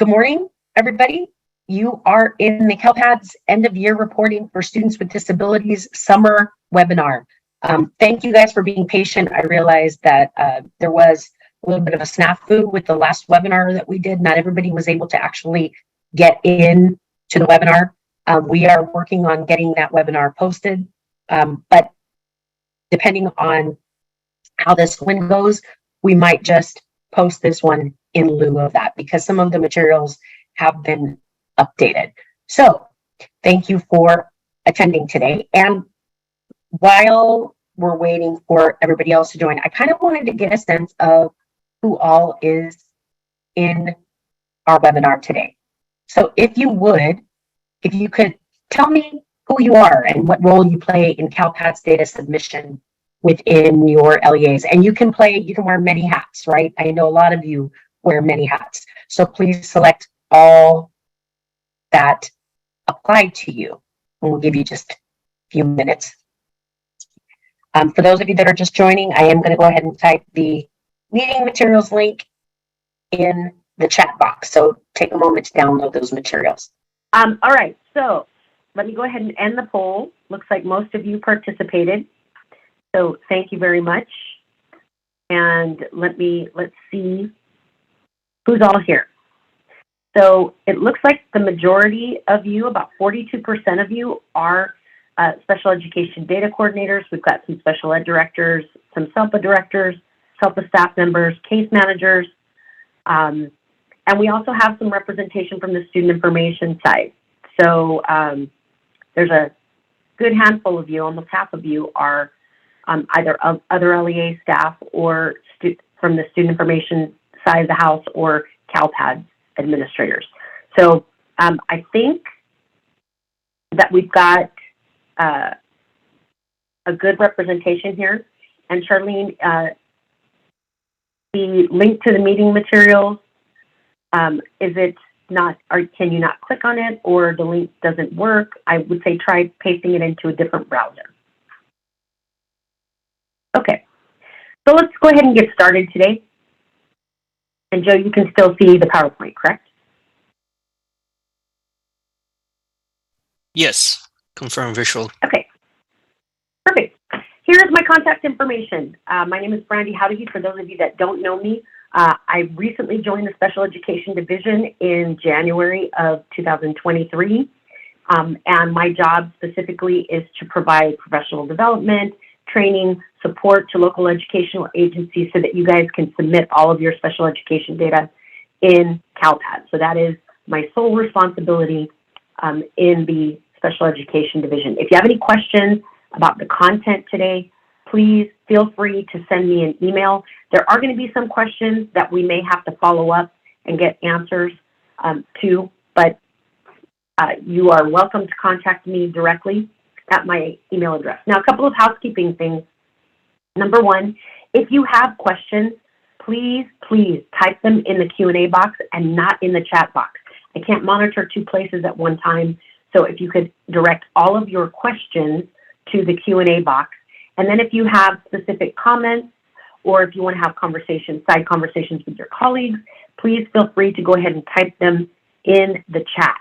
Good morning, everybody. You are in the CALPADS end of year reporting for students with disabilities summer webinar. Thank you guys for being patient. I realized that there was a little bit of a snafu with the last webinar that we did. Not everybody was able to actually get in to the webinar. We are working on getting that webinar posted, but depending on how this one goes, we might just post this one in lieu of that because some of the materials have been updated. So thank you for attending today. And while we're waiting for everybody else to join, I kind of wanted to get a sense of who all is in our webinar today. So if you could tell me who you are and what role you play in CALPADS data submission within your LEAs. And you can wear many hats, right? I know a lot of you wear many hats. So please select all that apply to you. And we'll give you just a few minutes. For those of you that are just joining, I am going to go ahead and type the meeting materials link in the chat box. So take a moment to download those materials. All right, so let me go ahead and end the poll. Looks like most of you participated. So thank you very much. And let's see who's all here. So it looks like the majority of you, about 42% of you, are special education data coordinators. We've got some special ed directors, some SELPA directors, SELPA staff members, case managers, and we also have some representation from the student information side. So there's a good handful of you, almost half of you are either other LEA staff or from the student information side of the house or CALPADS administrators. So I think that we've got a good representation here. And Charlene, the link to the meeting materials, is it not, or can you not click on it, or the link doesn't work? I would say try pasting it into a different browser. Okay, so let's go ahead and get started today. And Joe, you can still see the PowerPoint, correct? Yes, confirm visual. Okay, perfect. Here's my contact information. My name is Brandy Howdege. For those of you that don't know me, I recently joined the Special Education Division in January of 2023. And my job specifically is to provide professional development, training, support to local educational agencies so that you guys can submit all of your special education data in CALPADS. So that is my sole responsibility in the Special Education Division. If you have any questions about the content today, please feel free to send me an email. There are going to be some questions that we may have to follow up and get answers to, but you are welcome to contact me directly at my email address. Now, a couple of housekeeping things. Number one, if you have questions, please type them in the Q&A box and not in the chat box. I can't monitor two places at one time, so if you could direct all of your questions to the Q&A box. And then if you have specific comments or if you want to have side conversations with your colleagues, please feel free to go ahead and type them in the chat.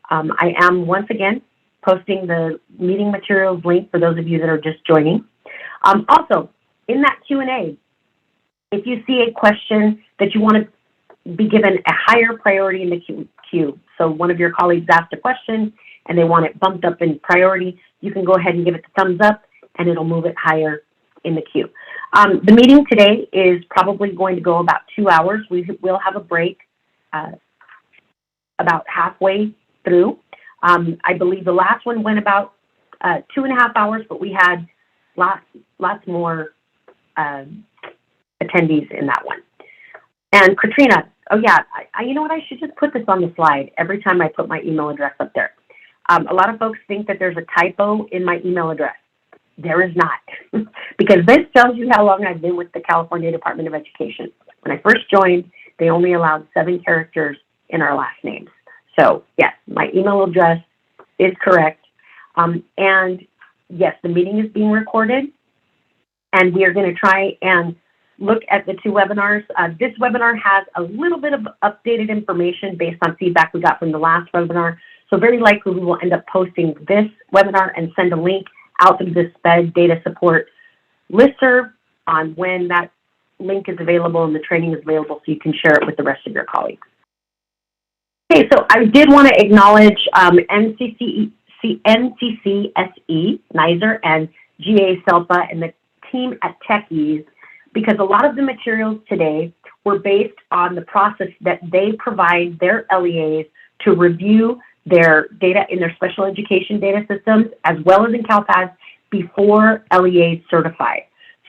I am, once again, posting the meeting materials link for those of you that are just joining. Also, in that Q&A, if you see a question that you want to be given a higher priority in the queue, so one of your colleagues asked a question and they want it bumped up in priority, you can go ahead and give it the thumbs up and it'll move it higher in the queue. The meeting today is probably going to go about 2 hours. We will have a break about halfway through. I believe the last one went about 2.5 hours, but we had lots more attendees in that one. And Katrina, oh yeah, you know what? I should just put this on the slide every time I put my email address up there. A lot of folks think that there's a typo in my email address. There is not, because this tells you how long I've been with the California Department of Education. When I first joined, they only allowed 7 characters in our last names. So yes, my email address is correct. And yes, the meeting is being recorded, and we are going to try and look at the two webinars. This webinar has a little bit of updated information based on feedback we got from the last webinar. So very likely we will end up posting this webinar and send a link out to the SPED data support listserv on when that link is available and the training is available so you can share it with the rest of your colleagues. Okay, so I did want to acknowledge NCCSE, NISER, and GA SELPA and the team at Tech-EZE, because a lot of the materials today were based on the process that they provide their LEAs to review their data in their special education data systems as well as in CALPADS before LEAs certify.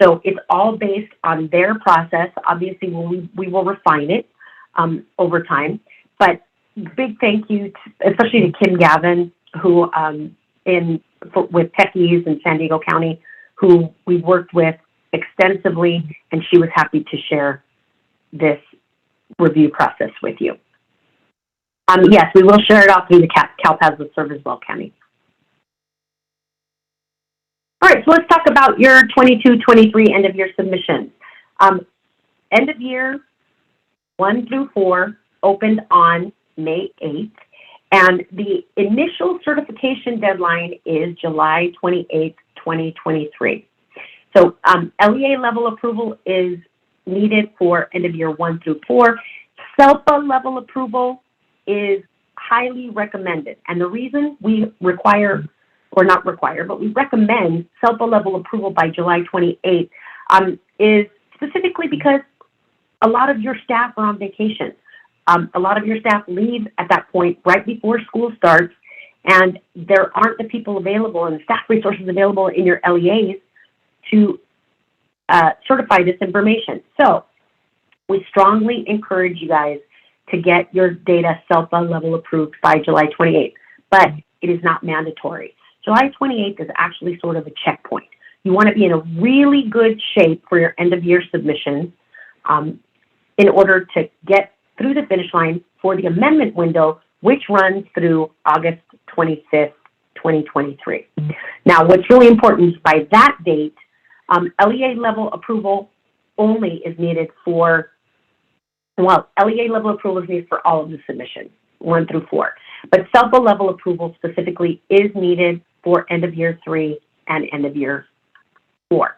So it's all based on their process. Obviously, we will refine it over time, but big thank you, especially to Kim Gavin, who with Tech-EZE in San Diego County, who we worked with extensively, and she was happy to share this review process with you. Yes, we will share it off through the CalPADS listserv as well, Cami. All right, so let's talk about your 22-23 end of year submissions. End of year 1 through 4 opened on May 8th, and the initial certification deadline is July 28th, 2023. So LEA level approval is needed for end of year 1 through 4. SELPA level approval is highly recommended. And the reason we require, or not require, but we recommend SELPA level approval by July 28th is specifically because a lot of your staff are on vacation. A lot of your staff leave at that point right before school starts, and there aren't the people available and staff resources available in your LEAs to certify this information. So we strongly encourage you guys to get your data SELPA level approved by July 28th, but it is not mandatory. July 28th is actually sort of a checkpoint. You want to be in a really good shape for your end of year submission in order to get through the finish line for the amendment window, which runs through August 25th, 2023. Now, what's really important is by that date, LEA level approval only is needed for, well, LEA level approval is needed for all of the submissions, 1 through 4. But SELPA level approval specifically is needed for end of year 3 and end of year 4.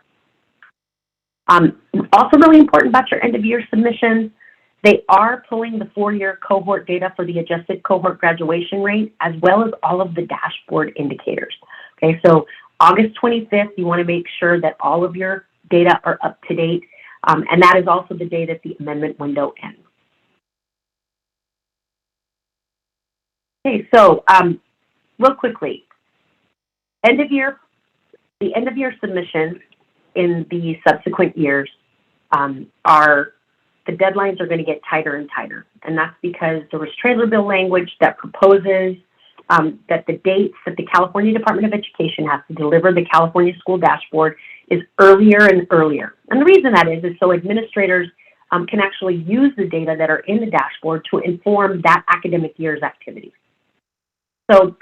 Also really important about your end of year submissions, they are pulling the 4-year cohort data for the adjusted cohort graduation rate, as well as all of the dashboard indicators. Okay, so August 25th, you want to make sure that all of your data are up to date, and that is also the day that the amendment window ends. Okay, so real quickly, the end of year submissions in the subsequent years the deadlines are going to get tighter and tighter. And that's because there was trailer bill language that proposes that the dates that the California Department of Education has to deliver the California School Dashboard is earlier and earlier. And the reason that is so administrators can actually use the data that are in the dashboard to inform that academic year's activities. So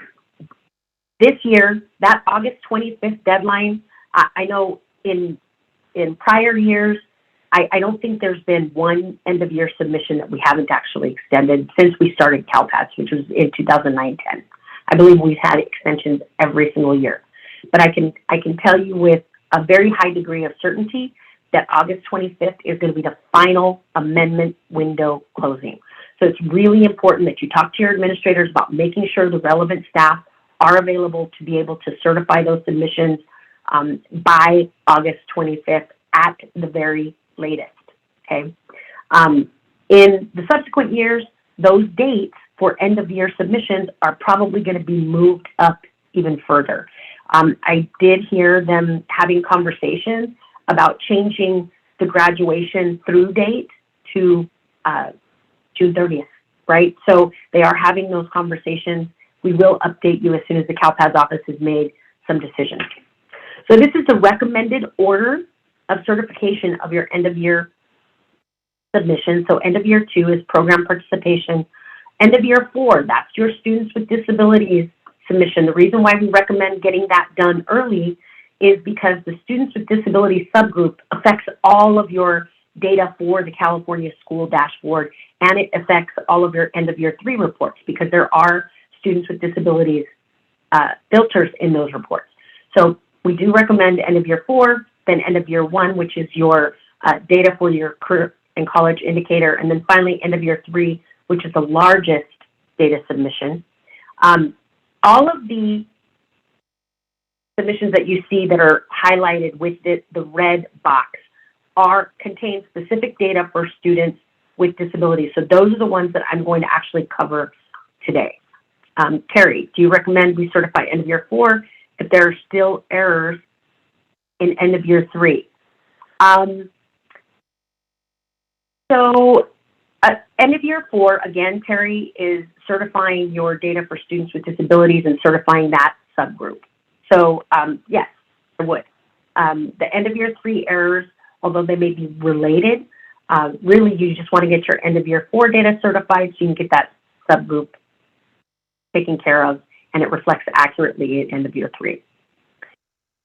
this year, that August 25th deadline, I know in prior years, I don't think there's been one end of year submission that we haven't actually extended since we started CalPADS, which was in 2009-10. I believe we've had extensions every single year. But I can tell you with a very high degree of certainty that August 25th is going to be the final amendment window closing. So it's really important that you talk to your administrators about making sure the relevant staff are available to be able to certify those submissions by August 25th at the very latest, okay? In the subsequent years, those dates for end of year submissions are probably going to be moved up even further. I did hear them having conversations about changing the graduation through date to June 30th, right? So they are having those conversations. We will update you as soon as the CalPADS office has made some decisions. So this is the recommended order of certification of your end of year submission. So end of year 2 is program participation. End of year 4, that's your students with disabilities submission. The reason why we recommend getting that done early is because the students with disabilities subgroup affects all of your data for the California School Dashboard, and it affects all of your end of year 3 reports because there are students with disabilities filters in those reports. So we do recommend end of year 4, then end of year 1, which is your data for your career and college indicator, and then finally end of year 3, which is the largest data submission. All of the submissions that you see that are highlighted with the red box contain specific data for students with disabilities. So those are the ones that I'm going to actually cover today. Terry, do you recommend we certify end of year 4 if there are still errors in end of year 3? End of year 4, again, Terry, is certifying your data for students with disabilities and certifying that subgroup. So yes, I would. The end of year 3 errors, although they may be related, really you just want to get your end of year 4 data certified so you can get that subgroup taken care of and it reflects accurately at end of year 3.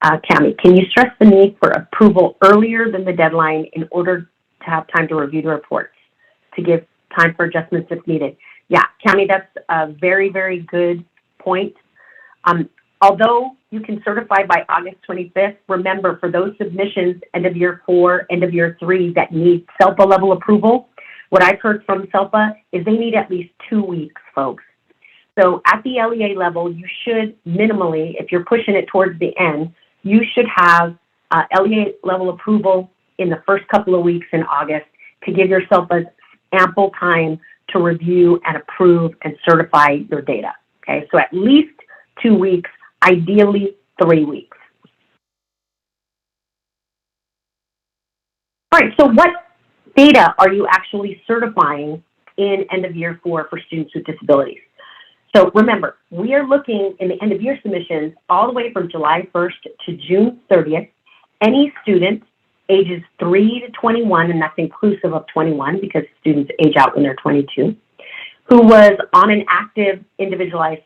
Cami, can you stress the need for approval earlier than the deadline in order to have time to review the reports, to give time for adjustments if needed? Yeah, Cami, that's a very, very good point. Although you can certify by August 25th, remember for those submissions, end of year 4, end of year 3 that need CELPA level approval, what I've heard from CELPA is they need at least 2 weeks, folks. So at the LEA level, you should minimally, if you're pushing it towards the end, you should have LEA level approval in the first couple of weeks in August to give yourself ample time to review and approve and certify your data. Okay, so at least 2 weeks, ideally 3 weeks. All right, so what data are you actually certifying in end of year 4 for students with disabilities? So remember, we are looking in the end of year submissions all the way from July 1st to June 30th. Any student ages 3 to 21, and that's inclusive of 21 because students age out when they're 22, who was on an active individualized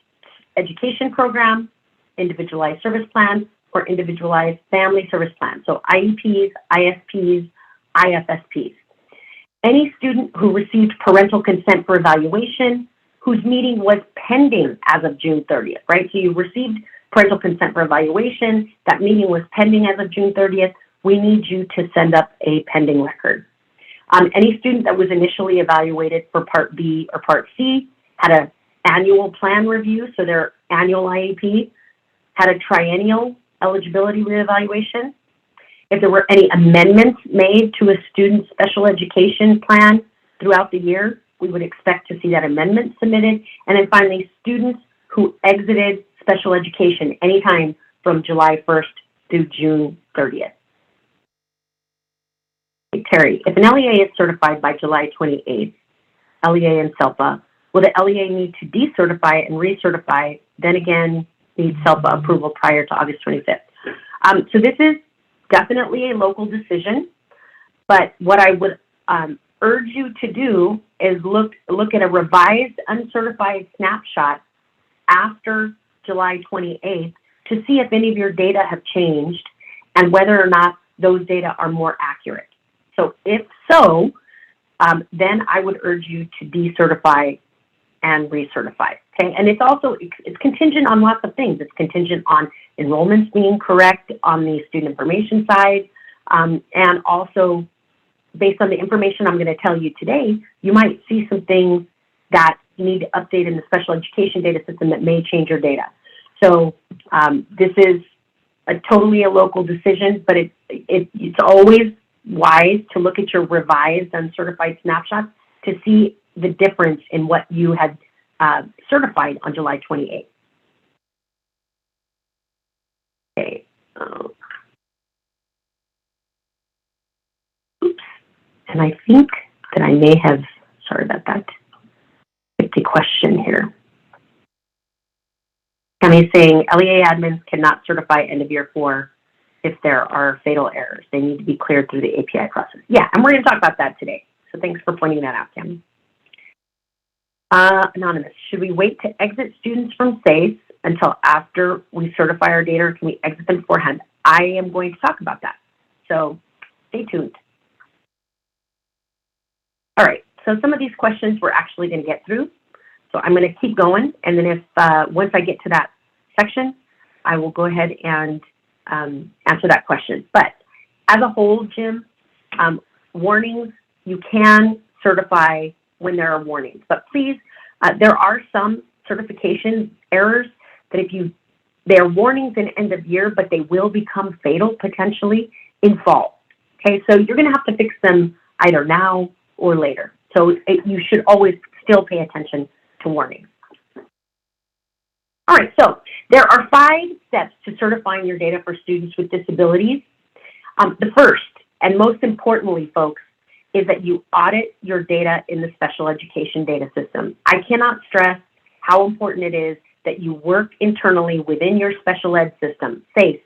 education program, individualized service plan, or individualized family service plan. So IEPs, ISPs, IFSPs. Any student who received parental consent for evaluation, whose meeting was pending as of June 30th, right? So you received parental consent for evaluation, that meeting was pending as of June 30th, we need you to send up a pending record. Any student that was initially evaluated for Part B or Part C had an annual plan review, so their annual IEP, had a triennial eligibility reevaluation. If there were any amendments made to a student's special education plan throughout the year, we would expect to see that amendment submitted. And then finally, students who exited special education anytime from July 1st through June 30th. Terry, if an LEA is certified by July 28th, LEA and CELPA, will the LEA need to decertify and recertify, then again need CELPA approval prior to August 25th? So this is definitely a local decision, but what I would urge you to do is look at a revised uncertified snapshot after July 28th to see if any of your data have changed and whether or not those data are more accurate. So if so, then I would urge you to decertify and recertify, okay? And it's contingent on lots of things. It's contingent on enrollments being correct on the student information side, and also based on the information I'm going to tell you today, you might see some things that you need to update in the special education data system that may change your data. So this is totally a local decision, but it's always wise to look at your revised uncertified snapshots to see the difference in what you had certified on July 28th. Okay. Oops. And I think that I may have, sorry about that, picked a question here. Tammy's saying LEA admins cannot certify end of year 4 if there are fatal errors. They need to be cleared through the API process. Yeah, and we're going to talk about that today. So thanks for pointing that out, Tammy. Anonymous, should we wait to exit students from SEIS until after we certify our data, or can we exit them beforehand? I am going to talk about that. So stay tuned. All right, so some of these questions we're actually going to get through. So I'm going to keep going, and then if once I get to that section, I will go ahead and answer that question. But as a whole, Jim, warnings, you can certify when there are warnings. But please, there are some certification errors that they're warnings in end of year, but they will become fatal potentially in fall. Okay, so you're going to have to fix them either now or later. So you should always still pay attention to warnings. All right, so there are 5 steps to certifying your data for students with disabilities. The first, and most importantly, folks, is that you audit your data in the special education data system. I cannot stress how important it is that you work internally within your special ed system, SEIS,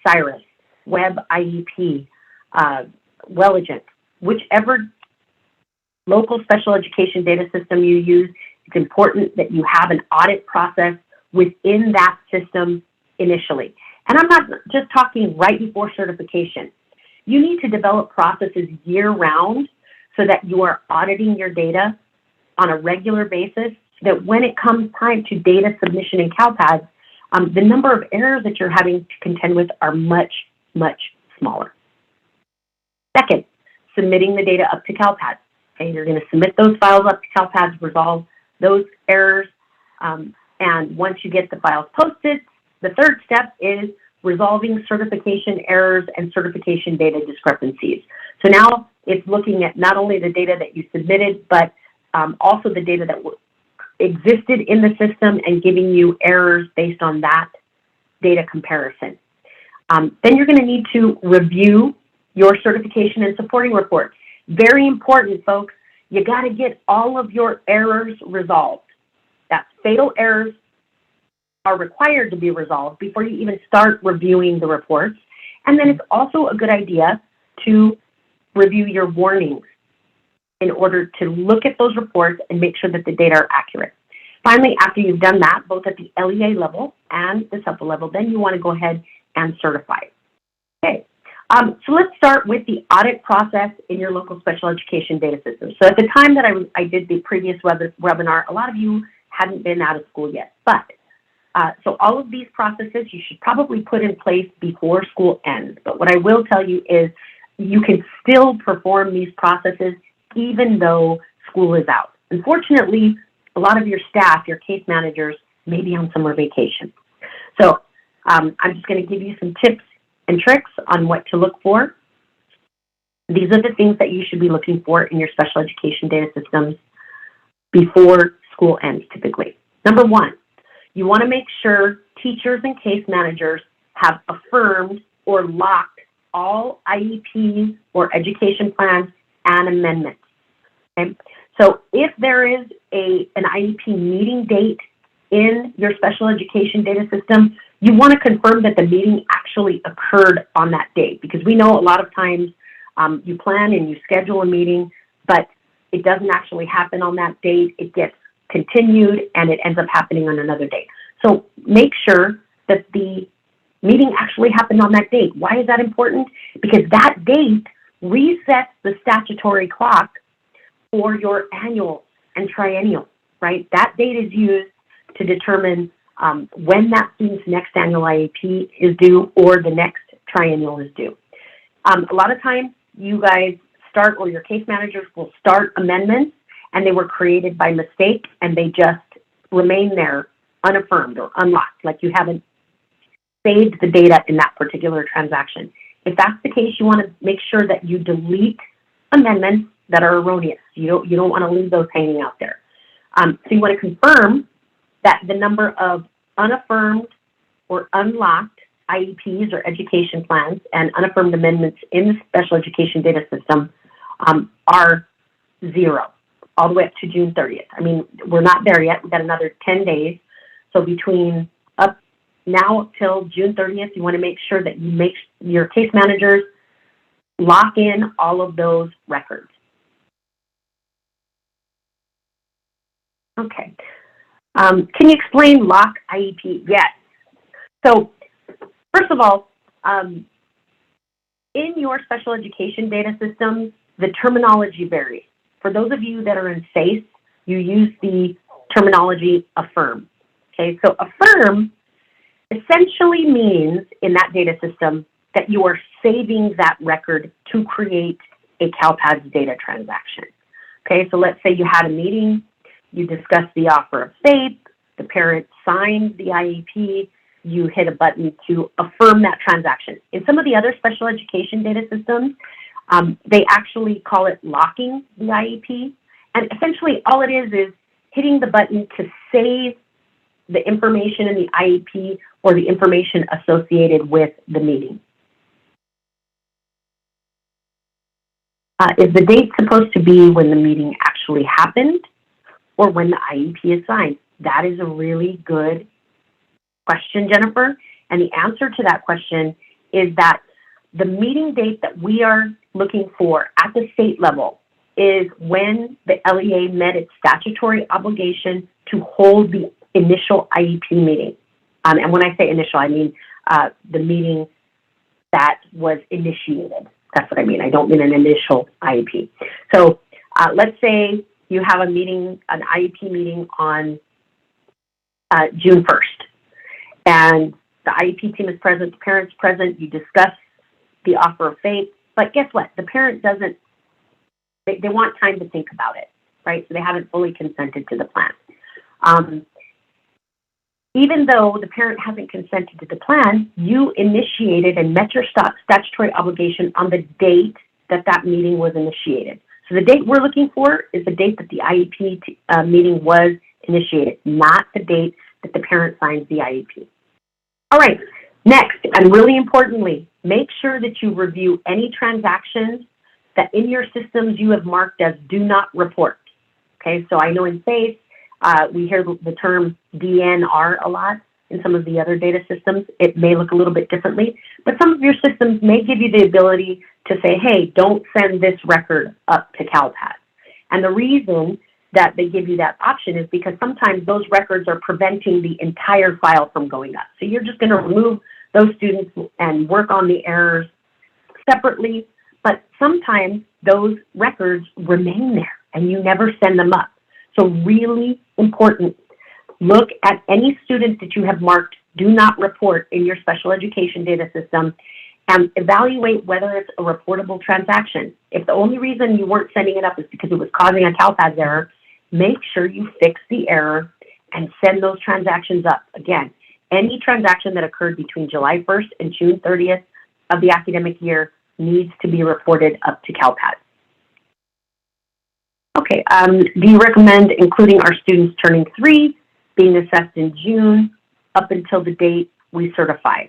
CIRUS, Web IEP, Welligent, whichever local special education data system you use. It's important that you have an audit process within that system initially. And I'm not just talking right before certification. You need to develop processes year-round so that you are auditing your data on a regular basis, so that when it comes time to data submission in CALPADS, the number of errors that you're having to contend with are much, much smaller. Second, submitting the data up to CALPADS. Okay, you're going to submit those files up to CALPADS, resolve those errors, and once you get the files posted, the third step is resolving certification errors and certification data discrepancies. So now it's looking at not only the data that you submitted, but also the data that existed in the system and giving you errors based on that data comparison. Then you're going to need to review your certification and supporting reports. Very important, folks. You got to get all of your errors resolved. That's fatal errors are required to be resolved before you even start reviewing the reports. And then it's also a good idea to review your warnings in order to look at those reports and make sure that the data are accurate. Finally, after you've done that, both at the LEA level and the SEPA level, then you want to go ahead and certify. Okay, so let's start with the audit process in your local special education data system. So at the time that I did the previous webinar, a lot of you hadn't been out of school yet, but so all of these processes you should probably put in place before school ends. But what I will tell you is you can still perform these processes even though school is out. Unfortunately, a lot of your staff, your case managers, may be on summer vacation. So I'm just going to give you some tips and tricks on what to look for. These are the things that you should be looking for in your special education data systems before school ends typically. Number 1, you want to make sure teachers and case managers have affirmed or locked all IEPs or education plans and amendments. Okay? So if there is an IEP meeting date in your special education data system, you want to confirm that the meeting actually occurred on that date, because we know a lot of times you plan and you schedule a meeting, but it doesn't actually happen on that date. It gets continued and it ends up happening on another date. So make sure that the meeting actually happened on that date. Why is that important? Because that date resets the statutory clock for your annual and triennial, right? That date is used to determine when that student's next annual IEP is due or the next triennial is due. A lot of times you guys start, or your case managers will start amendments and they were created by mistake and they just remain there unaffirmed or unlocked, like you haven't saved the data in that particular transaction. If that's the case, you want to make sure that you delete amendments that are erroneous. You don't want to leave those hanging out there. So you want to confirm that the number of unaffirmed or unlocked IEPs or education plans and unaffirmed amendments in the special education data system are 0 all the way up to June 30th. I mean, we're not there yet. We've got another 10 days. So between up till June 30th, you want to make sure that you make your case managers lock in all of those records. Okay. Can you explain lock IEP? Yes. So first of all, in your special education data systems, the terminology varies for those of you that are in SEIS, you use the terminology affirm. Okay, so affirm essentially means in that data system that you are saving that record to create a CALPADS data transaction. Okay, so let's say you had a meeting, you discussed the offer of faith, the parent signed the IEP, you hit a button to affirm that transaction. In some of the other special education data systems, they actually call it locking the IEP. And essentially all it is hitting the button to save the information in the IEP or the information associated with the meeting. Is the date supposed to be when the meeting actually happened or when the IEP is signed? That is a really good question, Jennifer. And the answer to that question is that the meeting date that we are looking for at the state level is when the LEA met its statutory obligation to hold the initial IEP meeting. And when I say initial, I mean the meeting that was initiated. That's what I mean. I don't mean an initial IEP. So let's say you have a meeting, an IEP meeting on June 1st. And the IEP team is present, the parent's present, you discuss the offer of faith. But guess what? The parent doesn't, they want time to think about it, right? So they haven't fully consented to the plan. Even though the parent hasn't consented to the plan, you initiated and met your statutory obligation on the date that that meeting was initiated. So the date we're looking for is the date that the IEP meeting was initiated, not the date that the parent signs the IEP. All right, next, and really importantly, make sure that you review any transactions that in your systems you have marked as do not report. Okay, so I know in SAFE, we hear the term DNR a lot. In some of the other data systems, it may look a little bit differently, but some of your systems may give you the ability to say, hey, don't send this record up to CALPADS. And the reason that they give you that option is because sometimes those records are preventing the entire file from going up. So you're just going to remove those students and work on the errors separately, but sometimes those records remain there and you never send them up. So really important, look at any students that you have marked do not report in your special education data system and evaluate whether it's a reportable transaction. If the only reason you weren't sending it up is because it was causing a CALPADS error, make sure you fix the error and send those transactions up. Again, any transaction that occurred between July 1st and June 30th of the academic year needs to be reported up to CALPADS. Okay, do you recommend including our students turning 3, being assessed in June, up until the date we certify?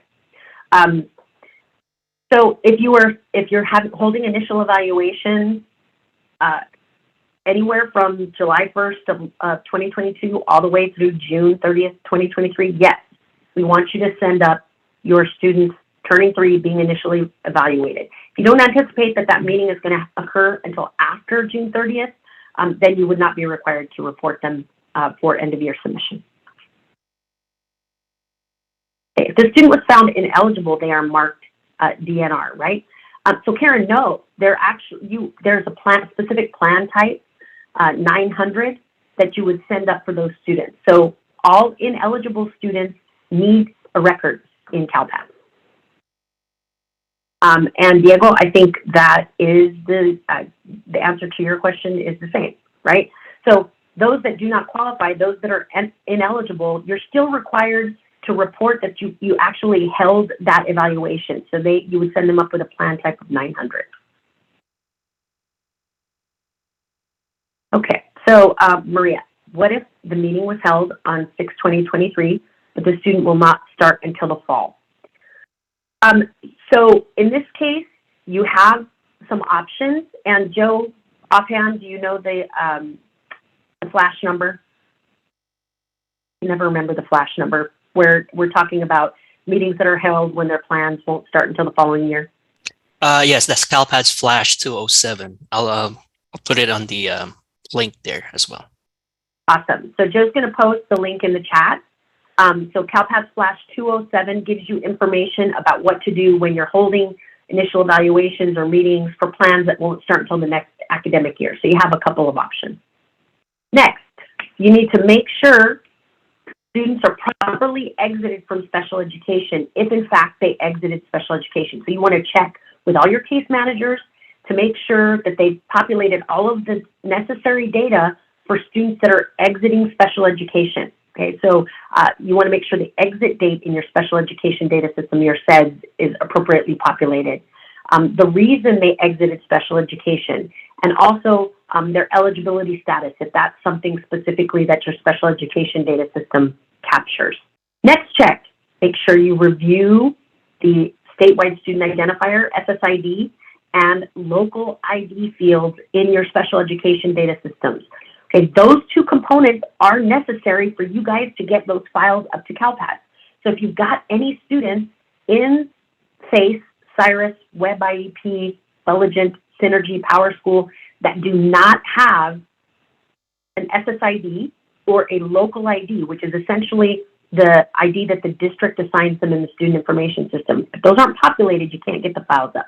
So if you're holding initial evaluation anywhere from July 1st of 2022 all the way through June 30th, 2023, yes, we want you to send up your students turning 3 being initially evaluated. If you don't anticipate that that meeting is going to occur until after June 30th, then you would not be required to report them for end of year submission. Okay, if the student was found ineligible, they are marked DNR, right? So Karen, no, there's a specific plan type, 900, that you would send up for those students. So all ineligible students need a record in CALPADS. And Diego, I think that is the answer to your question is the same, right? So those that do not qualify, those that are ineligible, you're still required to report that you actually held that evaluation. So you would send them up with a plan type of 900. Okay, so Maria, what if the meeting was held on 6/20/23, but the student will not start until the fall? So in this case, you have some options. And Joe, offhand, do you know the flash number? I never remember the flash number, where we're talking about meetings that are held when their plans won't start until the following year. Yes, that's CalPADS Flash 207. I'll put it on the link there as well. Awesome. So Joe's going to post the link in the chat. So CalPADS Flash 207 gives you information about what to do when you're holding initial evaluations or meetings for plans that won't start until the next academic year. So you have a couple of options. Next, you need to make sure students are properly exited from special education if in fact they exited special education. So you want to check with all your case managers to make sure that they've populated all of the necessary data for students that are exiting special education. Okay, so you want to make sure the exit date in your special education data system, your SEDS, is appropriately populated. The reason they exited special education, and also their eligibility status, if that's something specifically that your special education data system captures. Next check, make sure you review the statewide student identifier, SSID, and local ID fields in your special education data systems. Okay, those two components are necessary for you guys to get those files up to CALPADS. So if you've got any students in SAIS, CIRUS, Web IEP, Belligent, Synergy, PowerSchool that do not have an SSID or a local ID, which is essentially the ID that the district assigns them in the student information system. If those aren't populated, you can't get the files up.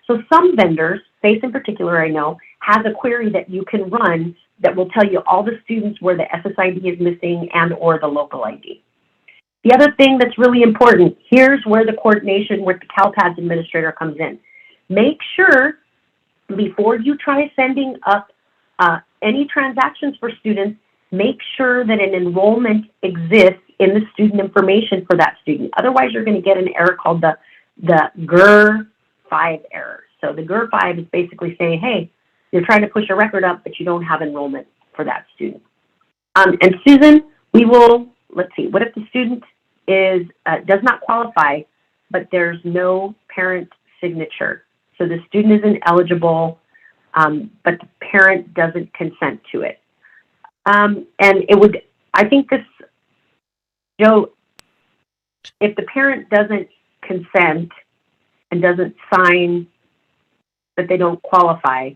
So some vendors, SAIS in particular I know, has a query that you can run that will tell you all the students where the SSID is missing and or the local ID. The other thing that's really important, here's where the coordination with the CALPADS administrator comes in. Make sure before you try sending up any transactions for students, make sure that an enrollment exists in the student information for that student. Otherwise, you're going to get an error called the GER5 error. So the GER5 is basically saying, hey, you're trying to push a record up, but you don't have enrollment for that student. And Susan, we will, let's see, what if the student does not qualify, but there's no parent signature? So the student isn't eligible, but the parent doesn't consent to it. And it would, I think this, Joe, if the parent doesn't consent and doesn't sign that they don't qualify,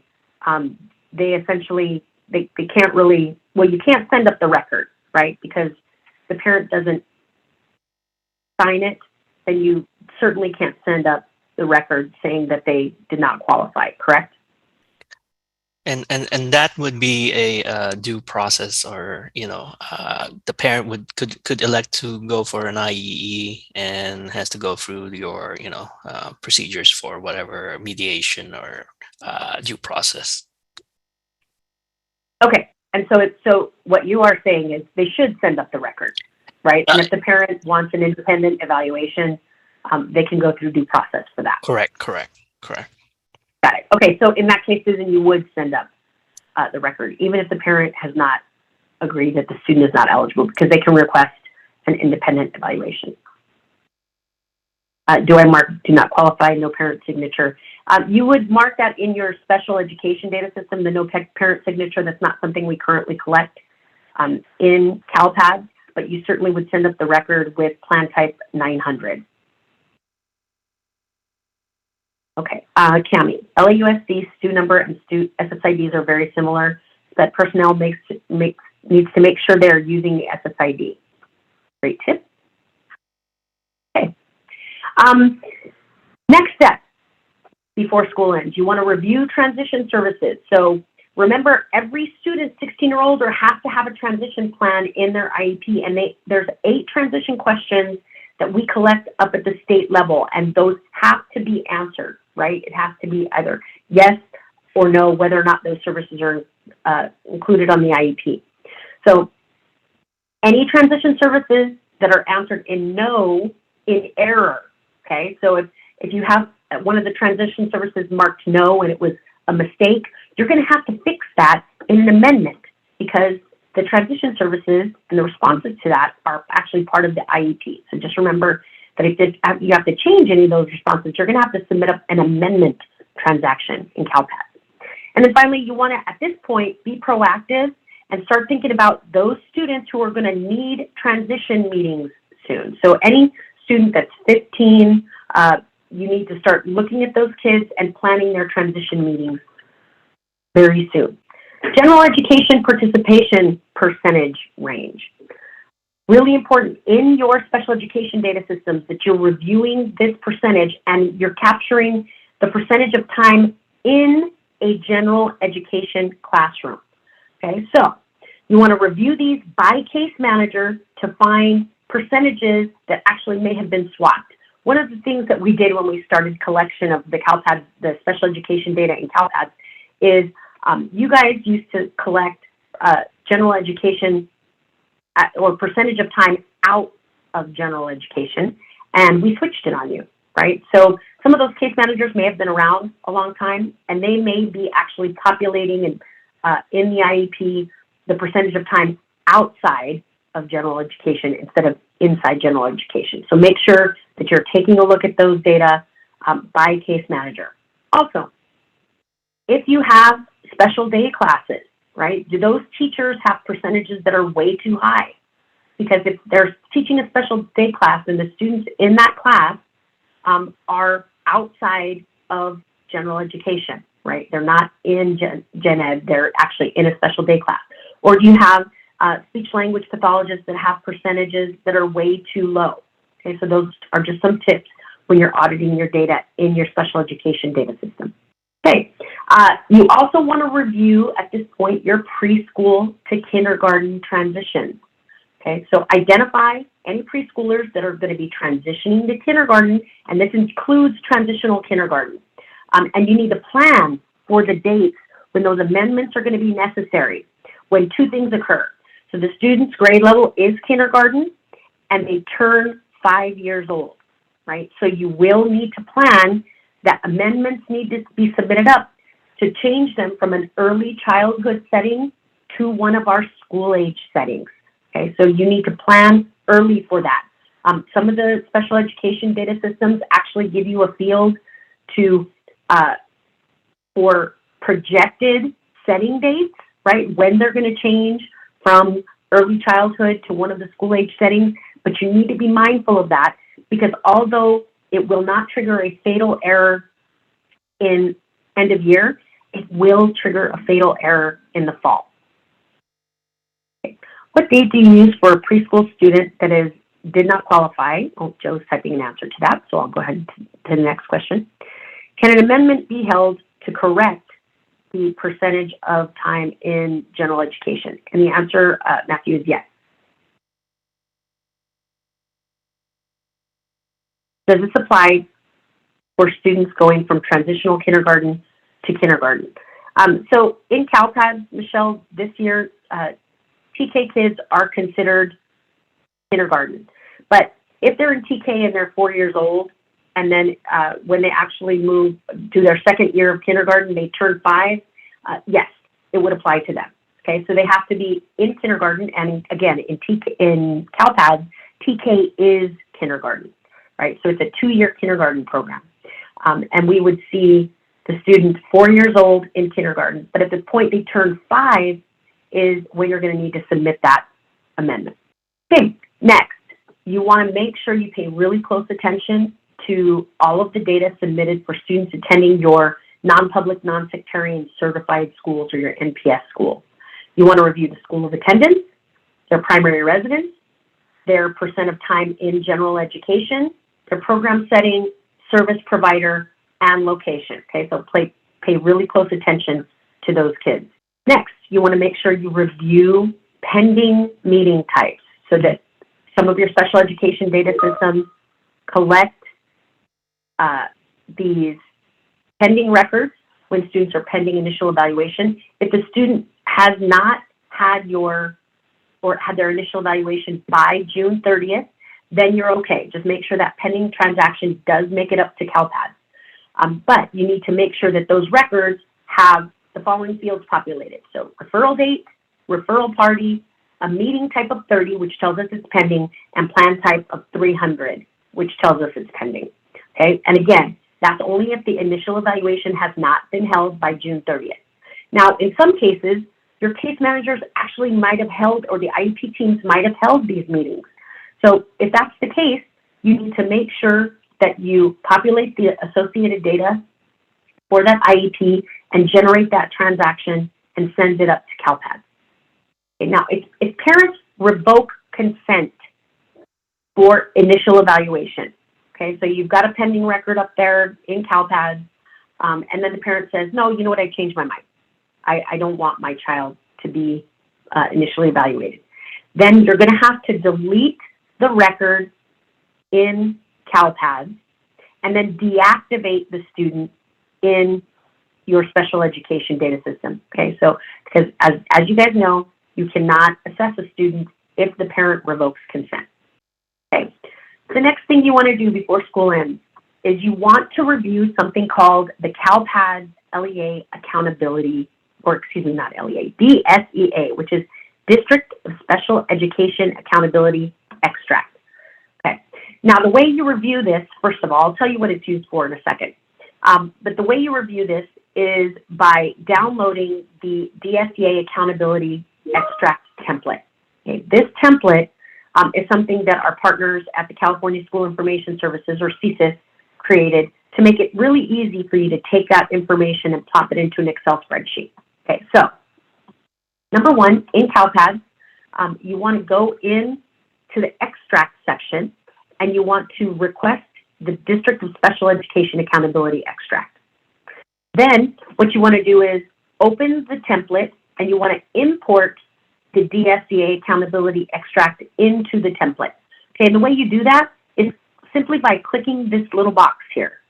they essentially, they can't really, well, you can't send up the record, right? Because the parent doesn't sign it, then you certainly can't send up the record saying that they did not qualify, correct? And that would be a due process, or the parent could elect to go for an IEE and has to go through your procedures for whatever mediation or due process. Okay, and so what you are saying is they should send up the record, right? And if the parent wants an independent evaluation, they can go through due process for that. Correct. Got it. Okay, so in that case, Susan, you would send up the record, even if the parent has not agreed that the student is not eligible, because they can request an independent evaluation. Do I mark do not qualify, no parent signature? You would mark that in your special education data system, the no parent signature. That's not something we currently collect in CALPADS, but you certainly would send up the record with plan type 900. Okay, Cami, LAUSD, STU number, and STU SSIDs are very similar. SPED personnel needs to make sure they're using the SSID. Great tip. Okay. Next step before school ends, you want to review transition services. So remember, every student 16 or older has to have a transition plan in their IEP, and there's 8 transition questions that we collect up at the state level, and those have to be answered, right? It has to be either yes or no, whether or not those services are included on the IEP. So any transition services that are answered in no, in error, okay? So if you have one of the transition services marked no and it was a mistake, you're gonna have to fix that in an amendment, because the transition services and the responses to that are actually part of the IEP. So just remember that if you have to change any of those responses, you're gonna have to submit an amendment transaction in CALPADS. And then finally, you wanna, at this point, be proactive and start thinking about those students who are gonna need transition meetings soon. So any student that's 15, you need to start looking at those kids and planning their transition meetings very soon. General education participation percentage range. Really important in your special education data systems that you're reviewing this percentage and you're capturing the percentage of time in a general education classroom. Okay, so you want to review these by case manager to find percentages that actually may have been swapped. One of the things that we did when we started collection of the CALPADS, the special education data in CALPADS, is you guys used to collect general education or percentage of time out of general education, and we switched it on you, right? So some of those case managers may have been around a long time, and they may be actually populating in the IEP the percentage of time outside of general education instead of inside general education. So make sure that you're taking a look at those data by case manager. Also, if you have special day classes, right, do those teachers have percentages that are way too high? Because if they're teaching a special day class and the students in that class are outside of general education, right? They're not in gen ed, they're actually in a special day class. Or do you have speech language pathologists that have percentages that are way too low? Okay, so those are just some tips when you're auditing your data in your special education data system. Okay, you also want to review at this point your preschool to kindergarten transitions. Okay, so identify any preschoolers that are going to be transitioning to kindergarten, and this includes transitional kindergarten. And you need to plan for the dates when those amendments are going to be necessary, when two things occur. So the student's grade level is kindergarten, and they turn 5 years old, right? So you will need to plan that amendments need to be submitted up to change them from an early childhood setting to one of our school age settings. Okay, so you need to plan early for that. Some of the special education data systems actually give you a field to for projected setting dates, right? When they're going to change from early childhood to one of the school age settings, but you need to be mindful of that because although it will not trigger a fatal error in end of year, it will trigger a fatal error in the fall. What date do you use for a preschool student that did not qualify? Oh, Joe's typing an answer to that, so I'll go ahead to the next question. Can an amendment be held to correct the percentage of time in general education? And the answer, Matthew, is yes. Does this apply for students going from transitional kindergarten to kindergarten? So in CALPADS, Michelle, this year, TK kids are considered kindergarten. But if they're in TK and they're 4 years old, and then when they actually move to their second year of kindergarten, they turn 5, yes, it would apply to them. Okay, so they have to be in kindergarten, and again, in CALPADS, TK is kindergarten, right? So it's a 2-year kindergarten program. And we would see the student 4 years old in kindergarten, but at the point they turn 5 is when you're going to need to submit that amendment. Okay, next, you want to make sure you pay really close attention to all of the data submitted for students attending your non-public, non-sectarian certified schools or your NPS school. You want to review the school of attendance, their primary residence, their percent of time in general education, their program setting, service provider, and location. Okay, so pay really close attention to those kids. Next, you want to make sure you review pending meeting types so that some of your special education data systems collect these pending records when students are pending initial evaluation. If the student has not had had their initial evaluation by June 30th, then you're okay. Just make sure that pending transaction does make it up to CALPADS. But you need to make sure that those records have the following fields populated. So referral date, referral party, a meeting type of 30, which tells us it's pending, and plan type of 300, which tells us it's pending. Okay, and again, that's only if the initial evaluation has not been held by June 30th. Now, in some cases, your case managers actually might have held, or the IEP teams might have held these meetings. So if that's the case, you need to make sure that you populate the associated data for that IEP and generate that transaction and send it up to CALPADS. Okay, now, if parents revoke consent for initial evaluation, okay, so you've got a pending record up there in CALPADS, and then the parent says, no, you know what, I changed my mind. I don't want my child to be initially evaluated. Then you're going to have to delete the record in CALPADS and then deactivate the student in your special education data system. Okay, so because as you guys know, you cannot assess a student if the parent revokes consent. Okay, the next thing you want to do before school ends is you want to review something called the CALPADS LEA accountability, or excuse me, not LEA, DSEA, which is District of Special Education Accountability Extract. Okay, now the way you review this, first of all, I'll tell you what it's used for in a second. But the way you review this is by downloading the DSEA Accountability Extract template. Okay, this template is something that our partners at the California School Information Services, or CSIS, created to make it really easy for you to take that information and plop it into an Excel spreadsheet. Okay, so number one, in CALPADS, you want to go in to the extract section and you want to request the District of Special Education Accountability Extract. Then what you want to do is open the template and you want to import the DSEA Accountability Extract into the template. Okay, and the way you do that is simply by clicking this little box here,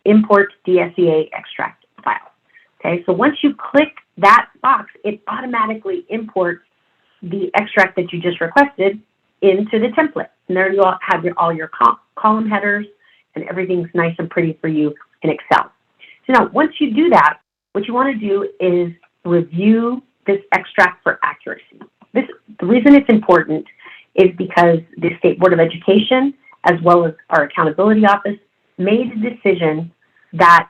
Import DSEA Extract File. Okay, so once you click that box, it automatically imports the extract that you just requested into the template. And there you all have all your column headers, and everything's nice and pretty for you in Excel. So now, once you do that, what you want to do is review this extract for accuracy. The reason it's important is because the State Board of Education, as well as our accountability office, made a decision that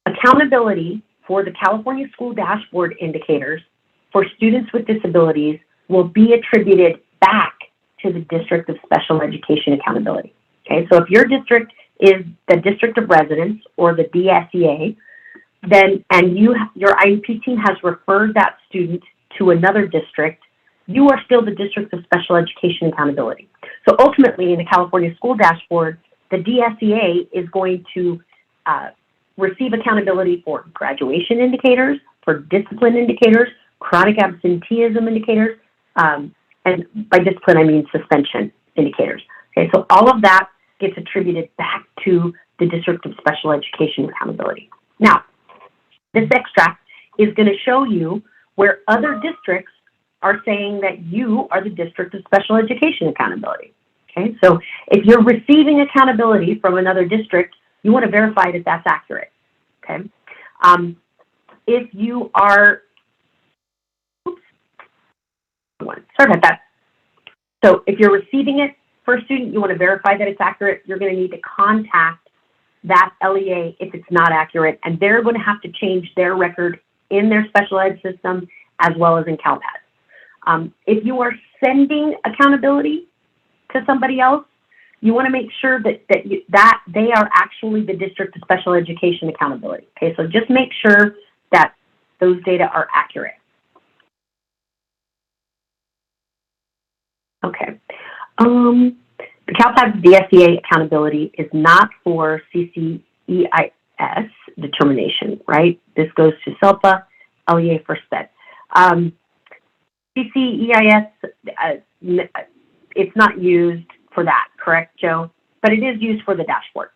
accountability for the California School Dashboard indicators for students with disabilities will be attributed back to the District of Special Education Accountability. Okay, so if your district is the District of Residence, or the DSEA, then, and your IEP team has referred that student to another district, you are still the District of Special Education Accountability. So ultimately, in the California School Dashboard, the DSEA is going to receive accountability for graduation indicators, for discipline indicators, chronic absenteeism indicators, and by discipline, I mean suspension indicators. Okay, so all of that gets attributed back to the District of Special Education Accountability. Now, this extract is going to show you where other districts are saying that you are the District of Special Education Accountability. Okay, so if you're receiving accountability from another district, you want to verify that that's accurate. Okay, if you are, sorry about that. So if you're receiving it for a student, you want to verify that it's accurate. You're going to need to contact that LEA if it's not accurate, and they're going to have to change their record in their special ed system as well as in CALPADS. If you are sending accountability to somebody else, you want to make sure that they are actually the District of Special Education Accountability. Okay, so just make sure that those data are accurate. Okay. The CALPADS DSEA accountability is not for CCEIS determination, right? This goes to CELPA, LEA for SPED. CCEIS, it's not used for that, correct, Joe? But it is used for the dashboard.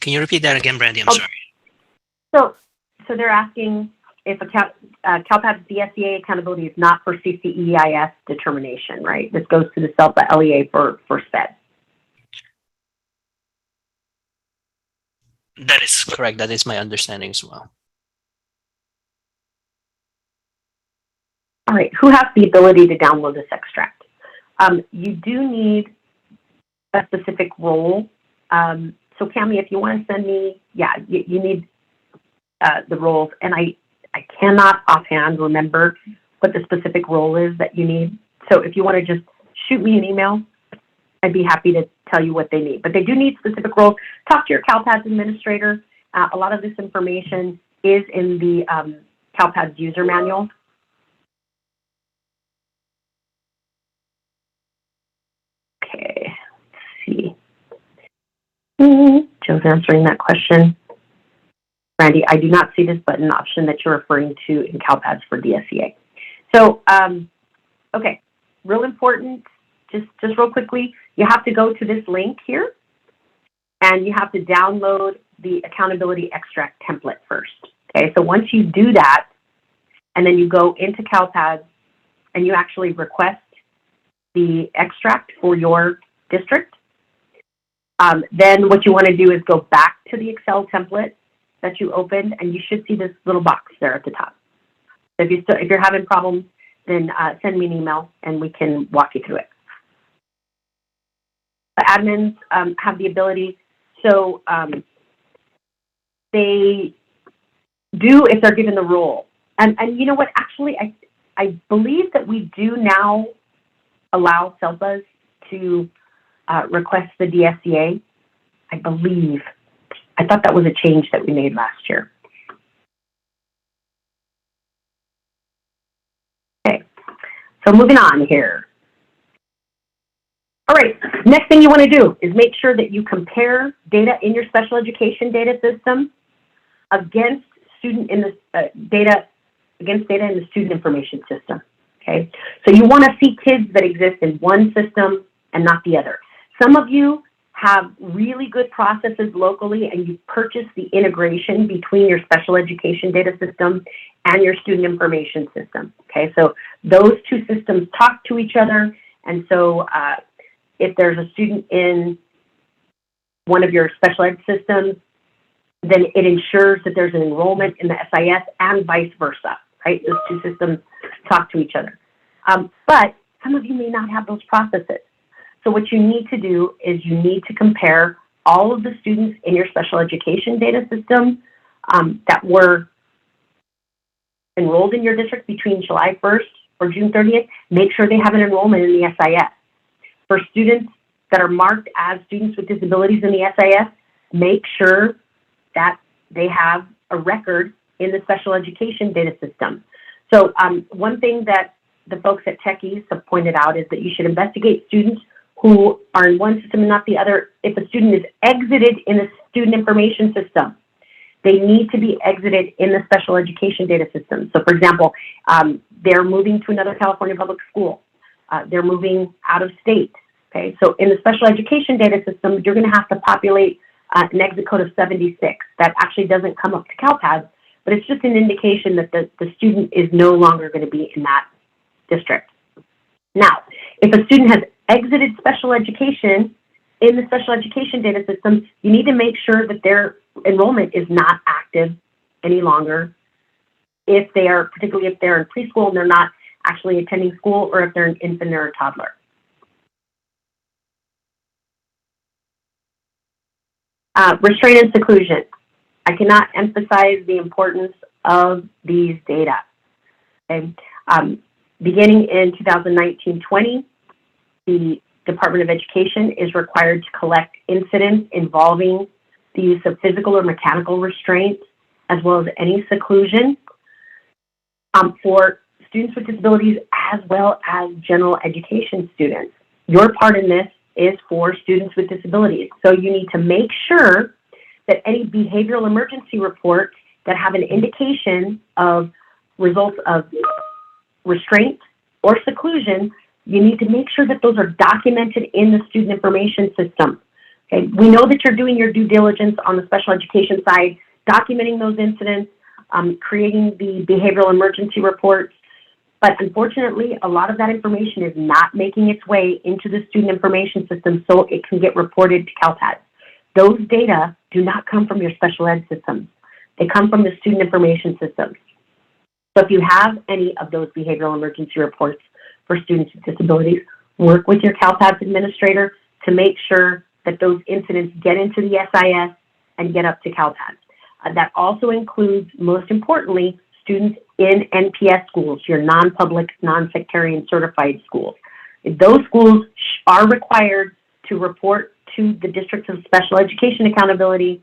Can you repeat that again, Brandy? I'm sorry. So they're asking if CALPADS DSEA accountability is not for CCEIS determination, right? This goes to the CELPA LEA for SPED. That is correct. That is my understanding as well. All right, who has the ability to download this extract? You do need a specific role. So Cami, if you want to send me, yeah, you need the roles, and I cannot offhand remember what the specific role is that you need. So if you want to just shoot me an email, I'd be happy to tell you what they need. But they do need specific roles. Talk to your CALPADS administrator. A lot of this information is in the CALPADS user manual. Okay, let's see. Joe's answering that question. Randy, I do not see this button option that you're referring to in CalPADS for DSEA. So, okay, real important, just real quickly, you have to go to this link here, and you have to download the accountability extract template first. Okay, so once you do that, and then you go into CalPADS, and you actually request the extract for your district, then what you want to do is go back to the Excel template that you opened, and you should see this little box there at the top. So if you're having problems, then send me an email and we can walk you through it. The admins have the ability, so they do if they're given the role. And you know what, actually, I believe that we do now allow SELPAs to request the DSEA, I believe. I thought that was a change that we made last year. Okay, so moving on here. All right, next thing you want to do is make sure that you compare data in your special education data system against data in the student information system. Okay, so you want to see kids that exist in one system and not the other. Some of you have really good processes locally, and you purchase the integration between your special education data system and your student information system. Okay, so those two systems talk to each other, and so if there's a student in one of your special ed systems, then it ensures that there's an enrollment in the SIS and vice versa, right? Those two systems talk to each other. But some of you may not have those processes. So what you need to do is you need to compare all of the students in your special education data system that were enrolled in your district between July 1st or June 30th. Make sure they have an enrollment in the SIS. For students that are marked as students with disabilities in the SIS, make sure that they have a record in the special education data system. So one thing that the folks at Tech-EZE have pointed out is that you should investigate students who are in one system and not the other. If a student is exited in the student information system, they need to be exited in the special education data system. So for example, they're moving to another California public school. They're moving out of state. Okay, so in the special education data system, you're gonna have to populate an exit code of 76. That actually doesn't come up to CalPADS, but it's just an indication that the student is no longer gonna be in that district. Now, if a student has exited special education in the special education data system, you need to make sure that their enrollment is not active any longer. If they are, particularly if they're in preschool and they're not actually attending school, or if they're an infant or a toddler. Restraint and seclusion. I cannot emphasize the importance of these data. Okay? Beginning in 2019-20, the Department of Education is required to collect incidents involving the use of physical or mechanical restraint, as well as any seclusion for students with disabilities, as well as general education students. Your part in this is for students with disabilities. So you need to make sure that any behavioral emergency reports that have an indication of results of restraint or seclusion, you need to make sure that those are documented in the student information system. Okay, we know that you're doing your due diligence on the special education side, documenting those incidents, creating the behavioral emergency reports, but unfortunately, a lot of that information is not making its way into the student information system so it can get reported to CalPADS. Those data do not come from your special ed systems. They come from the student information systems. So if you have any of those behavioral emergency reports for students with disabilities, work with your CalPADS administrator to make sure that those incidents get into the SIS and get up to CalPADS. That also includes, most importantly, students in NPS schools, your non-public, non-sectarian certified schools. Those schools are required to report to the District of Special Education Accountability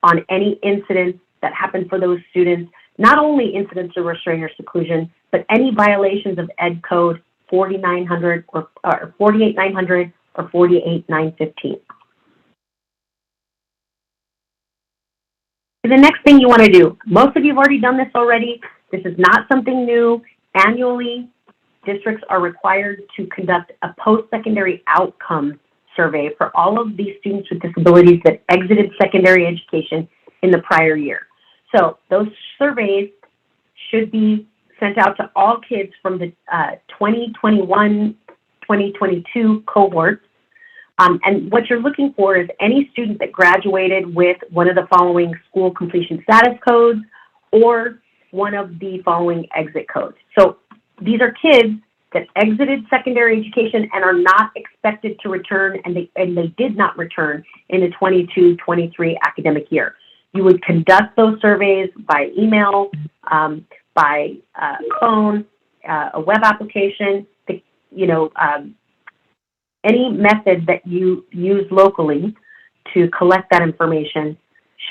on any incidents that happen for those students, not only incidents of restraint or seclusion, but any violations of Ed Code 4900 or 48900 or 48915. The next thing you want to do, most of you have already done this already. This is not something new. Annually, districts are required to conduct a post-secondary outcome survey for all of these students with disabilities that exited secondary education in the prior year. So those surveys should be sent out to all kids from the 2021-2022 cohorts. And what you're looking for is any student that graduated with one of the following school completion status codes or one of the following exit codes. So these are kids that exited secondary education and are not expected to return, and they did not return in the 22-23 academic year. You would conduct those surveys by email, by phone, a web application, any method that you use locally to collect that information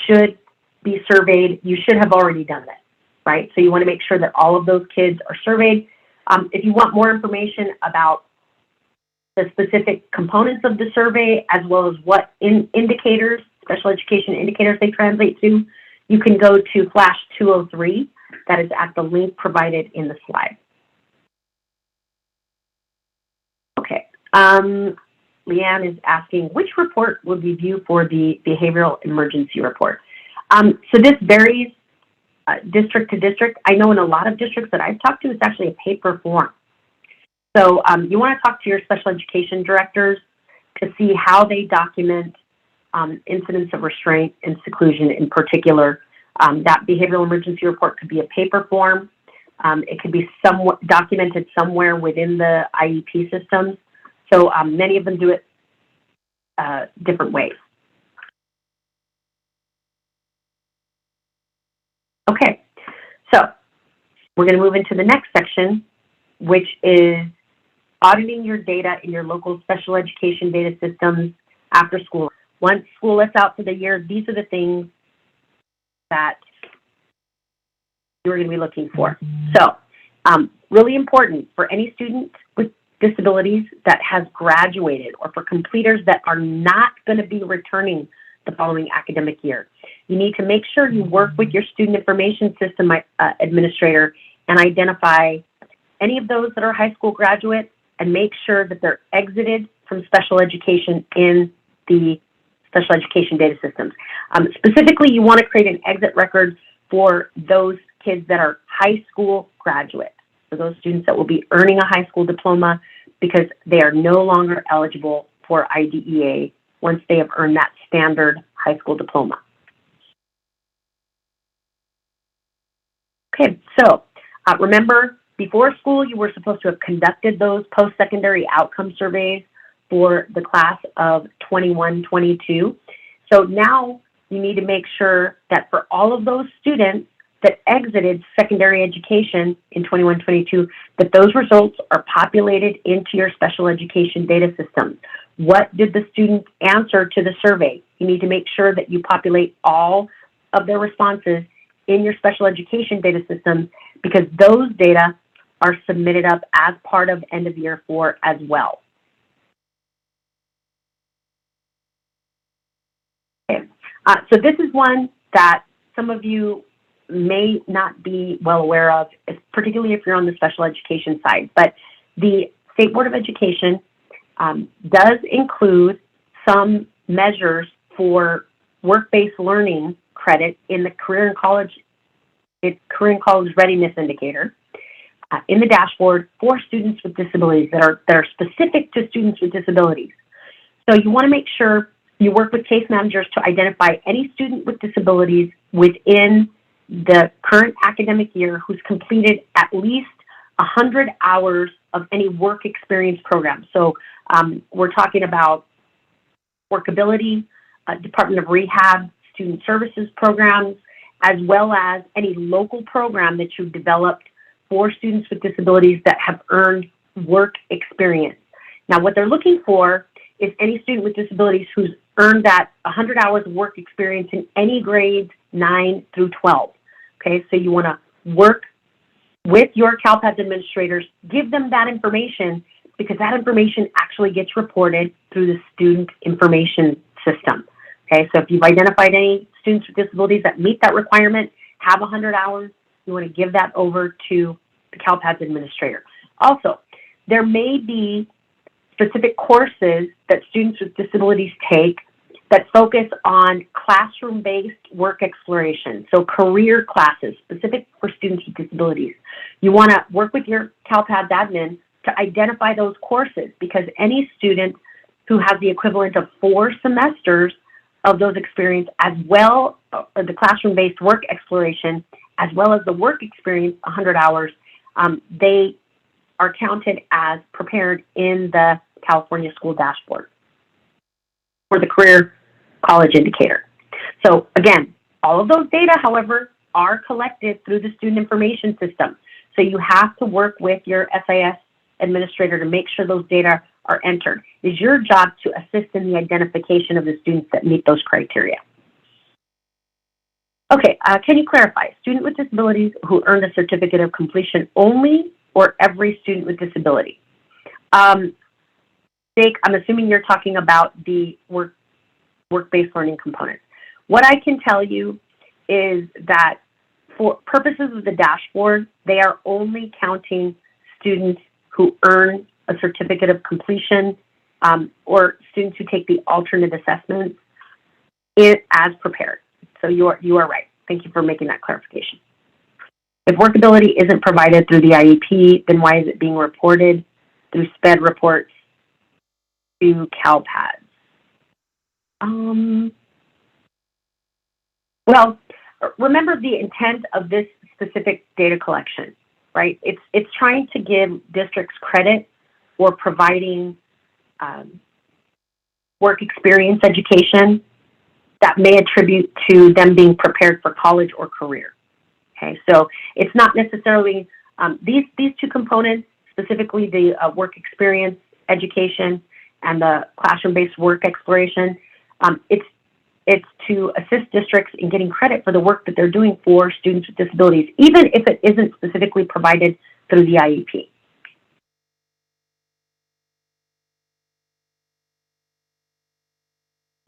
should be surveyed. You should have already done that, right? So you want to make sure that all of those kids are surveyed. If you want more information about the specific components of the survey, as well as what indicators, special education indicators they translate to, you can go to Flash 203. That is at the link provided in the slide. Okay. Leanne is asking, which report would we view for the behavioral emergency report? So this varies district to district. I know in a lot of districts that I've talked to, it's actually a paper form. So you want to talk to your special education directors to see how they document incidents of restraint and seclusion in particular. That behavioral emergency report could be a paper form. It could be somewhat documented somewhere within the IEP systems. So many of them do it different ways. Okay, so we're going to move into the next section, which is auditing your data in your local special education data systems after school. Once school lets out for the year, these are the things that you're going to be looking for. So really important for any student with disabilities that has graduated, or for completers that are not going to be returning the following academic year. You need to make sure you work with your student information system administrator and identify any of those that are high school graduates and make sure that they're exited from special education in the special education data systems. Specifically, you want to create an exit record for those kids that are high school graduates, for those students that will be earning a high school diploma, because they are no longer eligible for IDEA once they have earned that standard high school diploma. Okay, so remember, before school, you were supposed to have conducted those post-secondary outcome surveys for the class of 21-22. So now you need to make sure that for all of those students that exited secondary education in 21-22, that those results are populated into your special education data system. What did the student answer to the survey? You need to make sure that you populate all of their responses in your special education data system, because those data are submitted up as part of end of year 4 as well. Okay. So this is one that some of you may not be well aware of, particularly if you're on the special education side, but the State Board of Education does include some measures for work-based learning credit in the career and college readiness indicator in the dashboard for students with disabilities that are specific to students with disabilities. So you want to make sure you work with case managers to identify any student with disabilities within the current academic year who's completed at least 100 hours of any work experience program. So we're talking about workability, Department of Rehab, student services programs, as well as any local program that you've developed for students with disabilities that have earned work experience. Now, what they're looking for is any student with disabilities who's earned that 100 hours of work experience in any grades 9 through 12. Okay, so you want to work with your CALPADS administrators, give them that information, because that information actually gets reported through the student information system. Okay, so if you've identified any students with disabilities that meet that requirement, have 100 hours, you want to give that over to the CALPADS administrator. Also, there may be specific courses that students with disabilities take that focus on classroom-based work exploration, so career classes specific for students with disabilities. You want to work with your CALPADS admin to identify those courses, because any student who has the equivalent of 4 semesters of those experience, as well as the classroom-based work exploration, as well as the work experience, 100 hours, they are counted as prepared in the California School Dashboard for the Career College Indicator. So again, all of those data, however, are collected through the Student Information System. So you have to work with your SIS administrator to make sure those data are entered. It is your job to assist in the identification of the students that meet those criteria. Okay, can you clarify, student with disabilities who earned a certificate of completion only, or every student with disability? Jake, I'm assuming you're talking about the work-based learning components. What I can tell you is that for purposes of the dashboard, they are only counting students who earn a certificate of completion or students who take the alternate assessments as prepared. So you are right. Thank you for making that clarification. If workability isn't provided through the IEP, then why is it being reported through SPED reports to CALPADS? Well, remember the intent of this specific data collection, right? It's trying to give districts credit for providing work experience education that may attribute to them being prepared for college or career. Okay, so it's not necessarily these 2 components, specifically the work experience education and the classroom-based work exploration. It's to assist districts in getting credit for the work that they're doing for students with disabilities, even if it isn't specifically provided through the IEP.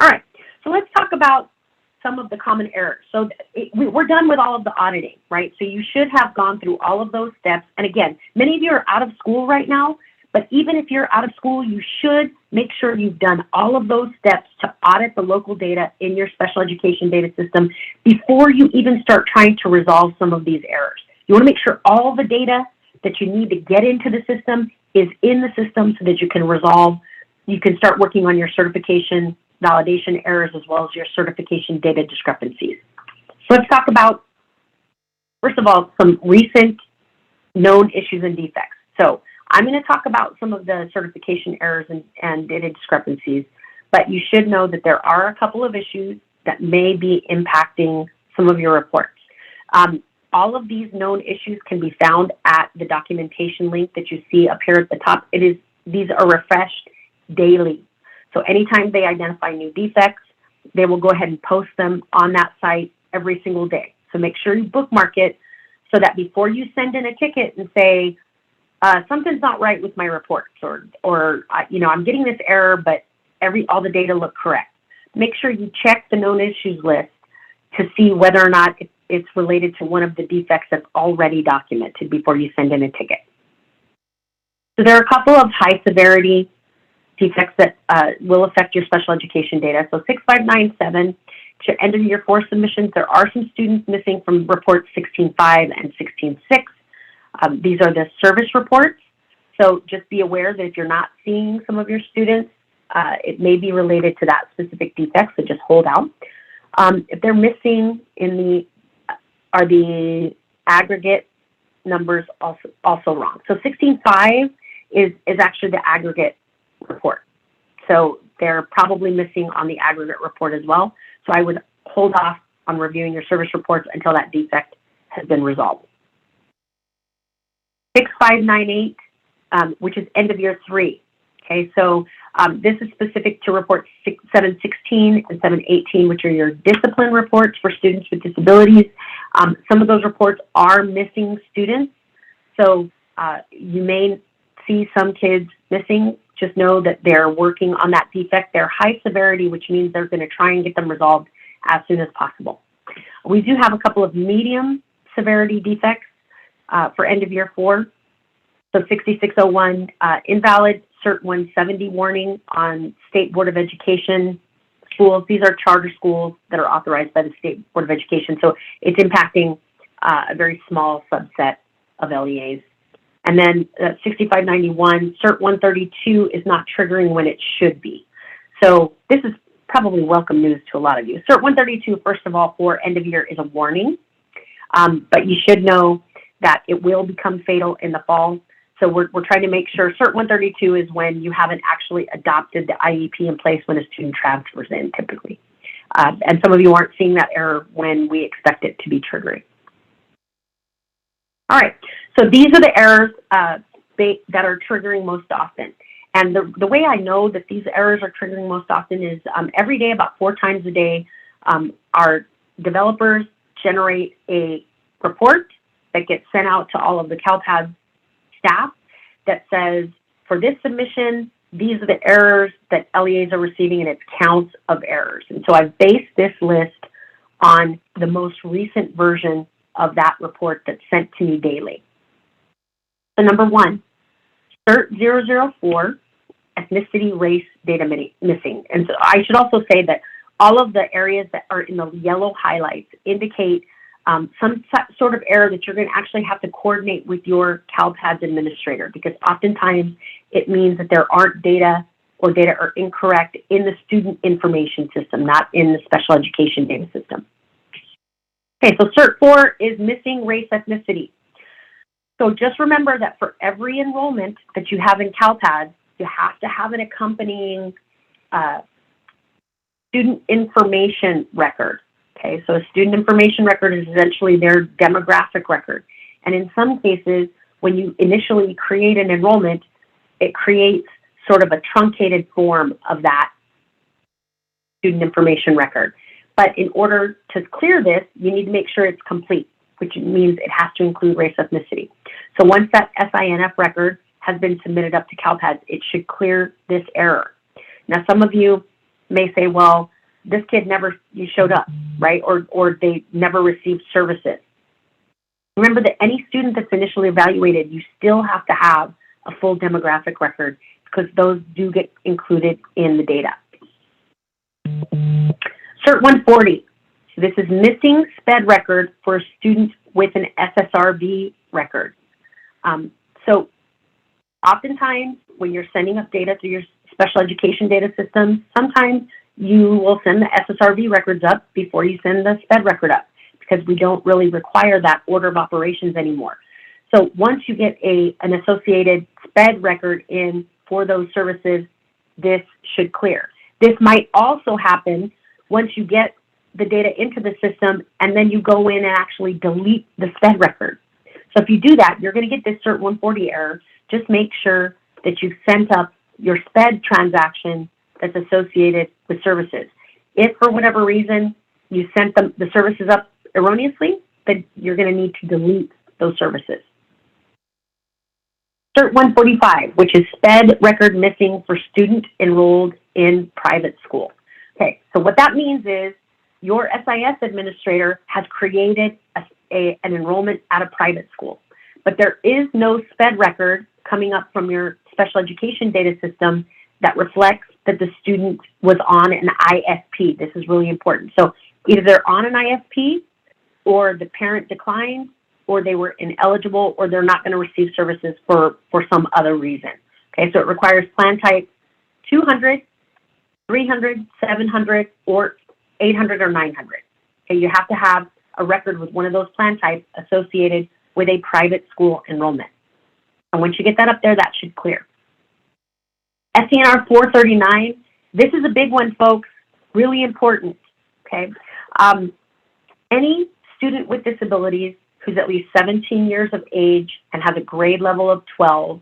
All right, so let's talk about some of the common errors. So we're done with all of the auditing, right? So you should have gone through all of those steps. And again, many of you are out of school right now, but even if you're out of school, you should make sure you've done all of those steps to audit the local data in your special education data system before you even start trying to resolve some of these errors. You want to make sure all the data that you need to get into the system is in the system so that you can start working on your certification validation errors as well as your certification data discrepancies. So let's talk about, first of all, some recent known issues and defects. So I'm going to talk about some of the certification errors and data discrepancies, but you should know that there are a couple of issues that may be impacting some of your reports. All of these known issues can be found at the documentation link that you see up here at the top. These are refreshed daily. So anytime they identify new defects, they will go ahead and post them on that site every single day. So make sure you bookmark it so that before you send in a ticket and say, something's not right with my reports, or I'm getting this error, but all the data look correct. Make sure you check the known issues list to see whether or not it's related to one of the defects that's already documented before you send in a ticket. So there are a couple of high severity defects that will affect your special education data. So 6597, it's your end of year 4 submissions. There are some students missing from reports 16.5 and 16.6. These are the service reports. So just be aware that if you're not seeing some of your students, it may be related to that specific defect, so just hold out. If they're missing are the aggregate numbers also wrong. So 16.5 is actually the aggregate report. So they're probably missing on the aggregate report as well. So I would hold off on reviewing your service reports until that defect has been resolved. 6598, which is end of year 3. Okay, so this is specific to reports 716 and 718, which are your discipline reports for students with disabilities. Some of those reports are missing students. So you may see some kids missing just know that they're working on that defect. They're high severity, which means they're going to try and get them resolved as soon as possible. We do have a couple of medium severity defects for end of year 4. So 6601, invalid Cert 170 warning on State Board of Education schools. These are charter schools that are authorized by the State Board of Education. So it's impacting a very small subset of LEAs. And then 6591, Cert 132 is not triggering when it should be. So this is probably welcome news to a lot of you. Cert 132, first of all, for end of year is a warning, but you should know that it will become fatal in the fall. So we're trying to make sure Cert 132 is when you haven't actually adopted the IEP in place when a student transfers in, typically. And some of you aren't seeing that error when we expect it to be triggering. All right, so these are the errors that are triggering most often. And the way I know that these errors are triggering most often is every day, about 4 times a day, our developers generate a report that gets sent out to all of the CALPADS staff that says, for this submission, these are the errors that LEAs are receiving, and it's counts of errors. And so I've based this list on the most recent version of that report that's sent to me daily. So number 1, Cert 004, ethnicity, race, data missing. And so I should also say that all of the areas that are in the yellow highlights indicate some sort of error that you're going to actually have to coordinate with your CALPADS administrator, because oftentimes it means that there aren't data or data are incorrect in the student information system, not in the special education data system. Okay, so Cert 4 is missing race ethnicity. So just remember that for every enrollment that you have in CALPADS, you have to have an accompanying student information record. Okay, so a student information record is essentially their demographic record. And in some cases, when you initially create an enrollment, it creates sort of a truncated form of that student information record. But in order to clear this, you need to make sure it's complete, which means it has to include race ethnicity. So once that SINF record has been submitted up to CALPADS, it should clear this error. Now, some of you may say, well, this kid never showed up, right? Or they never received services. Remember that any student that's initially evaluated, you still have to have a full demographic record, because those do get included in the data. Cert 140, this is missing SPED record for a student with an SSRB record. So oftentimes when you're sending up data through your special education data system, sometimes you will send the SSRB records up before you send the SPED record up, because we don't really require that order of operations anymore. So once you get an associated SPED record in for those services, this should clear. This might also happen once you get the data into the system and then you go in and actually delete the SPED record. So if you do that, you're going to get this Cert 140 error. Just make sure that you've sent up your SPED transaction that's associated with services. If for whatever reason you sent the services up erroneously, then you're going to need to delete those services. Cert 145, which is SPED record missing for student enrolled in private school. Okay, so what that means is your SIS administrator has created an enrollment at a private school, but there is no SPED record coming up from your special education data system that reflects that the student was on an ISP. This is really important. So either they're on an ISP, or the parent declined, or they were ineligible, or they're not going to receive services for some other reason. Okay, so it requires plan type 200, 300, 700, or 800 or 900. Okay, you have to have a record with one of those plan types associated with a private school enrollment. And once you get that up there, that should clear. SCNR 439, this is a big one, folks, really important, okay? Any student with disabilities who's at least 17 years of age and has a grade level of 12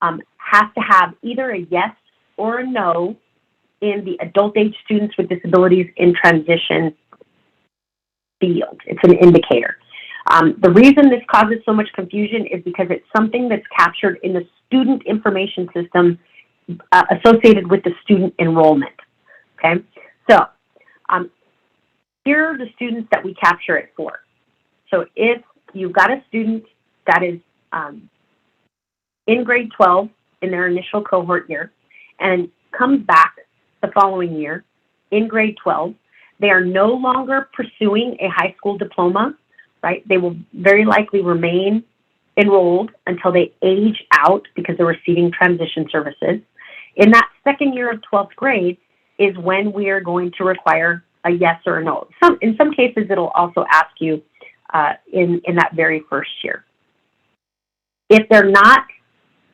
has to have either a yes or a no in the adult age students with disabilities in transition field. It's an indicator. The reason this causes so much confusion is because it's something that's captured in the student information system associated with the student enrollment. Okay, so here are the students that we capture it for. So if you've got a student that is in grade 12 in their initial cohort year and comes back the following year in grade 12, they are no longer pursuing a high school diploma, right? They will very likely remain enrolled until they age out because they're receiving transition services. In that second year of 12th grade is when we are going to require a yes or a no. In some cases, it'll also ask you in that very first year. If they're not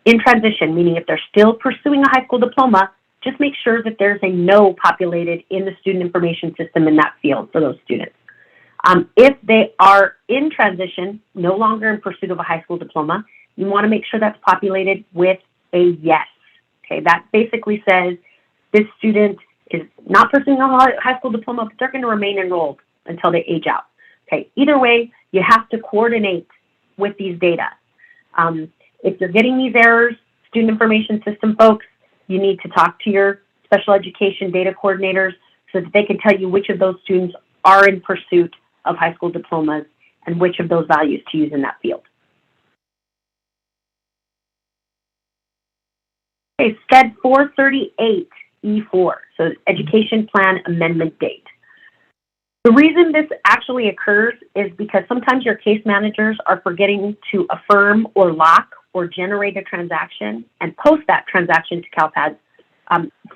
in transition, meaning if they're still pursuing a high school diploma, just make sure that there's a no populated in the student information system in that field for those students. If they are in transition, no longer in pursuit of a high school diploma, you want to make sure that's populated with a yes. Okay, that basically says this student is not pursuing a high school diploma, but they're going to remain enrolled until they age out. Okay, either way, you have to coordinate with these data. If you're getting these errors, student information system folks, you need to talk to your special education data coordinators so that they can tell you which of those students are in pursuit of high school diplomas and which of those values to use in that field. Okay, SPED 438 E4, so Education Plan Amendment Date. The reason this actually occurs is because sometimes your case managers are forgetting to affirm or lock or generate a transaction and post that transaction to CALPADS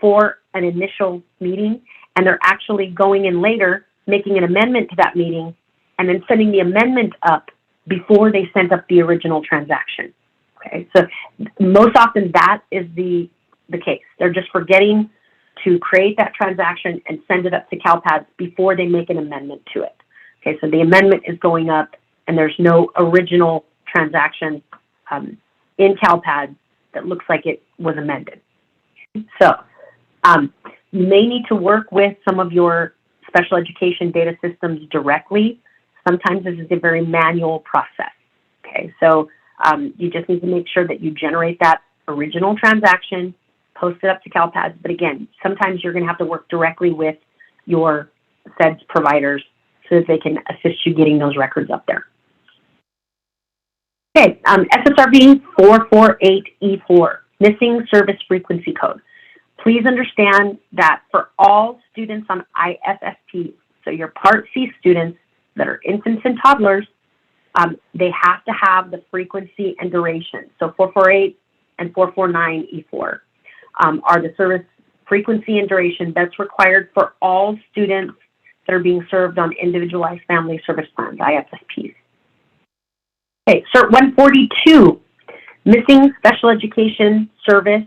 for an initial meeting, and they're actually going in later, making an amendment to that meeting, and then sending the amendment up before they sent up the original transaction. Okay, so most often that is the case. They're just forgetting to create that transaction and send it up to CALPADS before they make an amendment to it. Okay, so the amendment is going up and there's no original transaction in CALPADS that looks like it was amended. So you may need to work with some of your special education data systems directly. Sometimes this is a very manual process. Okay, so you just need to make sure that you generate that original transaction, post it up to CALPADS. But again, sometimes you're going to have to work directly with your SEDS providers so that they can assist you getting those records up there. Okay, SSRB 448E4, Missing Service Frequency Code. Please understand that for all students on IFSP, so your Part C students that are infants and toddlers, they have to have the frequency and duration. So 448 and 449E4 are the service frequency and duration that's required for all students that are being served on Individualized Family Service Plans, IFSPs. Okay, Cert 142, Missing Special Education Service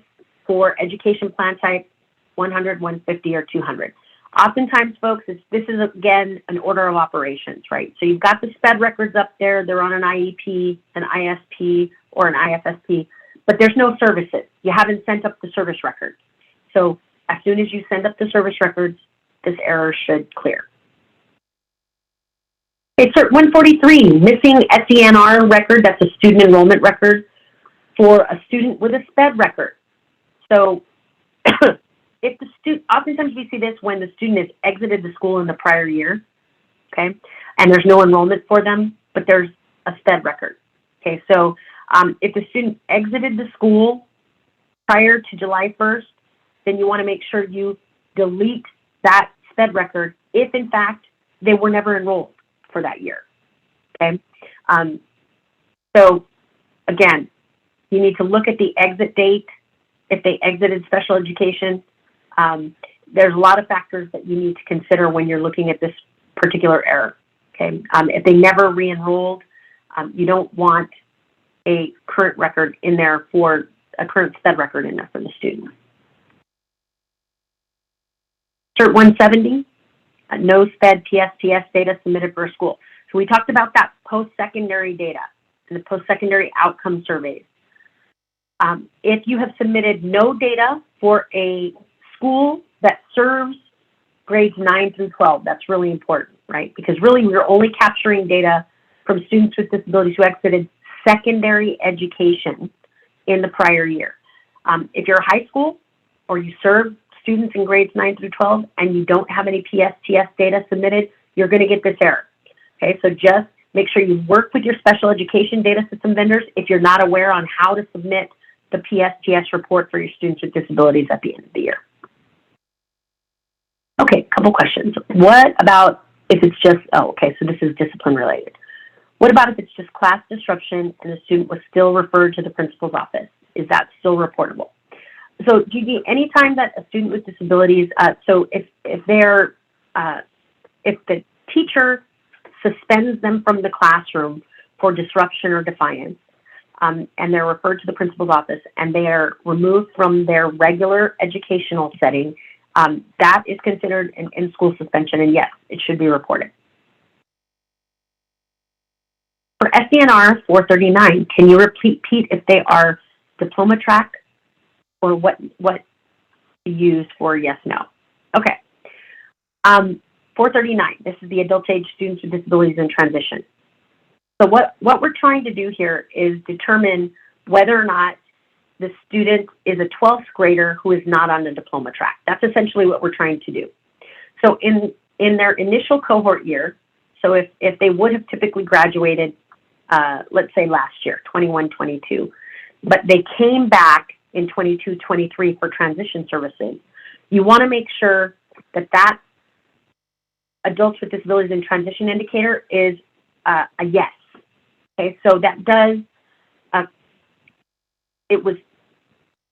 for Education Plan Type 100, 150, or 200. Oftentimes, folks, this is, again, an order of operations, right? So you've got the SPED records up there. They're on an IEP, an ISP, or an IFSP, but there's no services. You haven't sent up the service records. So as soon as you send up the service records, this error should clear. Okay, Cert 143, Missing SENR record. That's a student enrollment record for a student with a SPED record. So if the student, oftentimes we see this when the student has exited the school in the prior year, okay, and there's no enrollment for them, but there's a SPED record. Okay, so if the student exited the school prior to July 1st, then you want to make sure you delete that SPED record if, in fact, they were never enrolled for that year. Okay, so again, you need to look at the exit date if they exited special education. There's a lot of factors that you need to consider when you're looking at this particular error. Okay, if they never re-enrolled, you don't want a current record in there for a current SPED record in there for the student. Cert 170, no SPED PSTS data submitted for a school. So we talked about that post-secondary data and the post-secondary outcome surveys. If you have submitted no data for a school that serves grades 9 through 12, that's really important, right? Because really we're only capturing data from students with disabilities who exited secondary education in the prior year. If you're a high school, or you serve students in grades 9 through 12 and you don't have any PSTS data submitted, you're going to get this error. Okay, so just make sure you work with your special education data system vendors if you're not aware on how to submit the PSTS report for your students with disabilities at the end of the year. Okay, couple questions. What about if it's just, oh, okay, so this is discipline related. What about if it's just class disruption and the student was still referred to the principal's office? Is that still reportable? So Gigi, anytime that a student with disabilities, so if the teacher suspends them from the classroom for disruption or defiance, and they're referred to the principal's office and they are removed from their regular educational setting, that is considered an in-school suspension, and yes, it should be reported. For SDNR 439, can you repeat if they are diploma track or what to use for yes, no? Okay. 439, this is the adult age students with disabilities in transition. So what we're trying to do here is determine whether or not the student is a 12th grader who is not on the diploma track. That's essentially what we're trying to do. So in their initial cohort year, so if they would have typically graduated, let's say last year, 21-22, but they came back in 22-23 for transition services, you want to make sure that that adults with disabilities in transition indicator is a yes. Okay, so that does, it was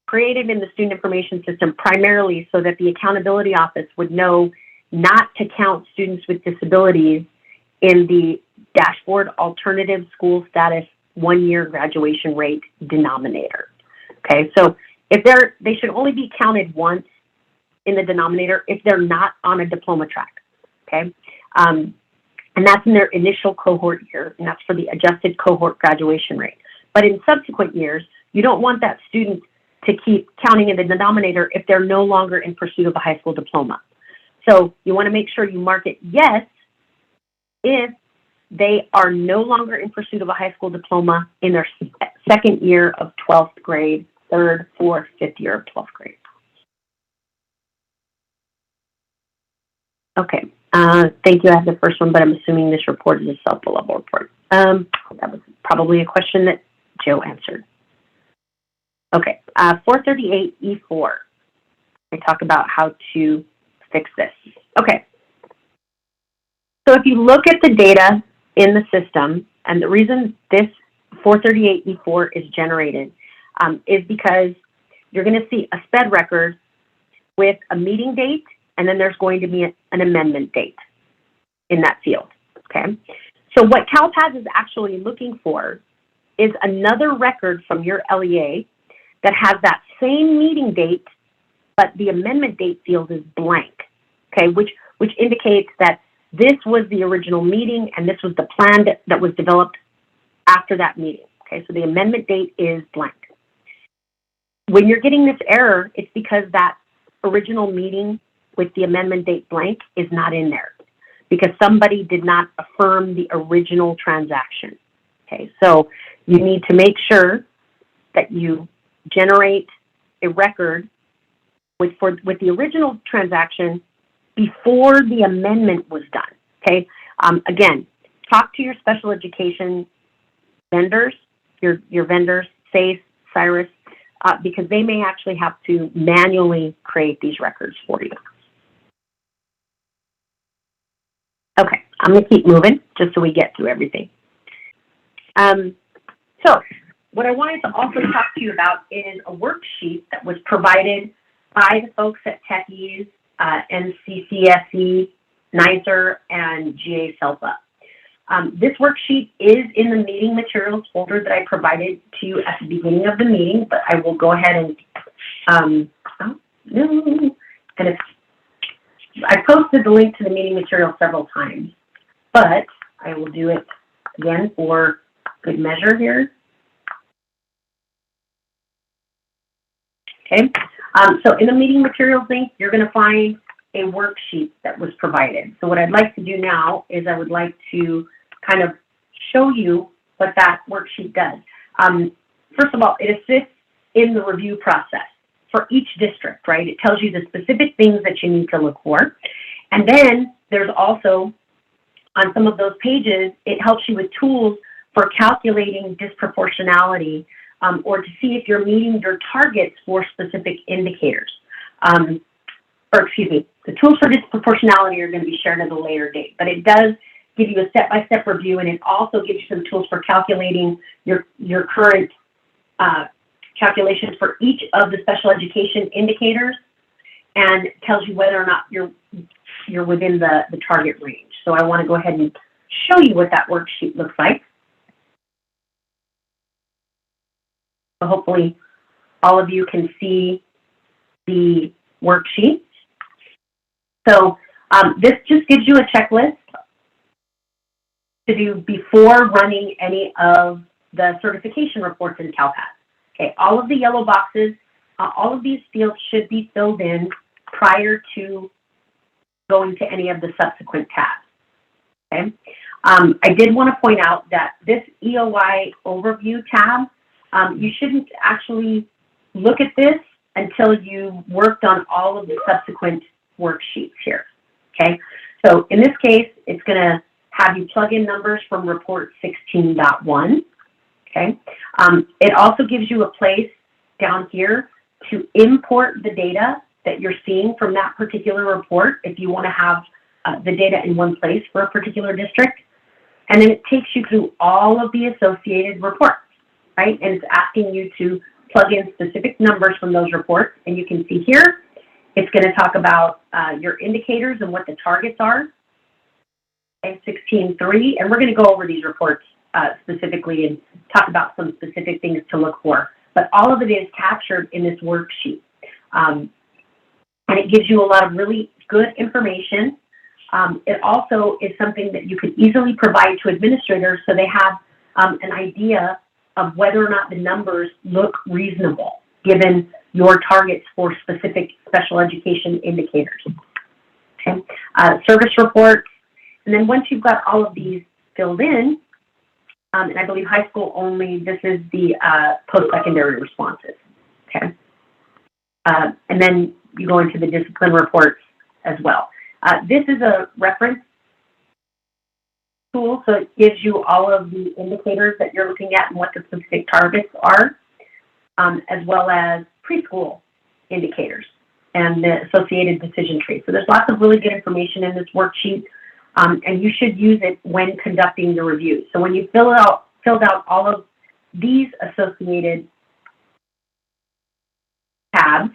created in the student information system primarily so that the accountability office would know not to count students with disabilities in the dashboard alternative school status 1-year graduation rate denominator. Okay, so if they should only be counted once in the denominator if they're not on a diploma track. Okay, and that's in their initial cohort year, and that's for the adjusted cohort graduation rate. But in subsequent years, you don't want that student to keep counting in the denominator if they're no longer in pursuit of a high school diploma. So you want to make sure you mark it yes if they are no longer in pursuit of a high school diploma in their second year of 12th grade, third, fourth, fifth year of 12th grade. Okay, thank you. I have the first one, but I'm assuming this report is a self-level report. That was probably a question that Joe answered. Okay, 438E4. I talk about how to fix this. Okay, so if you look at the data in the system, and the reason this 438E4 is generated is because you're going to see a SPED record with a meeting date, and then there's going to be an amendment date in that field, okay? So what CALPADS is actually looking for is another record from your LEA that has that same meeting date, but the amendment date field is blank, okay? Which indicates that this was the original meeting and this was the plan that was developed after that meeting, okay? So the amendment date is blank. When you're getting this error, it's because that original meeting with the amendment date blank is not in there because somebody did not affirm the original transaction, okay? So you need to make sure that you generate a record with the original transaction before the amendment was done, okay? Again, talk to your special education vendors, your vendors, SEIS, CIRUS, because they may actually have to manually create these records for you. Okay, I'm gonna keep moving just so we get through everything. So what I wanted to also talk to you about is a worksheet that was provided by the folks at Tech-EZE, NCCSE, NICER, and GA SELPA. This worksheet is in the meeting materials folder that I provided to you at the beginning of the meeting, but I will go ahead and, I posted the link to the meeting material several times, but I will do it again for good measure here. Okay, so in the meeting materials link, you're going to find a worksheet that was provided. So what I'd like to do now is I would like to kind of show you what that worksheet does. First of all, it assists in the review process. for each district, right? It tells you the specific things that you need to look for. And then there's also, on some of those pages, it helps you with tools for calculating disproportionality or to see if you're meeting your targets for specific indicators. The tools for disproportionality are going to be shared at a later date, but it does give you a step-by-step review, and it also gives you some tools for calculating your current calculations for each of the special education indicators, and tells you whether or not you're within the target range. So I want to go ahead and show you what that worksheet looks like. So hopefully all of you can see the worksheet. So this just gives you a checklist to do before running any of the certification reports in CALPADS. Okay, all of the yellow boxes, all of these fields should be filled in prior to going to any of the subsequent tabs. Okay, I did want to point out that this EOY overview tab, you shouldn't actually look at this until you worked on all of the subsequent worksheets here. Okay, so in this case, it's going to have you plug in numbers from report 16.1. Okay, it also gives you a place down here to import the data that you're seeing from that particular report if you want to have the data in one place for a particular district. And then it takes you through all of the associated reports, right? And it's asking you to plug in specific numbers from those reports. And you can see here, it's going to talk about your indicators and what the targets are. Okay, 16.3, and we're going to go over these reports specifically and talk about some specific things to look for. But all of it is captured in this worksheet. And it gives you a lot of really good information. It also is something that you could easily provide to administrators so they have an idea of whether or not the numbers look reasonable given your targets for specific special education indicators. Okay, service reports. And then once you've got all of these filled in, and I believe high school only, this is the post-secondary responses, okay? And then you go into the discipline reports as well. This is a reference tool, so it gives you all of the indicators that you're looking at and what the specific targets are, as well as preschool indicators and the associated decision trees. So there's lots of really good information in this worksheet. And you should use it when conducting your reviews. So when you filled out all of these associated tabs,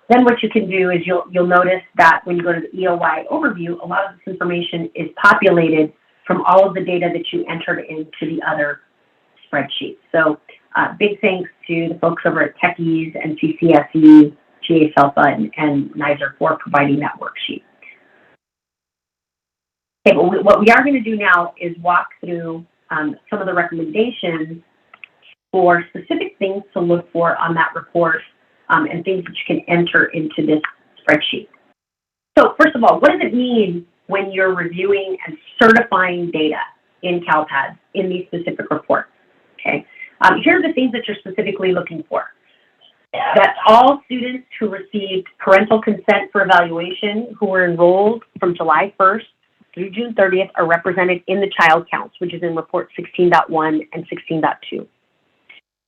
then what you can do is you'll notice that when you go to the EOY overview, a lot of this information is populated from all of the data that you entered into the other spreadsheets. So big thanks to the folks over at Tech-EZE and CCSE, GA-SELPA, and NISER for providing that worksheet. Okay, but what we are going to do now is walk through some of the recommendations for specific things to look for on that report and things that you can enter into this spreadsheet. So first of all, what does it mean when you're reviewing and certifying data in CALPADS in these specific reports? Okay, here are the things that you're specifically looking for. That all students who received parental consent for evaluation who were enrolled from July 1st through June 30th are represented in the child counts, which is in report 16.1 and 16.2. You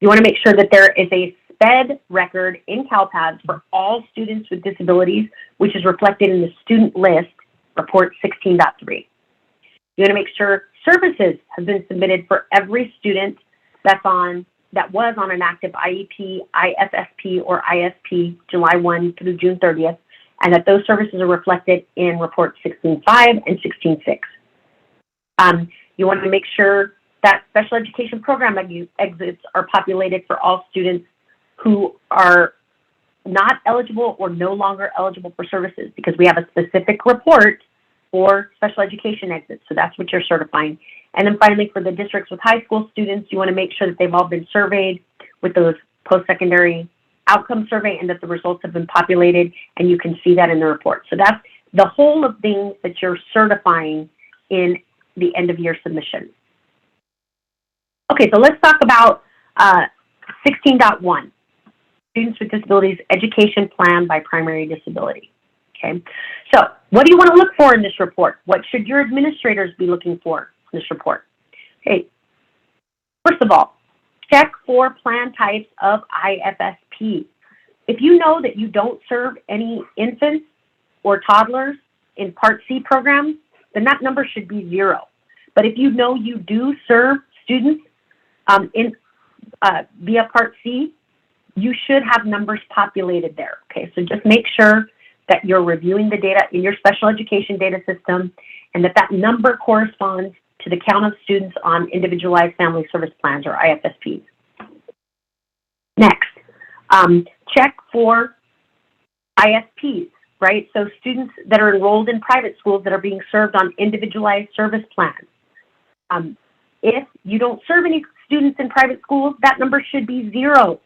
want to make sure that there is a SPED record in CALPADS for all students with disabilities, which is reflected in the student list, report 16.3. You want to make sure services have been submitted for every student that was on an active IEP, IFSP, or ISP July 1 through June 30th, and that those services are reflected in report 16.5 and 16.6. You want to make sure that special education program exits are populated for all students who are not eligible or no longer eligible for services, because we have a specific report for special education exits, so that's what you're certifying. And then finally, for the districts with high school students, you want to make sure that they've all been surveyed with those post-secondary outcome survey and that the results have been populated, and you can see that in the report. So that's the whole of things that you're certifying in the end of year submission. Okay, so let's talk about 16.1. Students with Disabilities Education Plan by Primary Disability. Okay, so what do you want to look for in this report? What should your administrators be looking for in this report? Okay, first of all, check for plan types of IFSP. If you know that you don't serve any infants or toddlers in Part C programs, then that number should be 0. But if you know you do serve students via Part C, you should have numbers populated there. Okay, so just make sure that you're reviewing the data in your special education data system and that that number corresponds to the count of students on Individualized Family Service Plans, or IFSPs. Next, check for ISPs, right? So students that are enrolled in private schools that are being served on Individualized Service Plans. If you don't serve any students in private schools, that number should be 0,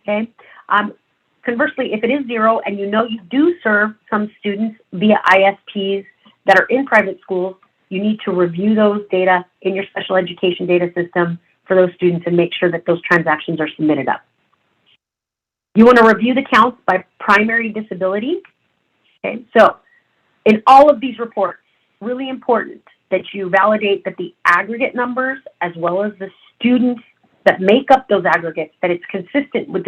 okay? Conversely, if it is 0 and you know you do serve some students via ISPs that are in private schools, you need to review those data in your special education data system for those students and make sure that those transactions are submitted up. You want to review the counts by primary disability. Okay, so in all of these reports, really important that you validate that the aggregate numbers as well as the students that make up those aggregates, that it's consistent with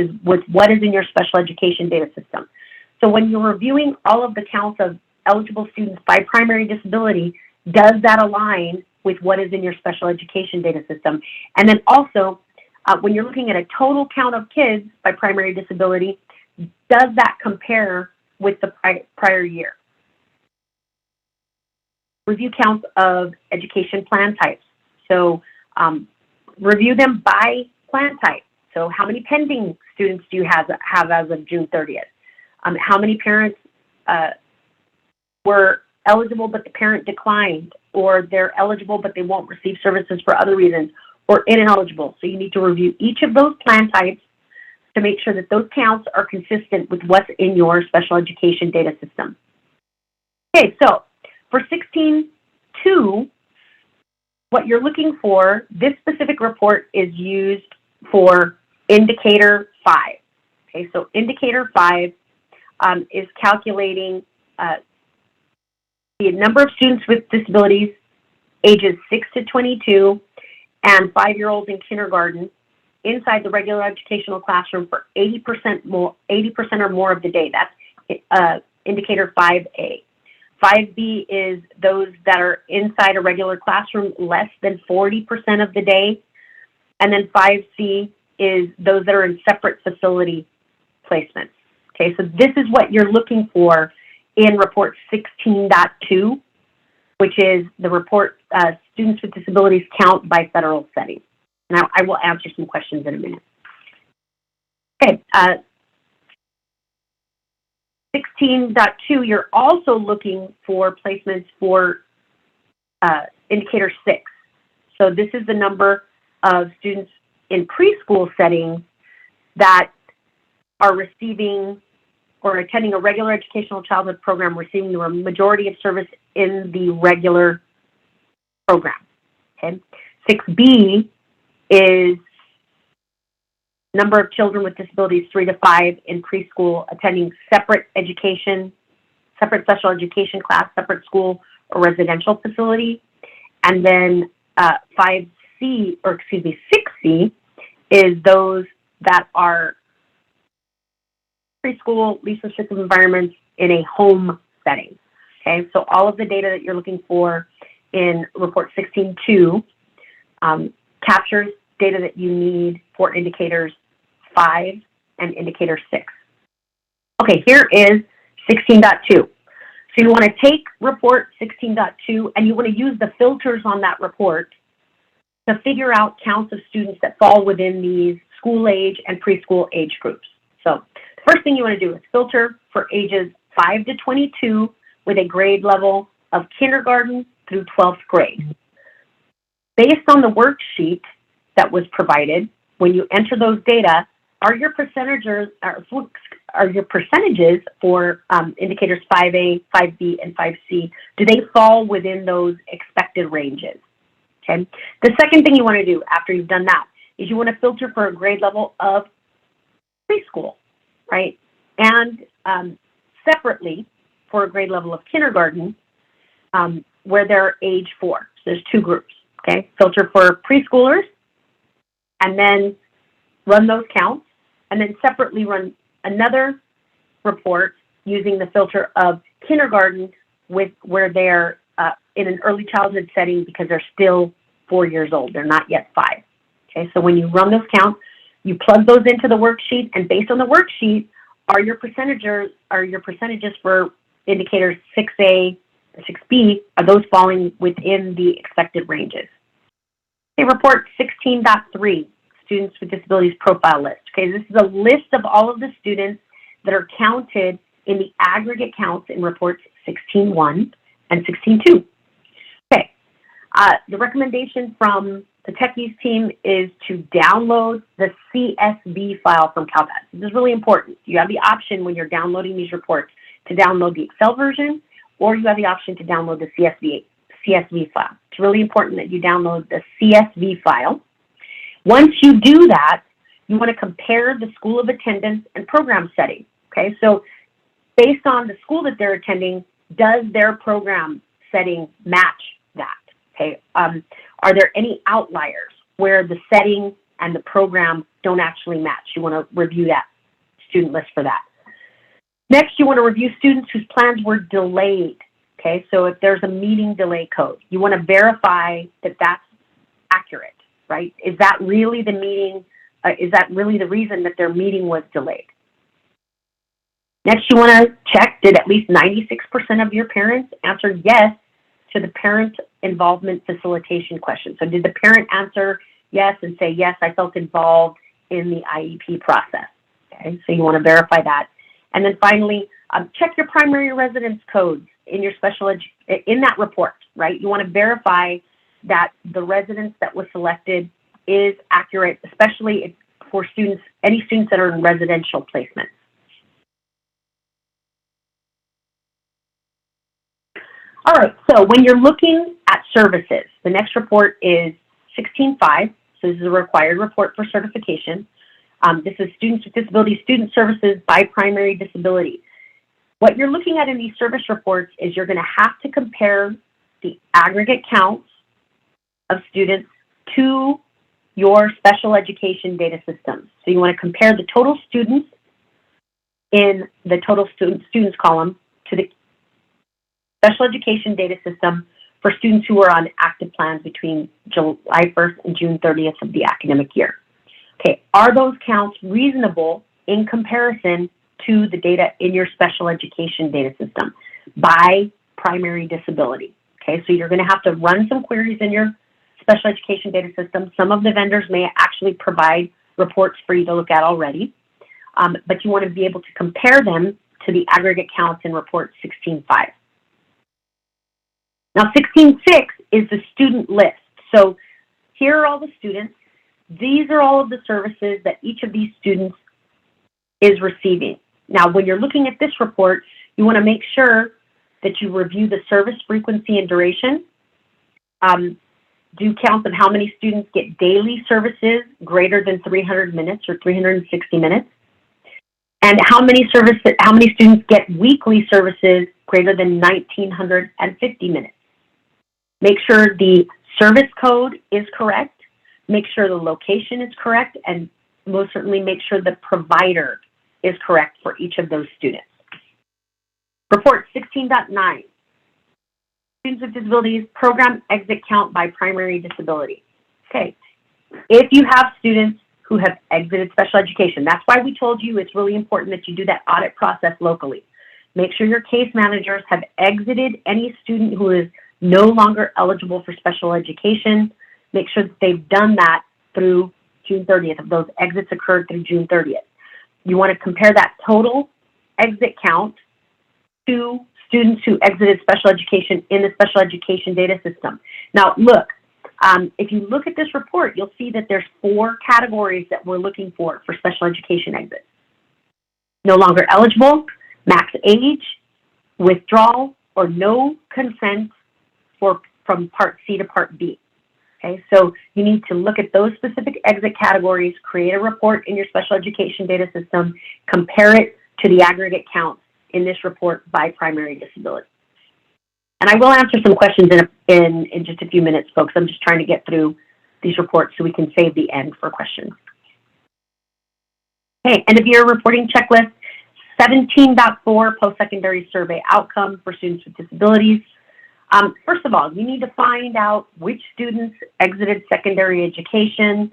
what is in your special education data system. So when you're reviewing all of the counts of eligible students by primary disability, does that align with what is in your special education data system? And then also, when you're looking at a total count of kids by primary disability, does that compare with the prior year? Review counts of education plan types. So review them by plan type. So how many pending students do you have as of June 30th? How many parents were eligible but the parent declined, or they're eligible but they won't receive services for other reasons, or ineligible? So you need to review each of those plan types to make sure that those counts are consistent with what's in your special education data system. Okay, so for 16.2, what you're looking for, this specific report is used for Indicator 5. Okay, so Indicator 5 is calculating the number of students with disabilities ages 6 to 22 and 5-year-olds in kindergarten inside the regular educational classroom for 80% or more of the day. That's Indicator 5A. 5B is those that are inside a regular classroom less than 40% of the day. And then 5C is those that are in separate facility placements. Okay, so this is what you're looking for in report 16.2, which is the report Students with Disabilities Count by Federal Setting. Now, I will answer some questions in a minute. Okay, 16.2, you're also looking for placements for Indicator 6. So this is the number of students in preschool settings that are receiving or attending a regular educational childhood program, receiving the majority of service in the regular program. Okay, 6B is number of children with disabilities 3 to 5 in preschool attending separate special education class, separate school or residential facility. And then 6C is those that are preschool, least restrictive environments in a home setting. Okay, so all of the data that you're looking for in report 16.2 captures data that you need for indicators 5 and indicator 6. Okay, here is 16.2. So you want to take report 16.2 and you want to use the filters on that report to figure out counts of students that fall within these school age and preschool age groups. So the first thing you want to do is filter for ages 5 to 22 with a grade level of kindergarten through 12th grade. Based on the worksheet that was provided, when you enter those data, are your percentages for indicators 5A, 5B, and 5C, do they fall within those expected ranges? Okay. The second thing you want to do after you've done that is you want to filter for a grade level of preschool. right? And separately for a grade level of kindergarten, where they're age 4. So there's 2 groups, okay? Filter for preschoolers, and then run those counts, and then separately run another report using the filter of kindergarten where they're in an early childhood setting because they're still 4 years old. They're not yet 5. Okay, so when you run those counts, you plug those into the worksheet, and based on the worksheet are your percentages for indicators 6A and 6B, are those falling within the expected ranges. Okay, report 16.3, students with disabilities profile list. Okay, this is a list of all of the students that are counted in the aggregate counts in reports 16.1 and 16.2. Okay, the recommendation from the Tech-EZE team is to download the CSV file from CALPADS. This is really important. You have the option when you're downloading these reports to download the Excel version, or you have the option to download the CSV file. It's really important that you download the CSV file. Once you do that, you want to compare the school of attendance and program setting. Okay, so based on the school that they're attending, does their program setting match that? Okay, are there any outliers where the setting and the program don't actually match? You want to review that student list for that. Next, you want to review students whose plans were delayed. Okay, so if there's a meeting delay code, you want to verify that that's accurate, right? Is that really the meeting? Is that really the reason that their meeting was delayed? Next, you want to check, did at least 96% of your parents answer yes to the parent involvement facilitation question? So did the parent answer yes and say, yes, I felt involved in the IEP process? Okay, so you want to verify that. And then finally, check your primary residence codes in your in that report, right? You want to verify that the residence that was selected is accurate, especially for students, any students that are in residential placement. All right, so when you're looking at services, the next report is 16.5. So this is a required report for certification. This is Students with Disabilities Student Services by Primary Disability. What you're looking at in these service reports is you're going to have to compare the aggregate counts of students to your special education data systems. So you want to compare the total students in the total students column to the special education data system for students who are on active plans between July 1st and June 30th of the academic year. Okay, are those counts reasonable in comparison to the data in your special education data system by primary disability? Okay, so you're going to have to run some queries in your special education data system. Some of the vendors may actually provide reports for you to look at already, but you want to be able to compare them to the aggregate counts in report 16.5. Now 16.6 is the student list. So here are all the students. These are all of the services that each of these students is receiving. Now, when you're looking at this report, you want to make sure that you review the service frequency and duration. Do counts of how many students get daily services greater than 300 minutes or 360 minutes, and how many students get weekly services greater than 1,950 minutes. Make sure the service code is correct. Make sure the location is correct, and most certainly make sure the provider is correct for each of those students. Report 16.9, Students with Disabilities Program Exit Count by Primary Disability. Okay, if you have students who have exited special education, that's why we told you it's really important that you do that audit process locally. Make sure your case managers have exited any student who is no longer eligible for special education. Make sure that they've done that through June 30th, if those exits occurred through June 30th. You want to compare that total exit count to students who exited special education in the special education data system. Now, look, if you look at this report, you'll see that there's 4 categories that we're looking for special education exits. No longer eligible, max age, withdrawal, or no consent from Part C to Part B. Okay, so you need to look at those specific exit categories, create a report in your special education data system, compare it to the aggregate counts in this report by primary disability. And I will answer some questions in just a few minutes, folks. I'm just trying to get through these reports so we can save the end for questions. Okay, end of year reporting checklist, 17.4 post-secondary survey outcome for students with disabilities. First of all, you need to find out which students exited secondary education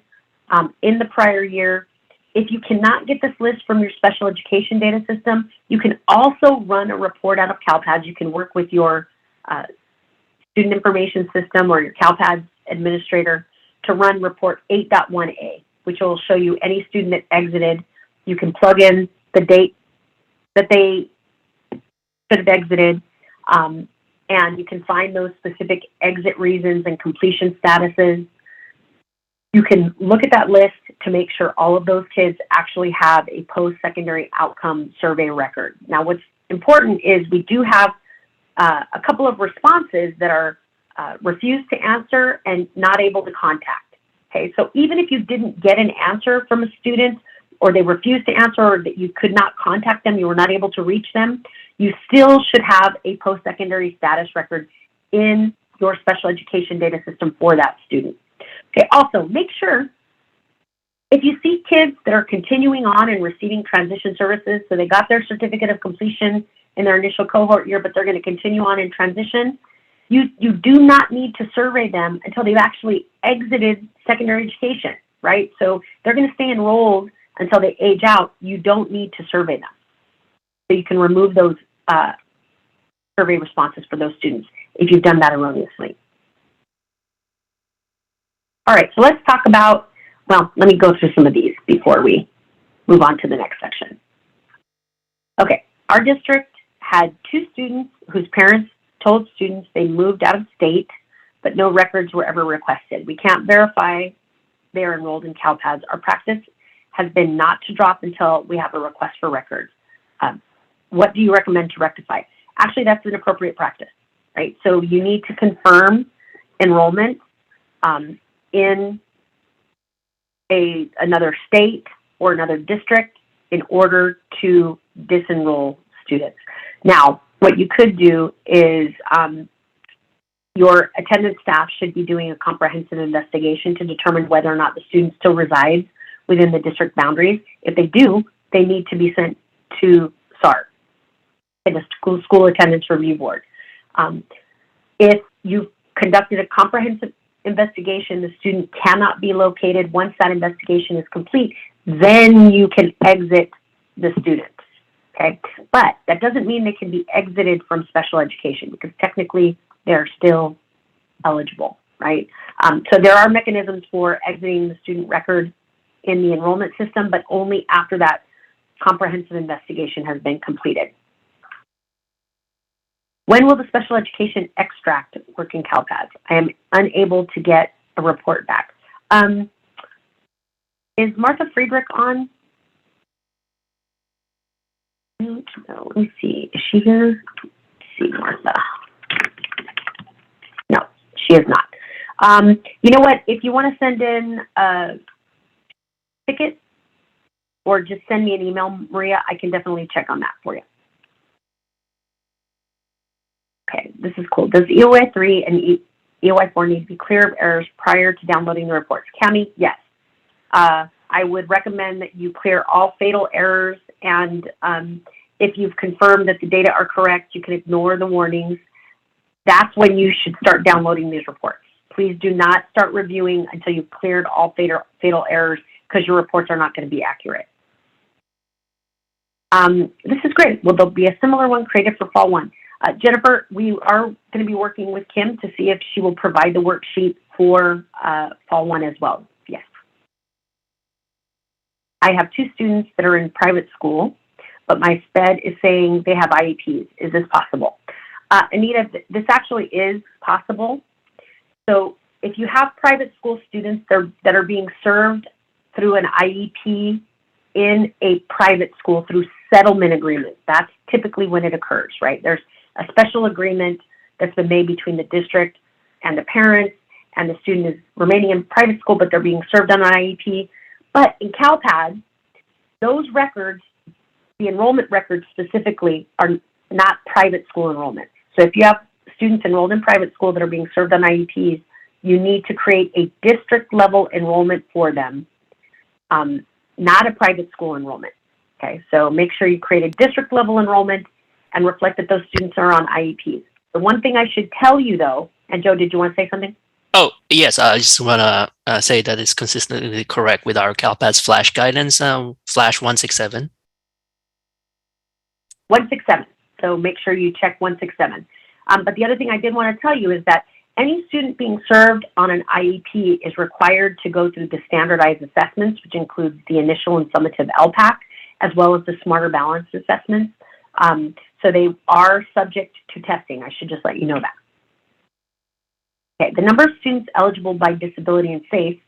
in the prior year. If you cannot get this list from your special education data system, you can also run a report out of CALPADS. You can work with your student information system or your CALPADS administrator to run report 8.1a, which will show you any student that exited. You can plug in the date that they should have exited, and you can find those specific exit reasons and completion statuses. You can look at that list to make sure all of those kids actually have a post-secondary outcome survey record. Now, what's important is we do have a couple of responses that are refused to answer and not able to contact. Okay, so even if you didn't get an answer from a student, or they refused to answer, or that you could not contact them, you were not able to reach them, you still should have a post-secondary status record in your special education data system for that student. Okay, also make sure if you see kids that are continuing on and receiving transition services, so they got their certificate of completion in their initial cohort year, but they're going to continue on in transition, you do not need to survey them until they've actually exited secondary education, right? So they're going to stay enrolled until they age out. You don't need to survey them. So you can remove those survey responses for those students if you've done that erroneously. All right, so let's talk about, well, let me go through some of these before we move on to the next section. Okay, our district had 2 students whose parents told students they moved out of state, but no records were ever requested. We can't verify they are enrolled in CALPADS. Our practice has been not to drop until we have a request for records. What do you recommend to rectify? Actually, that's an appropriate practice, right? So you need to confirm enrollment in another state or another district in order to disenroll students. Now, what you could do is your attendance staff should be doing a comprehensive investigation to determine whether or not the student still resides within the district boundaries. If they do, they need to be sent to SART, the School Attendance Review Board. If you've conducted a comprehensive investigation, the student cannot be located. Once that investigation is complete, then you can exit the student, okay? But that doesn't mean they can be exited from special education because technically they're still eligible, right? So there are mechanisms for exiting the student record in the enrollment system, but only after that comprehensive investigation has been completed. When will the special education extract work in CALPADS? I am unable to get a report back. Is Martha Friedrich on? No, let me see. Is she here? Let's see, Martha. No, she is not. You know what? If you want to send in a ticket or just send me an email, Maria, I can definitely check on that for you. Okay, this is cool. Does EOY 3 and EOY 4 need to be clear of errors prior to downloading the reports? Cami, yes. I would recommend that you clear all fatal errors, and if you've confirmed that the data are correct, you can ignore the warnings. That's when you should start downloading these reports. Please do not start reviewing until you've cleared all fatal errors, because your reports are not going to be accurate. This is great. Well, there'll be a similar one created for Fall 1. Jennifer, we are going to be working with Kim to see if she will provide the worksheet for Fall 1 as well. Yes. I have 2 students that are in private school, but my SPED is saying they have IEPs. Is this possible? Anita, this actually is possible. So if you have private school students that are being served through an IEP in a private school through settlement agreement, that's typically when it occurs, right? There's a special agreement that's been made between the district and the parents, and the student is remaining in private school, but they're being served on an IEP. But in CALPADS, those records, the enrollment records specifically, are not private school enrollment. So if you have students enrolled in private school that are being served on IEPs, you need to create a district level enrollment for them, not a private school enrollment. Okay, so make sure you create a district level enrollment and reflect that those students are on IEPs. The one thing I should tell you though, and Joe, did you want to say something? Oh, yes, I just want to say that it's consistently correct with our CALPADS Flash guidance, Flash 167. 167. So make sure you check 167. But the other thing I did want to tell you is that any student being served on an IEP is required to go through the standardized assessments, which includes the initial and summative LPAC, as well as the Smarter Balance assessments. So they are subject to testing. I should just let you know that. Okay, the number of students eligible by disability and SAFE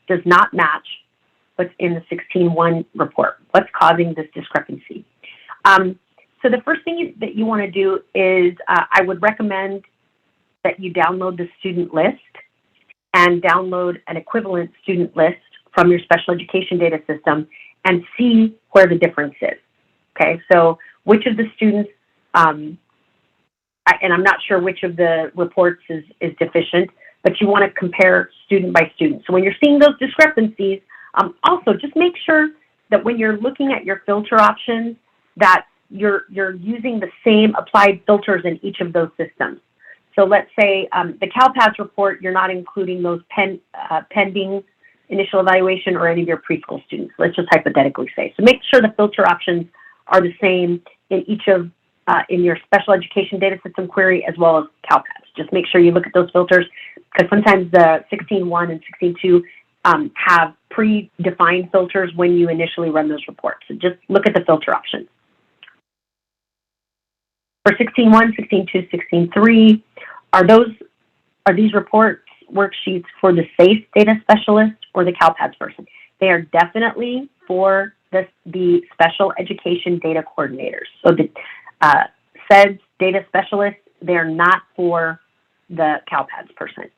does not match what's in the 16-1 report. What's causing this discrepancy? So the first thing that you want to do is I would recommend that you download the student list and download an equivalent student list from your special education data system and see where the difference is. Okay, so which of the students, and I'm not sure which of the reports is deficient, but you want to compare student by student. So when you're seeing those discrepancies, also just make sure that when you're looking at your filter options, that you're using the same applied filters in each of those systems. So let's say the CALPADS report, you're not including those pending initial evaluation or any of your preschool students. Let's just hypothetically say. So make sure the filter options are the same in each of, in your special education data system query as well as CALPADS. Just make sure you look at those filters because sometimes the 16.1 and 16.2 have predefined filters when you initially run those reports. So just look at the filter options. For 16.1, 16.2, 16.3, are these reports worksheets for the SAFE data specialist or the CALPADS person? They are definitely for the special education data coordinators. So the SEDS data specialist, they're not for the CALPADS person.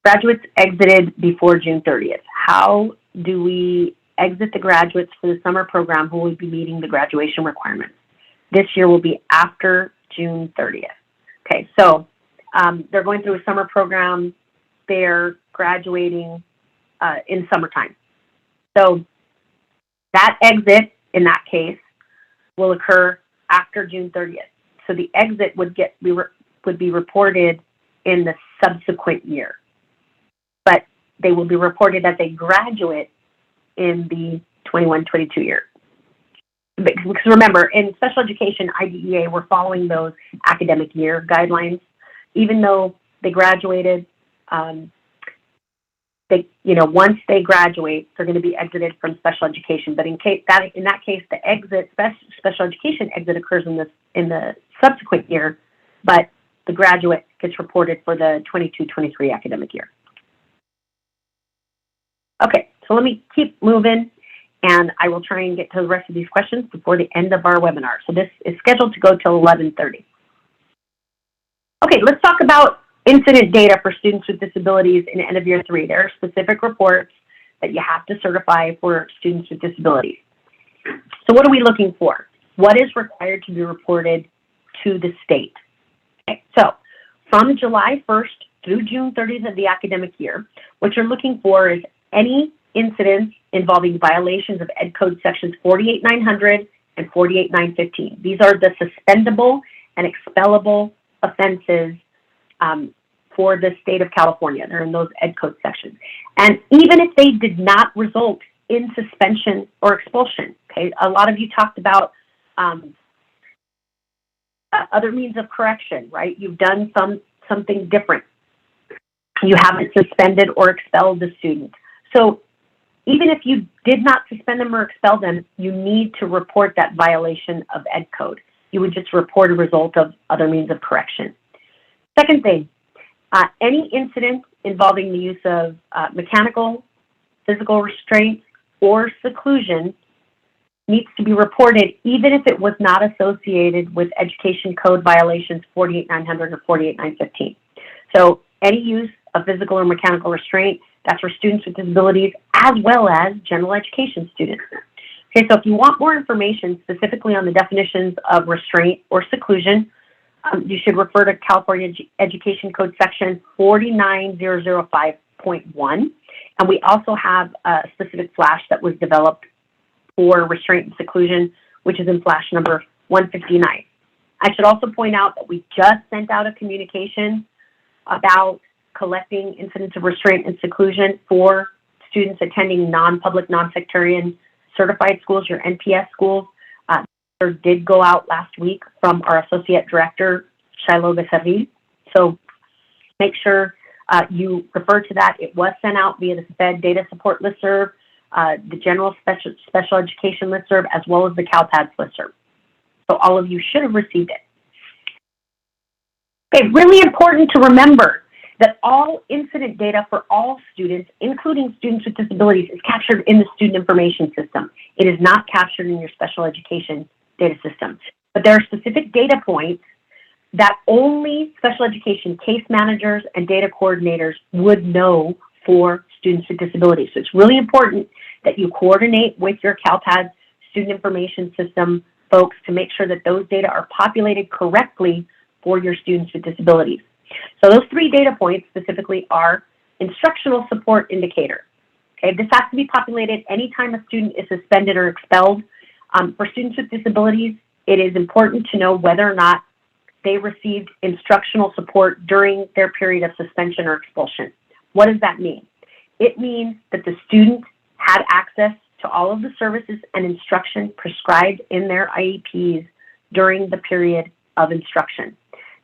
Graduates exited before June 30th. How do we exit the graduates for the summer program who will be meeting the graduation requirements? This year will be after June 30th. Okay, so they're going through a summer program. They're graduating in summertime. So that exit, in that case, will occur after June 30th. So the exit would be reported in the subsequent year. But they will be reported as a graduate in the 21-22 year. Because remember, in special education, IDEA, we're following those academic year guidelines. Even though they graduated, once they graduate, they're going to be exited from special education. But in that case, the exit, special education exit occurs in the subsequent year, but the graduate gets reported for the 22-23 academic year. Okay, so let me keep moving, and I will try and get to the rest of these questions before the end of our webinar. So this is scheduled to go till 11:30. Okay, let's talk about incident data for students with disabilities in end of year 3. There are specific reports that you have to certify for students with disabilities. So what are we looking for? What is required to be reported to the state? Okay, so from July 1st through June 30th of the academic year, what you're looking for is any incidents involving violations of Ed Code sections 48900 and 48915. These are the suspendable and expellable offenses for the state of California. They're in those Ed Code sections. And even if they did not result in suspension or expulsion, okay, a lot of you talked about other means of correction, right? You've done something different. You haven't suspended or expelled the student. So even if you did not suspend them or expel them, you need to report that violation of Ed Code. You would just report a result of other means of correction. Second thing, any incident involving the use of mechanical, physical restraint, or seclusion needs to be reported even if it was not associated with education code violations 48900 or 48915. So any use of physical or mechanical restraint, that's for students with disabilities as well as general education students. Okay, so if you want more information specifically on the definitions of restraint or seclusion, you should refer to California Education Code section 49005.1. And we also have a specific flash that was developed for restraint and seclusion, which is in flash number 159. I should also point out that we just sent out a communication about collecting incidents of restraint and seclusion for students attending non-public, non-sectarian certified schools, your NPS schools. There did go out last week from our Associate Director, Shiloh Becerril. So make sure you refer to that. It was sent out via the SPED data support listserv, the general special education listserv, as well as the CALPADS listserv. So all of you should have received it. Okay, really important to remember that all incident data for all students, including students with disabilities, is captured in the student information system. It is not captured in your special education data system. But there are specific data points that only special education case managers and data coordinators would know for students with disabilities. So it's really important that you coordinate with your CALPADS student information system folks to make sure that those data are populated correctly for your students with disabilities. So those three data points specifically are instructional support indicator. Okay, this has to be populated anytime a student is suspended or expelled. For students with disabilities, it is important to know whether or not they received instructional support during their period of suspension or expulsion. What does that mean? It means that the student had access to all of the services and instruction prescribed in their IEPs during the period of instruction.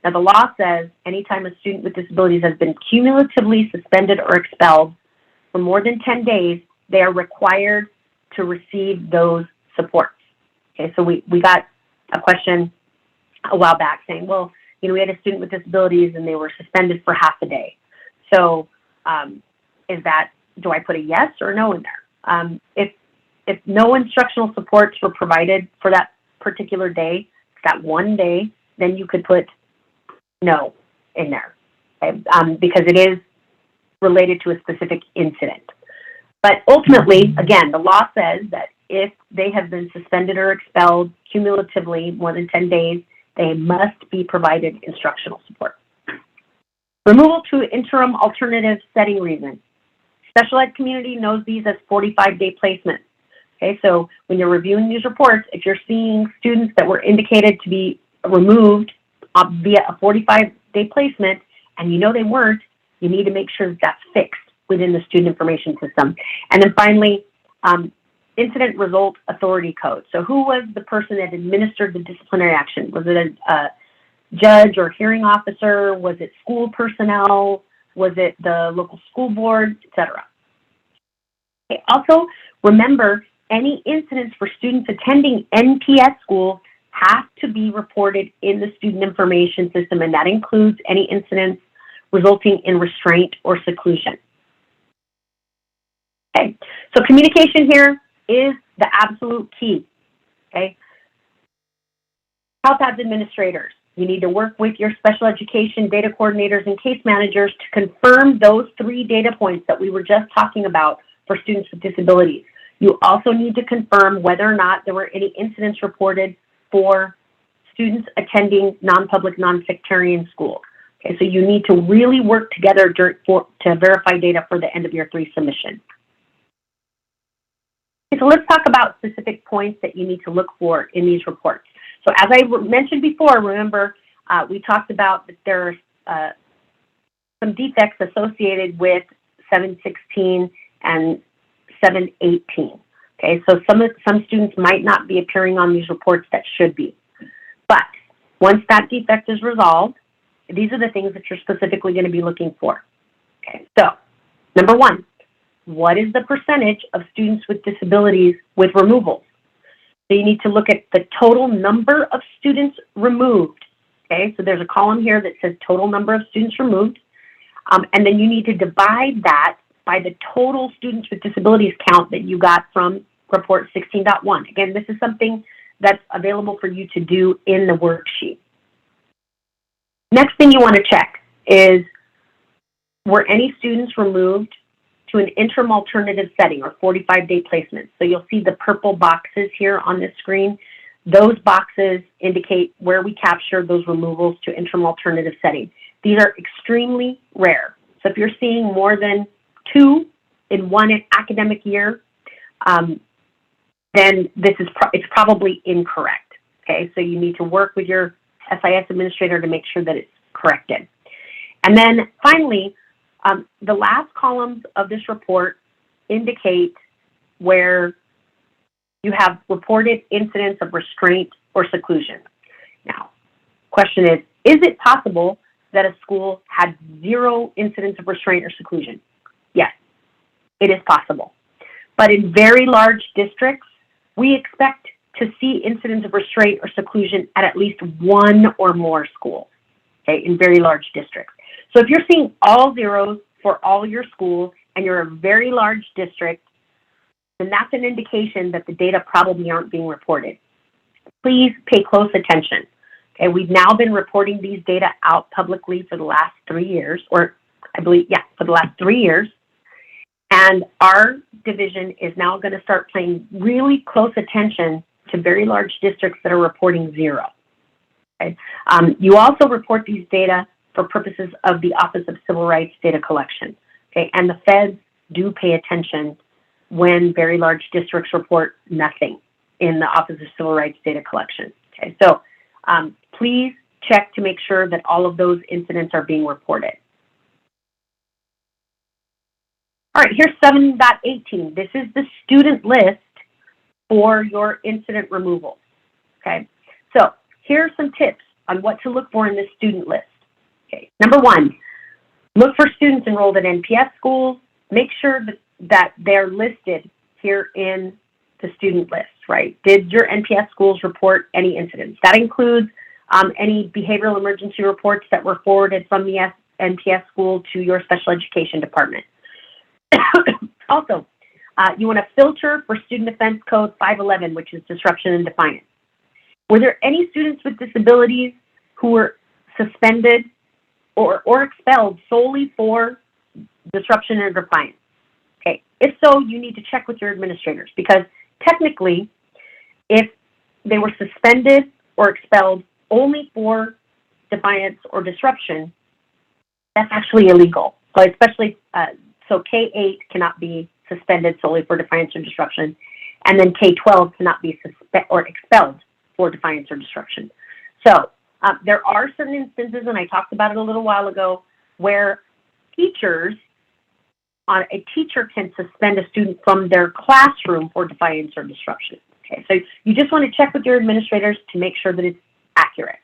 Now, the law says anytime a student with disabilities has been cumulatively suspended or expelled for more than 10 days, they are required to receive those supports. Okay, so we got a question a while back saying, well, we had a student with disabilities and they were suspended for half a day. So do I put a yes or no in there? If no instructional supports were provided for that particular day, that one day, then you could put no in there, okay? Because it is related to a specific incident. But ultimately, again, the law says that if they have been suspended or expelled cumulatively more than 10 days, they must be provided instructional support. Removal to interim alternative setting reason. Special ed community knows these as 45-day placements. Okay, so when you're reviewing these reports, if you're seeing students that were indicated to be removed via a 45-day placement, and you know they weren't, you need to make sure that that's fixed within the student information system. And then finally, incident result authority code. So who was the person that administered the disciplinary action? Was it a judge or hearing officer? Was it school personnel? Was it the local school board, etc.? Okay, also, remember, any incidents for students attending NPS schools have to be reported in the student information system, and that includes any incidents resulting in restraint or seclusion. Okay, so communication here is the absolute key, okay? CALPADS administrators, you need to work with your special education data coordinators and case managers to confirm those three data points that we were just talking about for students with disabilities. You also need to confirm whether or not there were any incidents reported for students attending non-public, non-sectarian schools. Okay, so you need to really work together to verify data for the end of year 3 submission. Okay, so let's talk about specific points that you need to look for in these reports. So as I mentioned before, remember, we talked about that there are some defects associated with 716 and 718. Okay, so some students might not be appearing on these reports that should be. But once that defect is resolved, these are the things that you're specifically going to be looking for. Okay, so number one, what is the percentage of students with disabilities with removals? So you need to look at the total number of students removed. Okay, so there's a column here that says total number of students removed. And then you need to divide that by the total students with disabilities count that you got from report 16.1. Again, this is something that's available for you to do in the worksheet. Next thing you want to check is, were any students removed to an interim alternative setting or 45-day placement? So you'll see the purple boxes here on this screen. Those boxes indicate where we capture those removals to interim alternative setting. These are extremely rare. So if you're seeing more than 2 in one academic year, then it's probably incorrect. Okay, so you need to work with your SIS administrator to make sure that it's corrected. And then finally, the last columns of this report indicate where you have reported incidents of restraint or seclusion. Now, question is it possible that a school had 0 incidents of restraint or seclusion? Yes, it is possible. But in very large districts, we expect to see incidents of restraint or seclusion at least 1 or more schools, okay, in very large districts. So if you're seeing all 0s for all your schools and you're a very large district, then that's an indication that the data probably aren't being reported. Please pay close attention. Okay, we've now been reporting these data out publicly for the last 3 years, or I believe, yeah, for the last 3 years. And our division is now going to start paying really close attention to very large districts that are reporting 0. Okay? You also report these data for purposes of the Office of Civil Rights data collection. Okay? And the feds do pay attention when very large districts report nothing in the Office of Civil Rights data collection. Okay? So please check to make sure that all of those incidents are being reported. All right, here's 7.18. This is the student list for your incident removal, okay? So here are some tips on what to look for in this student list. Okay, number 1, look for students enrolled at NPS schools. Make sure that they're listed here in the student list, right? Did your NPS schools report any incidents? That includes any behavioral emergency reports that were forwarded from the NPS school to your special education department. Also, you want to filter for Student Offense Code 511, which is disruption and defiance. Were there any students with disabilities who were suspended or expelled solely for disruption and defiance? Okay, if so, you need to check with your administrators, because technically, if they were suspended or expelled only for defiance or disruption, that's actually illegal. So especially, so K-8 cannot be suspended solely for defiance or disruption, and then K-12 cannot be expelled for defiance or disruption. So there are certain instances, and I talked about it a little while ago, where a teacher can suspend a student from their classroom for defiance or disruption. Okay, so you just want to check with your administrators to make sure that it's accurate.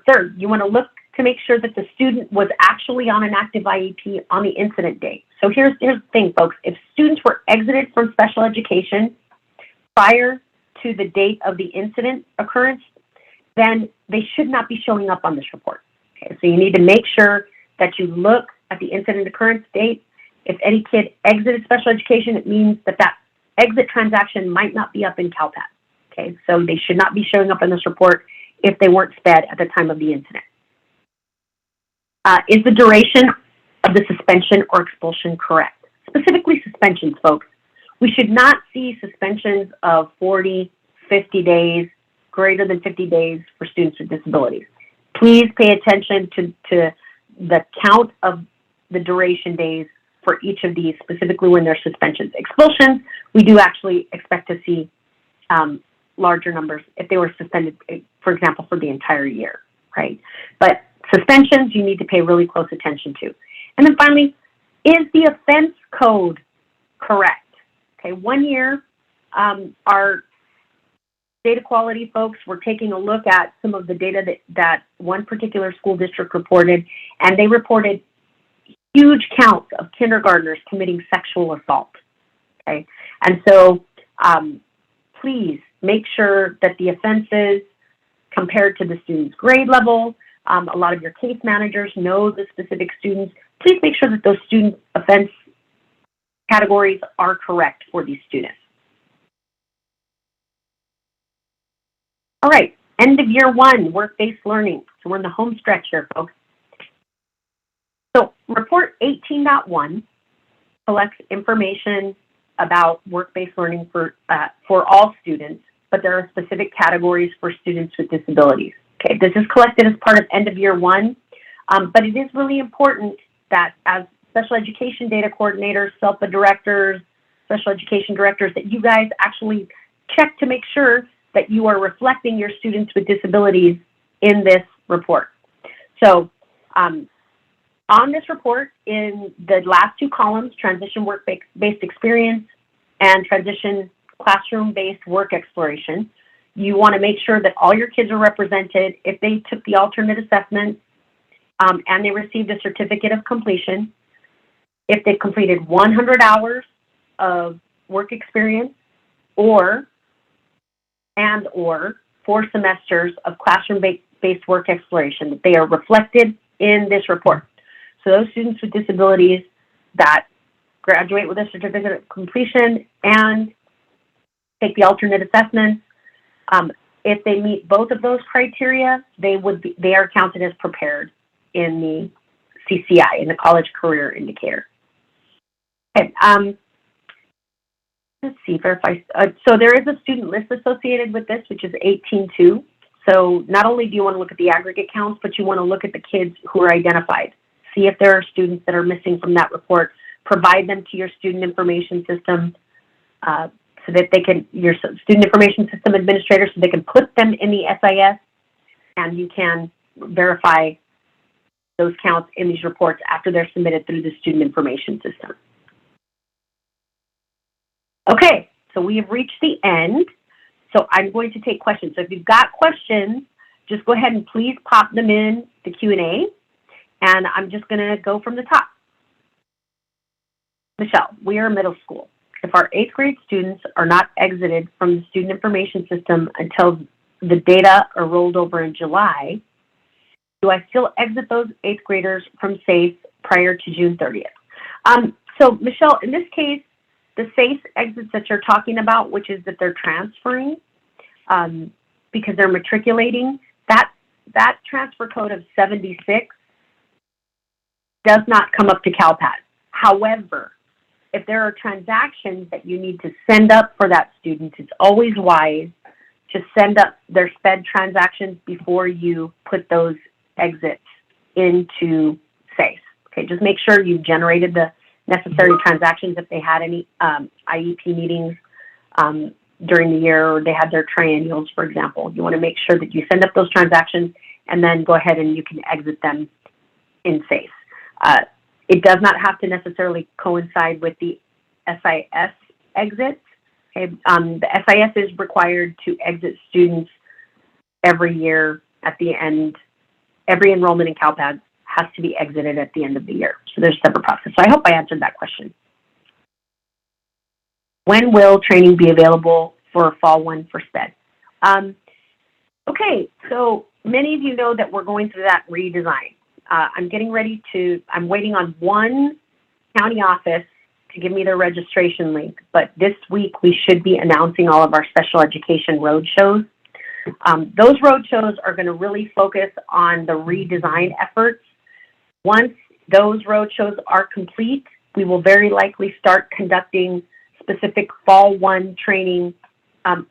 Third, you want to look to make sure that the student was actually on an active IEP on the incident date. So here's the thing, folks. If students were exited from special education prior to the date of the incident occurrence, then they should not be showing up on this report. Okay, so you need to make sure that you look at the incident occurrence date. If any kid exited special education, it means that that exit transaction might not be up in CALPADS. Okay, so they should not be showing up in this report if they weren't SPED at the time of the incident. Is the duration of the suspension or expulsion correct? Specifically suspensions, folks. We should not see suspensions of 40, 50 days, greater than 50 days for students with disabilities. Please pay attention to the count of the duration days for each of these, specifically when they're suspensions. Expulsions, we do actually expect to see larger numbers if they were suspended, for example, for the entire year, right? But suspensions, you need to pay really close attention to. And then finally, is the offense code correct? Okay, 1 year, our data quality folks were taking a look at some of the data that one particular school district reported, and they reported huge counts of kindergartners committing sexual assault, okay? And so please make sure that the offenses compared to the student's grade level, a lot of your case managers know the specific students. Please make sure that those student offense categories are correct for these students. All right, end of year one, work-based learning. So we're in the home stretch here, folks. So report 18.1 collects information about work-based learning for all students, but there are specific categories for students with disabilities. Okay, this is collected as part of end of year one, but it is really important that as special education data coordinators, SELPA directors, special education directors, that you guys actually check to make sure that you are reflecting your students with disabilities in this report. So on this report, in the last two columns, transition work-based experience and transition classroom-based work exploration, you want to make sure that all your kids are represented. If they took the alternate assessment and they received a certificate of completion, if they completed 100 hours of work experience or 4 semesters of classroom-based work exploration, that they are reflected in this report. So those students with disabilities that graduate with a certificate of completion and take the alternate assessments, if they meet both of those criteria, they are counted as prepared in the CCI, in the College Career Indicator. Okay, let's see, verify. So there is a student list associated with this, which is 18.2. So not only do you want to look at the aggregate counts, but you want to look at the kids who are identified. See if there are students that are missing from that report. Provide them to your student information system so that they can, your student information system administrator, so they can put them in the SIS, and you can verify those counts in these reports after they're submitted through the student information system. Okay, so we have reached the end. So I'm going to take questions. So if you've got questions, just go ahead and please pop them in the Q&A, and I'm just going to go from the top. Michelle, we are middle school. If our 8th grade students are not exited from the student information system until the data are rolled over in July, do I still exit those 8th graders from SEIS prior to June 30th? So Michelle, in this case, the SEIS exits that you're talking about, which is that they're transferring because they're matriculating, that transfer code of 76 does not come up to CALPADS. However, if there are transactions that you need to send up for that student, it's always wise to send up their SPED transactions before you put those exits into SEIS. Okay, just make sure you've generated the necessary transactions if they had any IEP meetings during the year, or they had their triennials, for example. You want to make sure that you send up those transactions and then go ahead and you can exit them in SEIS. It does not have to necessarily coincide with the SIS exits. Okay? The SIS is required to exit students every year at the end. Every enrollment in CALPADS has to be exited at the end of the year. So there's a separate process. So I hope I answered that question. When will training be available for Fall 1 for SPED? Okay, so many of you know that we're going through that redesign. I'm waiting on one county office to give me their registration link, but this week we should be announcing all of our special education roadshows. Those roadshows are going to really focus on the redesign efforts. Once those roadshows are complete, we will very likely start conducting specific Fall 1 training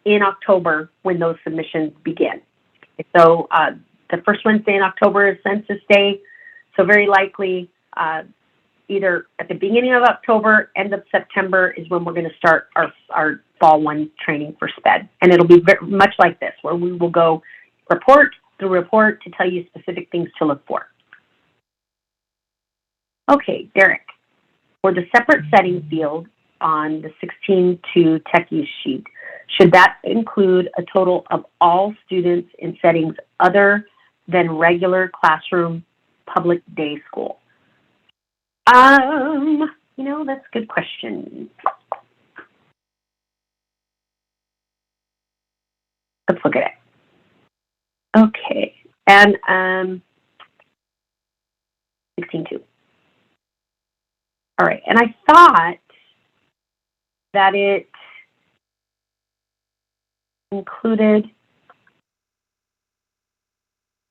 in October when those submissions begin. So the first Wednesday in October is Census Day, so very likely either at the beginning of October, end of September is when we're going to start our Fall 1 training for SPED. And it'll be very much like this, where we will go report through report to tell you specific things to look for. Okay, Derek, for the separate setting field on the 16.2 Tech-EZE sheet, should that include a total of all students in settings other than regular classroom public day school? That's a good question. Let's look at it. Okay, and 16.2. All right, and I thought that it included,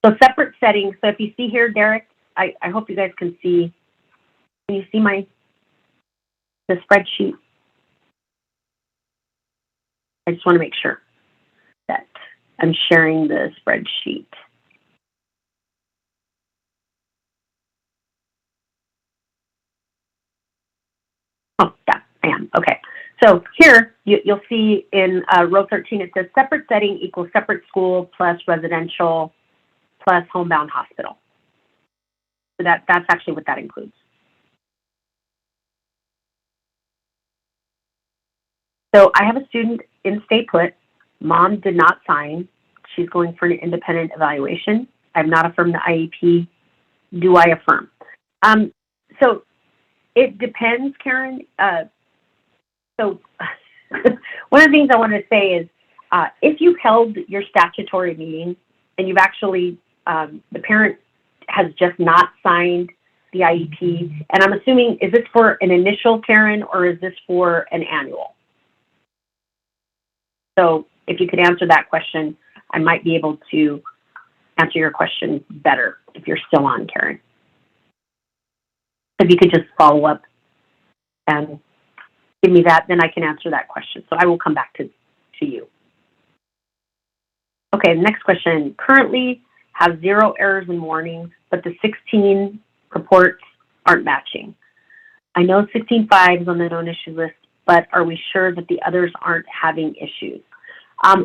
so separate settings. So if you see here, Derek, I hope you guys can see you see the spreadsheet? I just want to make sure that I'm sharing the spreadsheet. Oh, yeah, I am. Okay. So here you'll see in row 13, it says separate setting equals separate school plus residential plus homebound hospital. So that's actually what that includes. So I have a student in stay put. Mom did not sign. She's going for an independent evaluation. I've not affirmed the IEP. Do I affirm? So it depends, Karen. So one of the things I want to say is if you've held your statutory meeting and you've actually, the parent has just not signed the IEP, and I'm assuming, is this for an initial, Karen, or is this for an annual? So if you could answer that question, I might be able to answer your question better if you're still on, Karen. If you could just follow up and give me that, then I can answer that question. So I will come back to you. Okay, next question. Currently have 0 errors and warnings, but the 16 reports aren't matching. I know 16.5 is on the known issue list, but are we sure that the others aren't having issues?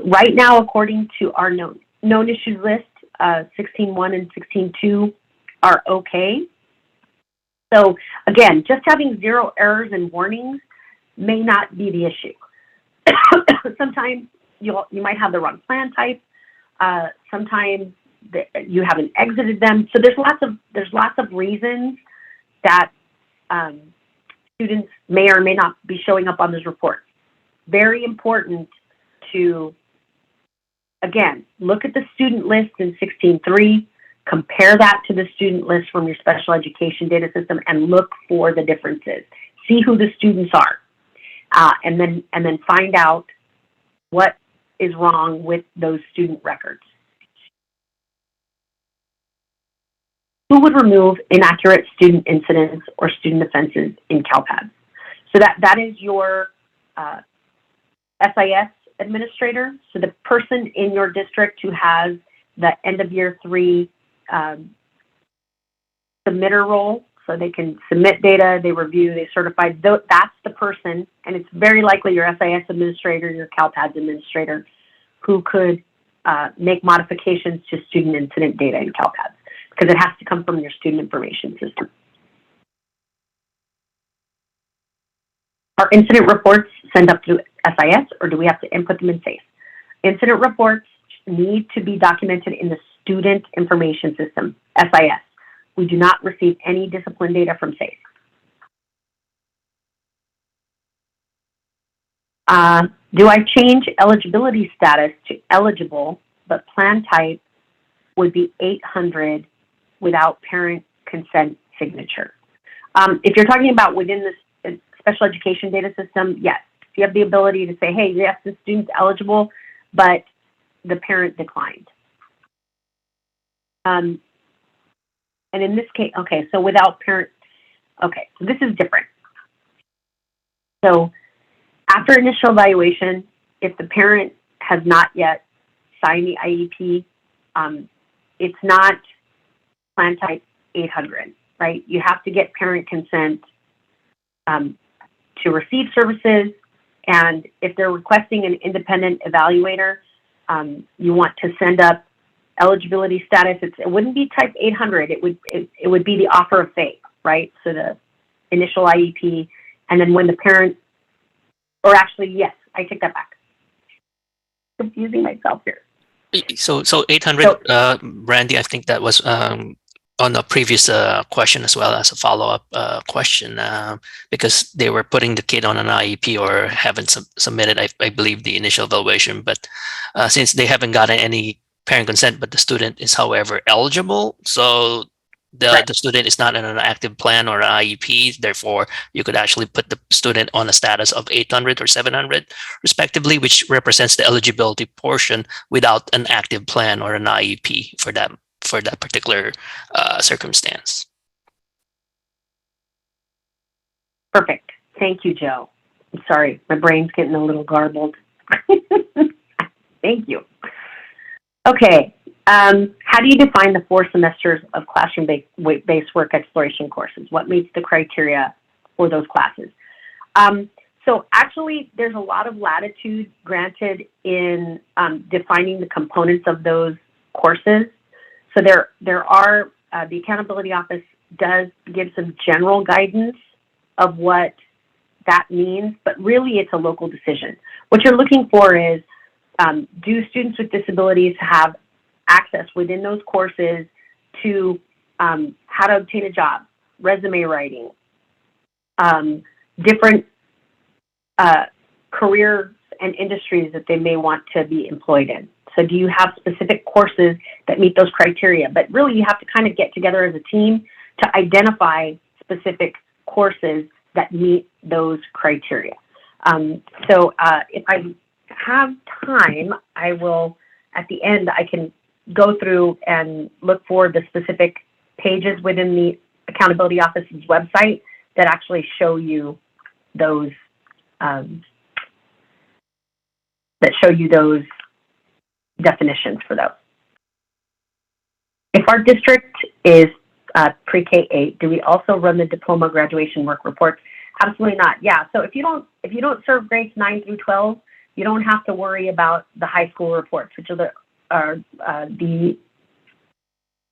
Right now, according to our known issues list, 16.1 and 16.2 are okay. So again, just having 0 errors and warnings may not be the issue. Sometimes you might have the wrong plan type. Sometimes you haven't exited them. So there's lots of reasons that students may or may not be showing up on this report. Very important to, again, look at the student list in 16.3, compare that to the student list from your special education data system, and look for the differences. See who the students are, and then find out what is wrong with those student records. Who would remove inaccurate student incidents or student offenses in CALPADS? So that is your SIS administrator. So the person in your district who has the end of year 3 submitter role, so they can submit data, they review, they certify. That's the person, and it's very likely your SIS administrator, your CALPADS administrator, who could make modifications to student incident data in CALPADS, because it has to come from your student information system. Are incident reports sent up through SIS, or do we have to input them in SAFE? Incident reports need to be documented in the student information system, SIS. We do not receive any discipline data from SAFE. Do I change eligibility status to eligible, but plan type would be 800 without parent consent signature? If you're talking about within this special education data system, yes. If you have the ability to say, hey, yes, the student's eligible, but the parent declined. And in this case, okay, so without parent, okay, so this is different. So after initial evaluation, if the parent has not yet signed the IEP, it's not plan type 800, right? You have to get parent consent to receive services, and if they're requesting an independent evaluator, you want to send up eligibility status. It wouldn't be type 800. It would be the offer of faith, right? So the initial IEP, and then when the parent, or actually, yes, I take that back. Confusing myself here. So 800, Brandy, I think that was on the previous question as well as a follow-up question, because they were putting the kid on an IEP or haven't submitted, I believe, the initial evaluation, but since they haven't gotten any parent consent, but the student is, however, eligible, so The student is not in an active plan or an IEP. Therefore, you could actually put the student on a status of 800 or 700 respectively, which represents the eligibility portion without an active plan or an IEP for that particular circumstance. Perfect. Thank you, Joe. I'm sorry, my brain's getting a little garbled. Thank you. Okay. How do you define the 4 semesters of classroom-based work exploration courses? What meets the criteria for those classes? So actually, there's a lot of latitude granted in defining the components of those courses. So there are, the Accountability Office does give some general guidance of what that means, but really it's a local decision. What you're looking for is, do students with disabilities have access within those courses to how to obtain a job, resume writing, different careers and industries that they may want to be employed in. So do you have specific courses that meet those criteria? But really you have to kind of get together as a team to identify specific courses that meet those criteria. So if I have time, I will, at the end, I can go through and look for the specific pages within the Accountability Office's website that actually show you those definitions for those. If our district is pre-K-8, do we also run the diploma graduation work reports? Absolutely not. Yeah. So if you don't serve grades 9 through 12, you don't have to worry about the high school reports, which are the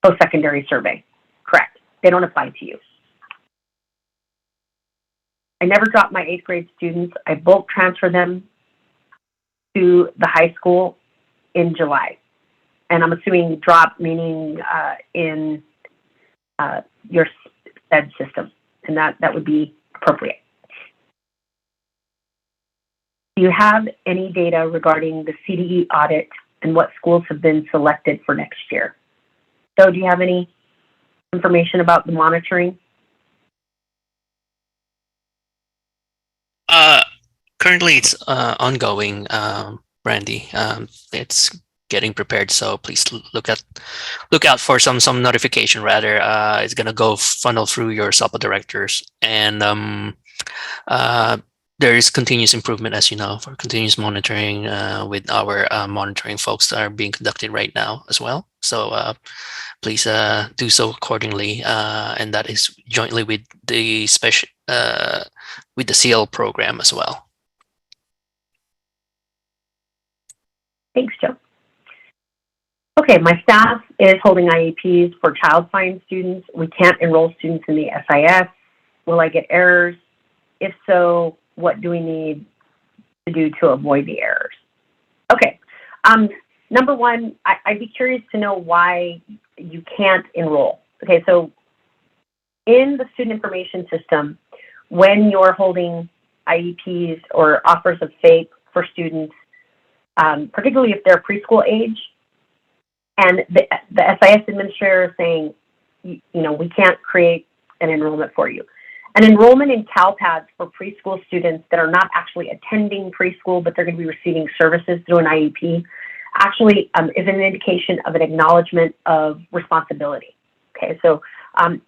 post-secondary survey. Correct. They don't apply to you. I never drop my 8th grade students. I bulk transfer them to the high school in July. And I'm assuming drop meaning in your SPED system, and that would be appropriate. Do you have any data regarding the CDE audit and what schools have been selected for next year? So do you have any information about the monitoring? Currently it's ongoing, Brandy. It's getting prepared, so please look out for some notification. Rather, it's gonna go funnel through your SOPA directors, and there is continuous improvement, as you know, for continuous monitoring with our monitoring folks that are being conducted right now as well. So please do so accordingly, and that is jointly with the with the CL program as well. Thanks, Joe. Okay, my staff is holding IEPs for child find students. We can't enroll students in the SIS. Will I get errors? If so, what do we need to do to avoid the errors? Okay, number one, I'd be curious to know why you can't enroll. Okay, so in the student information system, when you're holding IEPs or offers of FAPE for students, particularly if they're preschool age, and the SIS administrator is saying, you know, we can't create an enrollment for you. An enrollment in CALPADS for preschool students that are not actually attending preschool, but they're going to be receiving services through an IEP, actually is an indication of an acknowledgement of responsibility. Okay, so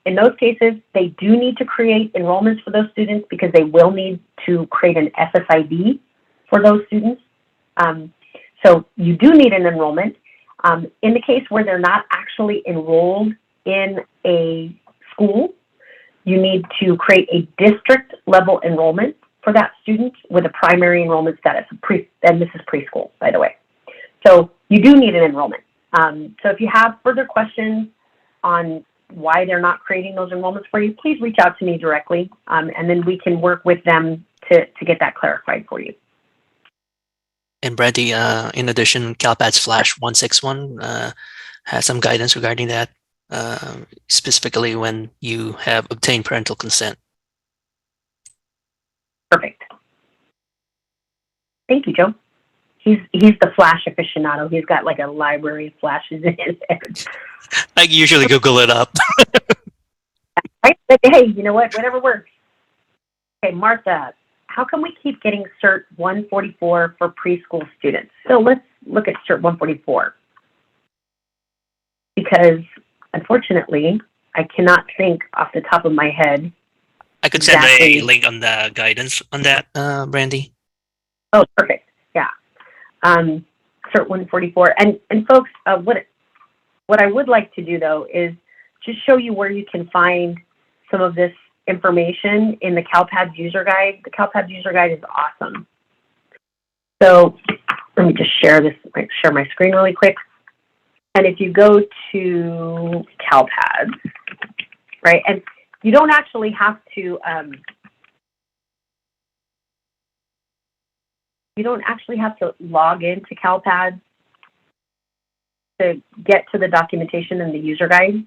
in those cases, they do need to create enrollments for those students because they will need to create an SSID for those students. So you do need an enrollment. In the case where they're not actually enrolled in a school, you need to create a district level enrollment for that student with a primary enrollment status, and this is preschool, by the way. So you do need an enrollment. So if you have further questions on why they're not creating those enrollments for you, please reach out to me directly, and then we can work with them to get that clarified for you. And Brandy, in addition, CalPADS Flash 161 has some guidance regarding that, specifically when you have obtained parental consent. Perfect. Thank you, Joe. He's the Flash aficionado. He's got like a library of flashes in his head. I usually Google it up. But hey, you know what? Whatever works. Okay, Martha, how come we keep getting Cert 144 for preschool students? So let's look at Cert 144. Because unfortunately, I cannot think off the top of my head. I could send a link on the guidance on that, Brandy. Oh, perfect. Yeah. Cert 144. And folks, what I would like to do though is just show you where you can find some of this information in the CALPADS user guide. The CALPADS user guide is awesome. So let me just share my screen really quick. And if you go to CALPADS, right, and you don't actually have to, log into CALPADS to get to the documentation in the user guide.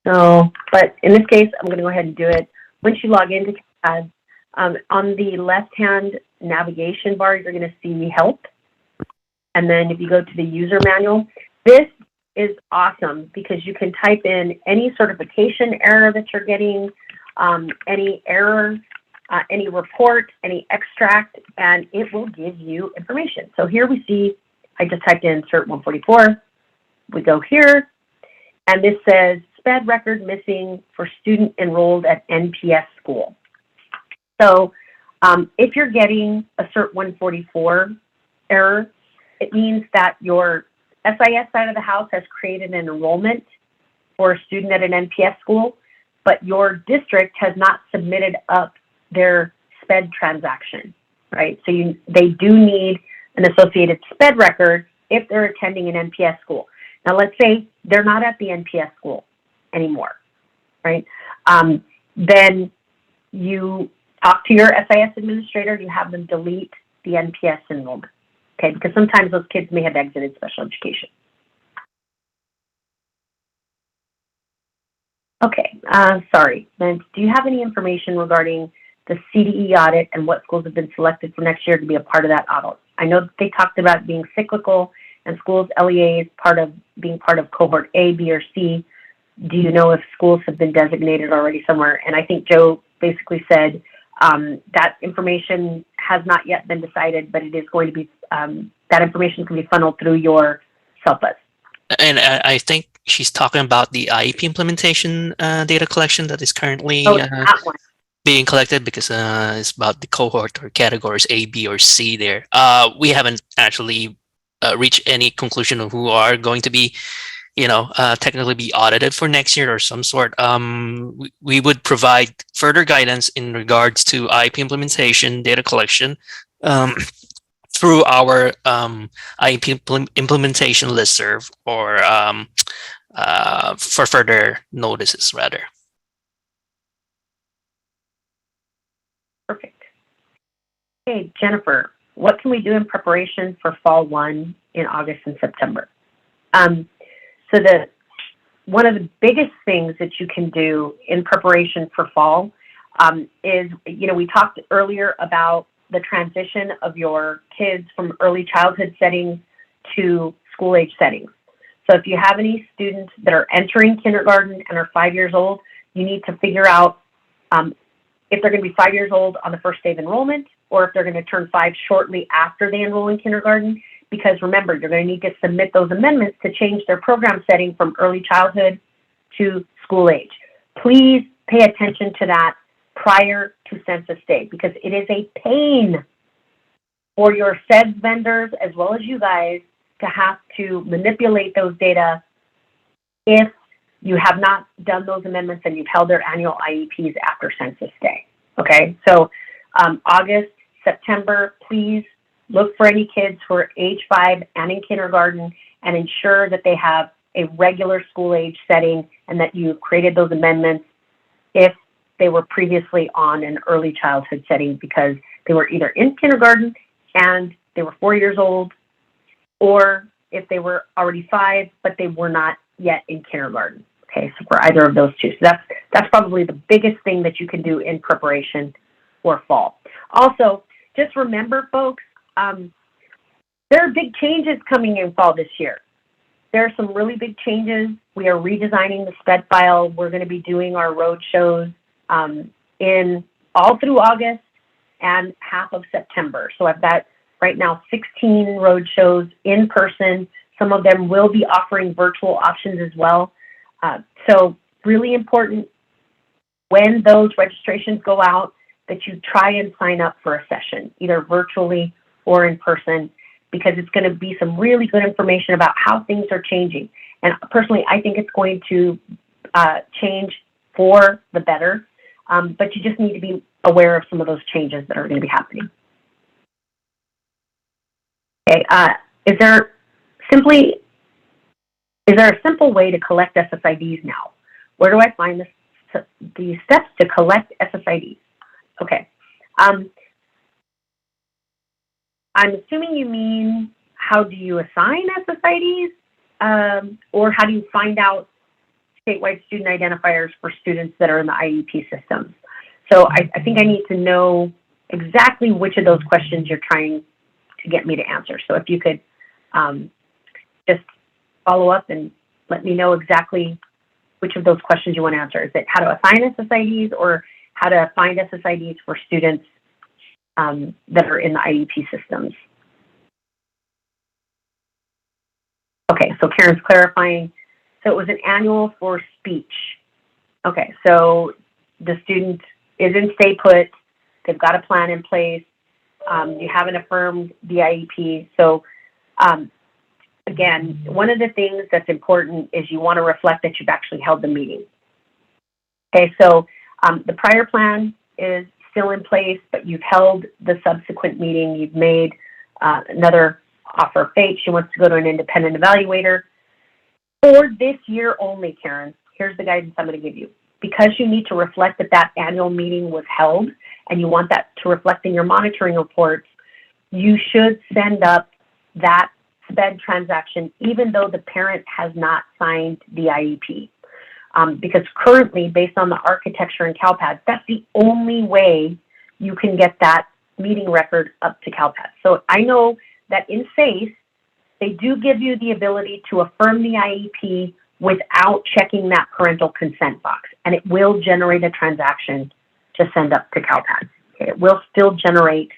So, but in this case, I'm going to go ahead and do it. Once you log into CALPADS, on the left-hand navigation bar, you're going to see Help. And then if you go to the user manual, this is awesome because you can type in any certification error that you're getting, any error, any report, any extract, and it will give you information. So here we see, I just typed in Cert 144. We go here, and this says SPED record missing for student enrolled at NPS school. So if you're getting a Cert 144 error, it means that your SIS side of the house has created an enrollment for a student at an NPS school, but your district has not submitted up their SPED transaction, right? So they do need an associated SPED record if they're attending an NPS school. Now, let's say they're not at the NPS school anymore, right? Then you talk to your SIS administrator, you have them delete the NPS enrollment. Okay, because sometimes those kids may have exited special education. Okay, sorry. And do you have any information regarding the CDE audit and what schools have been selected for next year to be a part of that audit? I know that they talked about being cyclical and schools LEAs being part of cohort A, B, or C. Do you know if schools have been designated already somewhere? And I think Joe basically said that information has not yet been decided, but it is going to be, that information can be funneled through your CELPAs. And I think she's talking about the IEP implementation data collection that is currently being collected, because it's about the cohort or categories A, B, or C there. We haven't actually reached any conclusion of who are going to be, technically be audited for next year or some sort. We would provide further guidance in regards to IEP implementation, data collection, through our IEP implementation listserv, or for further notices, rather. Perfect. Okay, Jennifer, what can we do in preparation for Fall 1 in August and September? So one of the biggest things that you can do in preparation for fall is, we talked earlier about the transition of your kids from early childhood settings to school age settings. So if you have any students that are entering kindergarten and are 5 years old, you need to figure out if they're going to be 5 years old on the first day of enrollment, or if they're going to turn 5 shortly after they enroll in kindergarten. Because remember, you're going to need to submit those amendments to change their program setting from early childhood to school age. Please pay attention to that prior to census day, because it is a pain for your SEDS vendors as well as you guys to have to manipulate those data if you have not done those amendments and you've held their annual IEPs after census day. Okay, so August, September, please look for any kids who are age 5 and in kindergarten and ensure that they have a regular school age setting and that you've created those amendments if they were previously on an early childhood setting because they were either in kindergarten and they were 4 years old, or if they were already 5 but they were not yet in kindergarten. Okay, so for either of those two. So that's probably the biggest thing that you can do in preparation for fall. Also, just remember, folks, there are big changes coming in fall this year. there are some really big changes. We are redesigning the SPED file. We're going to be doing our road shows in all through August and half of September. So I've got right now 16 road shows in person. Some of them will be offering virtual options as well. So really important when those registrations go out that you try and sign up for a session, either virtually or in person, because it's going to be some really good information about how things are changing. And personally, I think it's going to change for the better, but you just need to be aware of some of those changes that are going to be happening. Okay, is there a simple way to collect SSIDs now? Where do I find the steps to collect SSIDs? Okay. I'm assuming you mean how do you assign SSIDs, or how do you find out statewide student identifiers for students that are in the IEP systems? So I think I need to know exactly which of those questions you're trying to get me to answer. So if you could just follow up and let me know exactly which of those questions you want to answer. Is it how to assign SSIDs or how to find SSIDs for students that are in the IEP systems? Okay, so Karen's clarifying. So it was an annual for speech. Okay, so the student is in stay put. They've got a plan in place. You haven't affirmed the IEP. So again, one of the things that's important is you want to reflect that you've actually held the meeting. Okay, so the prior plan is still in place, but you've held the subsequent meeting. You've made another offer of fate. She wants to go to an independent evaluator. For this year only, Karen, here's the guidance I'm going to give you. Because you need to reflect that that annual meeting was held and you want that to reflect in your monitoring reports, you should send up that SPED transaction even though the parent has not signed the IEP. Because currently, based on the architecture in CALPADS, that's the only way you can get that meeting record up to CALPADS. So I know that in SEIS, they do give you the ability to affirm the IEP without checking that parental consent box, and it will generate a transaction to send up to CALPADS. Okay? It will still generate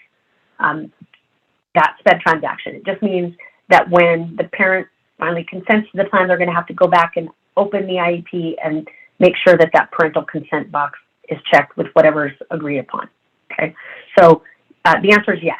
that SPED transaction. It just means that when the parent finally consents to the plan, they're going to have to go back and open the IEP and make sure that that parental consent box is checked with whatever is agreed upon. Okay, so the answer is yes.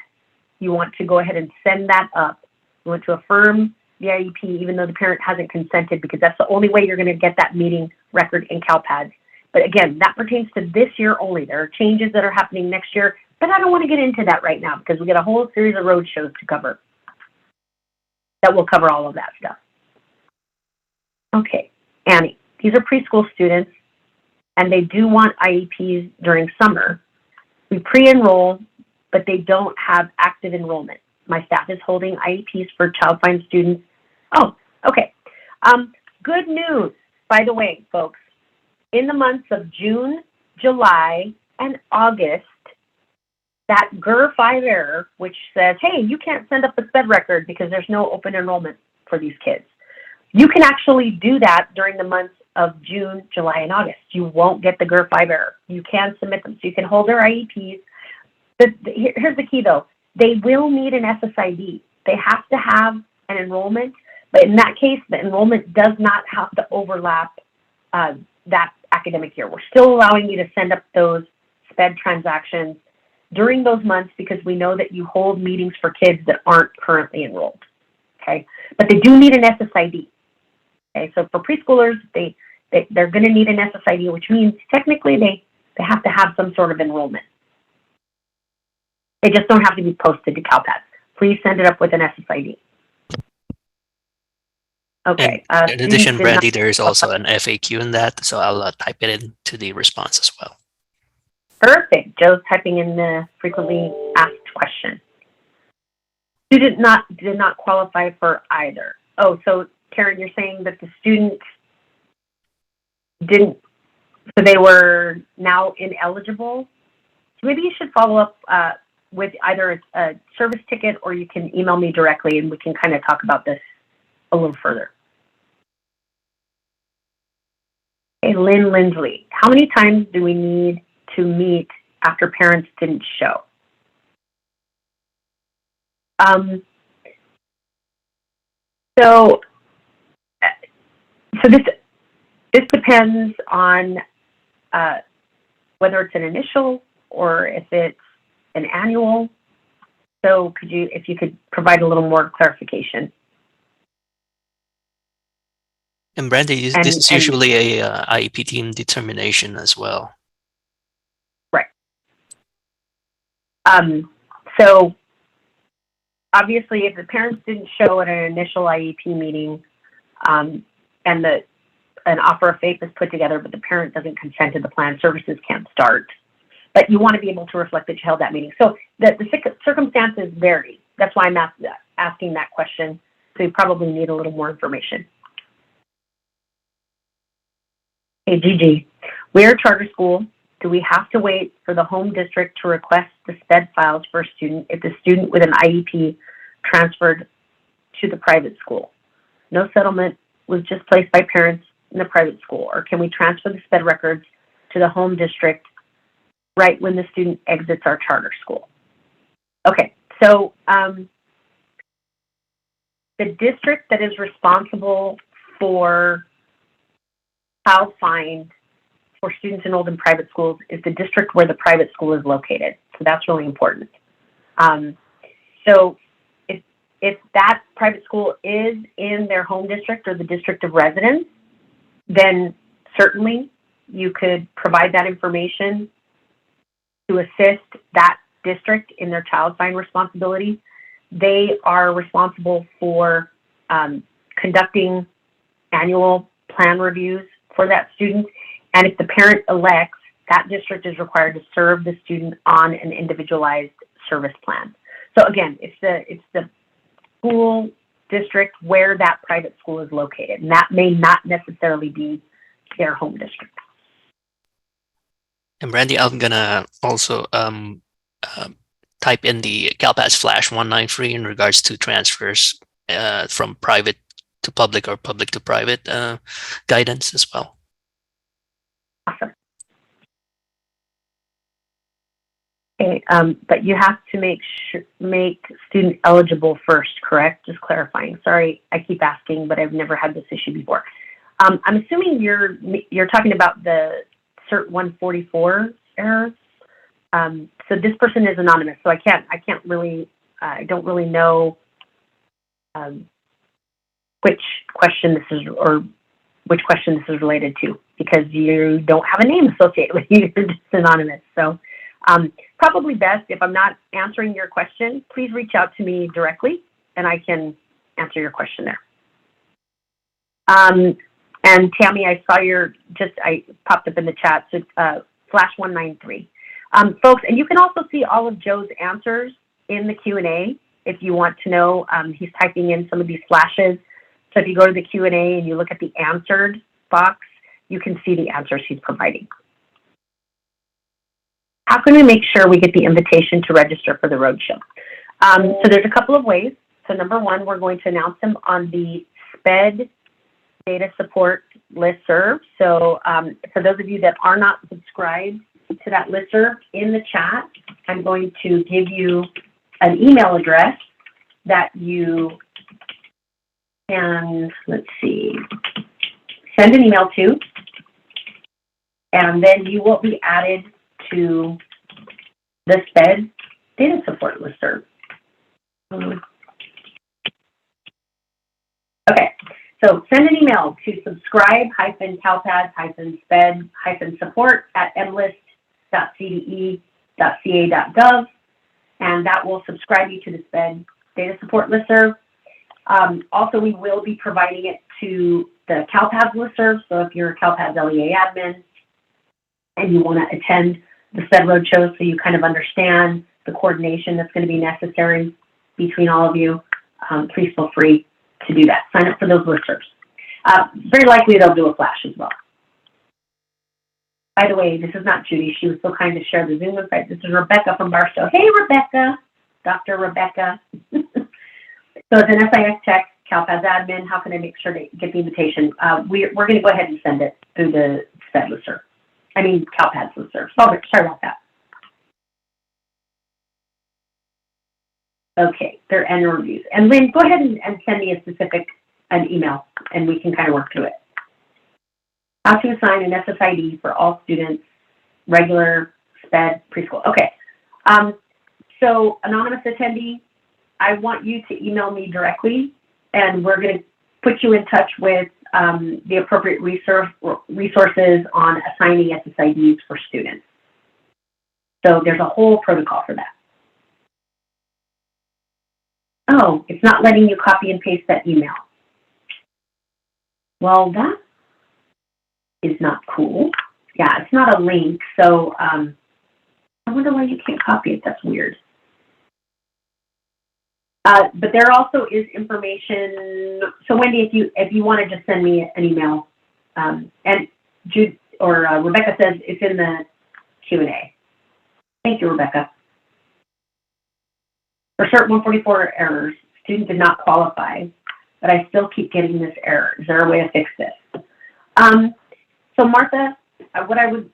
You want to go ahead and send that up. You want to affirm the IEP even though the parent hasn't consented, because that's the only way you're going to get that meeting record in CALPADS. But again, that pertains to this year only. There are changes that are happening next year, but I don't want to get into that right now because we got a whole series of road shows to cover that will cover all of that stuff. Okay, Annie, these are preschool students and they do want IEPs during summer. We pre-enroll, but they don't have active enrollment. My staff is holding IEPs for Child Find students. Oh, okay. Good news, by the way, folks. In the months of June, July, and August, that GER 5 error, which says, hey, you can't send up a SPED record because there's no open enrollment for these kids. You can actually do that during the months of June, July, and August. You won't get the GER 5 error. You can submit them. So you can hold their IEPs. But here's the key, though. They will need an SSID. They have to have an enrollment, but in that case, the enrollment does not have to overlap that academic year. We're still allowing you to send up those SPED transactions during those months because we know that you hold meetings for kids that aren't currently enrolled, okay? But they do need an SSID, okay? So for preschoolers, they're going to need an SSID, which means technically they have to have some sort of enrollment. They just don't have to be posted to CALPADS. Please send it up with an SSID. Okay. And in addition, Brandy, there is also an FAQ in that, so I'll type it into the response as well. Perfect. Joe's typing in the frequently asked question. Student did not qualify for either. Oh, so Karen, you're saying that the student didn't, so they were now ineligible? So maybe you should follow up with either a service ticket or you can email me directly and we can kind of talk about this a little further. Okay, Lynn Lindley, how many times do we need to meet after parents didn't show? So this depends on whether it's an initial or if it's an annual. So if you could provide a little more clarification. And Brandy, this is usually a IEP team determination as well. Right. So obviously, if the parents didn't show at an initial IEP meeting, and an offer of FAPE is put together, but the parent doesn't consent to the plan, services can't start. But you want to be able to reflect that you held that meeting. So the circumstances vary. That's why I'm asking that question. So you probably need a little more information. Hey, Gigi, we're a charter school. Do we have to wait for the home district to request the SPED files for a student if the student with an IEP transferred to the private school? No settlement was just placed by parents in the private school, or can we transfer the SPED records to the home district right when the student exits our charter school? Okay, so the district that is responsible for child find for students enrolled in private schools is the district where the private school is located. So that's really important. So if that private school is in their home district or the district of residence, then certainly you could provide that information to assist that district in their child find responsibility. They are responsible for conducting annual plan reviews for that student. And if the parent elects, that district is required to serve the student on an individualized service plan. So again, it's the school district where that private school is located, and that may not necessarily be their home district. And Brandy, I'm gonna also type in the CALPADS Flash 193 in regards to transfers from private to public or public to private guidance as well. Awesome. Okay, but you have to make student eligible first, correct? Just clarifying. Sorry, I keep asking, but I've never had this issue before. I'm assuming you're talking about the Cert 144 error. So this person is anonymous, so I don't really know which question this is related to, because you don't have a name associated with you. You're just anonymous. So probably best, if I'm not answering your question, please reach out to me directly and I can answer your question there. And Tammy, I saw I popped up in the chat, so Flash 193. Folks, and you can also see all of Joe's answers in the Q&A if you want to know. He's typing in some of these flashes. So if you go to the Q&A and you look at the answered box, you can see the answers he's providing. How can we make sure we get the invitation to register for the roadshow? So there's a couple of ways. So number one, we're going to announce them on the SPED data support listserv. So for those of you that are not subscribed to that listserv, in the chat, I'm going to give you an email address that you can, send an email to, and then you will be added to the SPED data support listserv. Okay, so send an email to subscribe-calpads-sped-support@mlist.cde.ca.gov, and that will subscribe you to the SPED data support listserv. Also, we will be providing it to the CALPADS listserv, so if you're a CALPADS LEA admin and you want to attend the SPED roadshow so you kind of understand the coordination that's going to be necessary between all of you, please feel free to do that. Sign up for those listservs. Very likely they'll do a flash as well. By the way, this is not Judy. She was so kind to share the Zoom invite. This is Rebecca from Barstow. Hey, Rebecca, Dr. Rebecca. So as an SIS tech, CALPADS admin, how can I make sure to get the invitation? We're going to go ahead and send it through the SPED listserv. I mean, CALPADS listserv. Sorry about that. Okay, they're annual reviews. And Lynn, go ahead and send me an email, and we can kind of work through it. How to assign an SSID for all students, regular, SPED, preschool. Okay. So anonymous attendee, I want you to email me directly, and we're going to put you in touch with the appropriate resources on assigning SSIDs for students. So there's a whole protocol for that. Oh, it's not letting you copy and paste that email. Well, that is not cool. Yeah, it's not a link, so I wonder why you can't copy it. That's weird. But there also is information. So Wendy, if you want to just send me an email, and Jude or Rebecca says it's in the Q&A. Thank you, Rebecca. For CERT 144 errors, student did not qualify, but I still keep getting this error. Is there a way to fix this? So Martha, what I would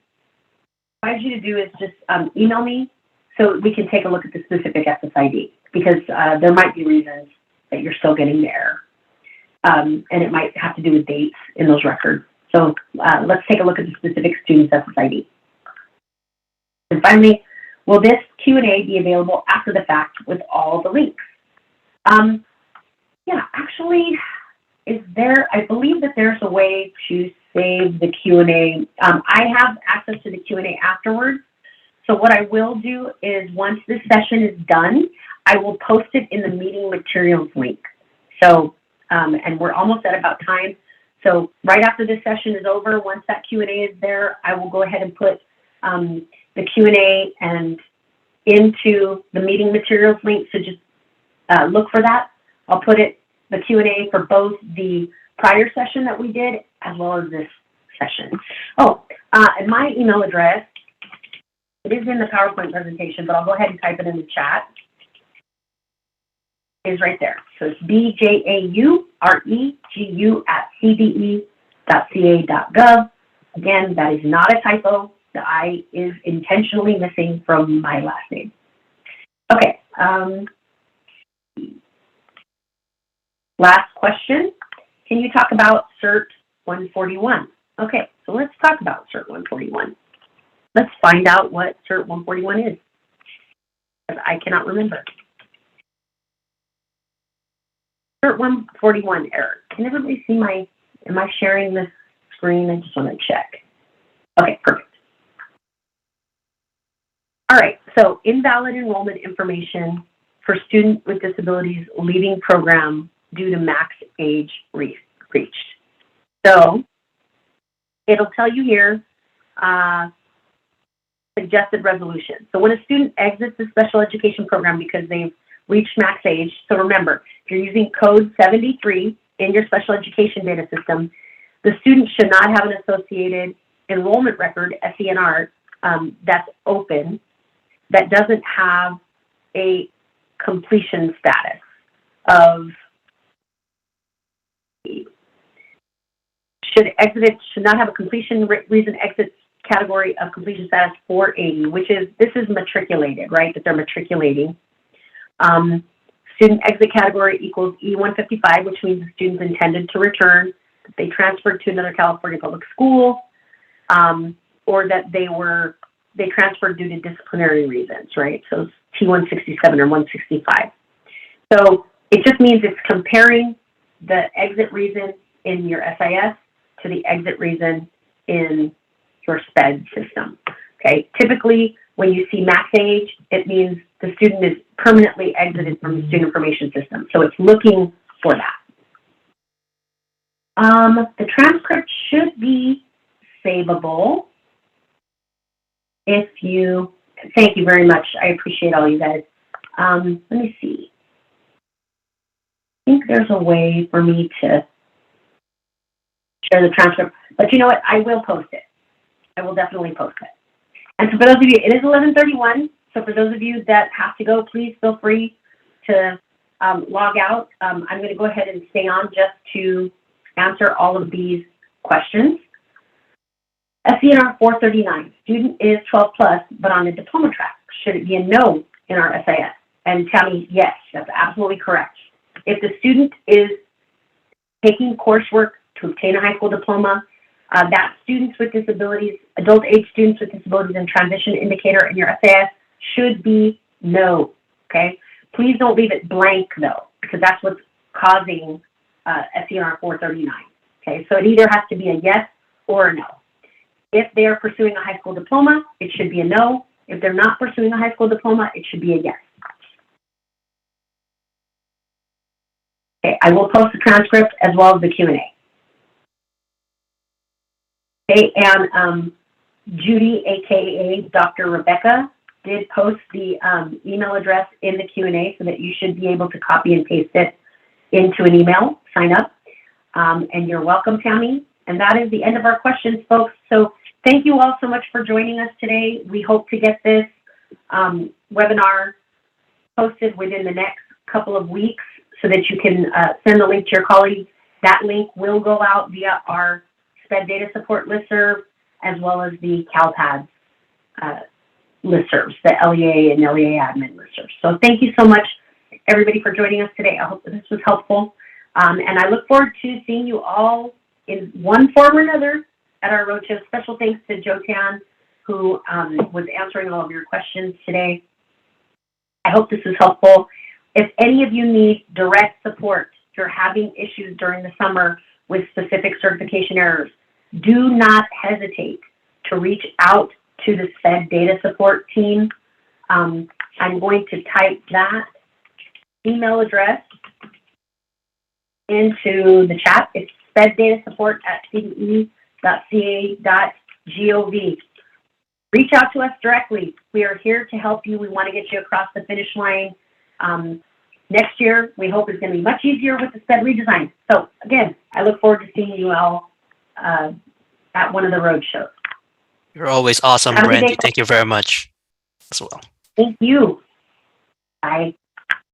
advise you to do is just email me so we can take a look at the specific SSID, because there might be reasons that you're still getting the error. And it might have to do with dates in those records. So let's take a look at the specific student's SSID. And finally, will this Q&A be available after the fact with all the links? Yeah, actually, I believe that there's a way to save the Q&A. I have access to the Q&A afterwards. So what I will do is once this session is done, I will post it in the meeting materials link. So, and we're almost at about time. So right after this session is over, once that Q&A is there, I will go ahead and put the Q&A and into the meeting materials link. So just look for that. I'll put the Q&A for both the prior session that we did as well as this session. Oh, and my email address, it is in the PowerPoint presentation, but I'll go ahead and type it in the chat. Is right there. So it's bjauregU@cde.ca.gov. Again, that is not a typo. The I is intentionally missing from my last name. Okay. Last question. Can you talk about CERT 141? Okay, so let's talk about CERT 141. Let's find out what CERT 141 is, because I cannot remember. CERT 141 error. Can everybody see am I sharing this screen? I just want to check. Okay, perfect. All right, so invalid enrollment information for student with disabilities leaving program due to max age reached. So it'll tell you here, suggested resolution. So when a student exits the special education program because they've reached max age, so remember, if you're using code 73 in your special education data system, the student should not have an associated enrollment record, SENR, that's open, that doesn't have a completion status of, should not have a completion reason exit category of completion status 480, this is matriculated, right, that they're matriculating. Student exit category equals E155, which means the student's intended to return, that they transferred to another California public school, or that they transferred due to disciplinary reasons, right? So it's T167 or 165. So it just means it's comparing the exit reason in your SIS to the exit reason in your SPED system, okay? Typically, when you see max age, it means the student is permanently exited from the student information system. So it's looking for that. The transcript should be savable. Thank you very much. I appreciate all you guys. Let me see. I think there's a way for me to share the transcript, but you know what? I will post it. I will definitely post it. And so for those of you, it is 11:31. So for those of you that have to go, please feel free to log out. I'm going to go ahead and stay on just to answer all of these questions. SENR 439, student is 12 plus, but on the diploma track. Should it be a no in our SIS? And Tammy, yes, that's absolutely correct. If the student is taking coursework to obtain a high school diploma, that students with disabilities, adult age students with disabilities and transition indicator in your SIS should be no, okay? Please don't leave it blank though, because that's what's causing SENR 439, okay? So it either has to be a yes or a no. If they are pursuing a high school diploma, it should be a no. If they're not pursuing a high school diploma, it should be a yes. Okay, I will post the transcript as well as the Q&A. Okay, and Judy, aka Dr. Rebecca, did post the email address in the Q&A so that you should be able to copy and paste it into an email, sign up. And you're welcome, Tammy. And that is the end of our questions, folks. So thank you all so much for joining us today. We hope to get this webinar posted within the next couple of weeks so that you can send the link to your colleagues. That link will go out via our SPED data support listserv, as well as the CALPADS listservs, the LEA and LEA admin listservs. So thank you so much, everybody, for joining us today. I hope that this was helpful. And I look forward to seeing you all in one form or another at our roadshow. Special thanks to Jotan, who was answering all of your questions today. I hope this is helpful. If any of you need direct support, if you're having issues during the summer with specific certification errors, do not hesitate to reach out to the SPED data support team. I'm going to type that email address into the chat. It's speddatasupport@cde.ca.gov. Reach out to us directly. We are here to help you. We want to get you across the finish line. Next year, we hope is going to be much easier with the SPED redesign. So again, I look forward to seeing you all at one of the road shows. You're always awesome, Brandy. Thank you very much as well. Thank you. Bye.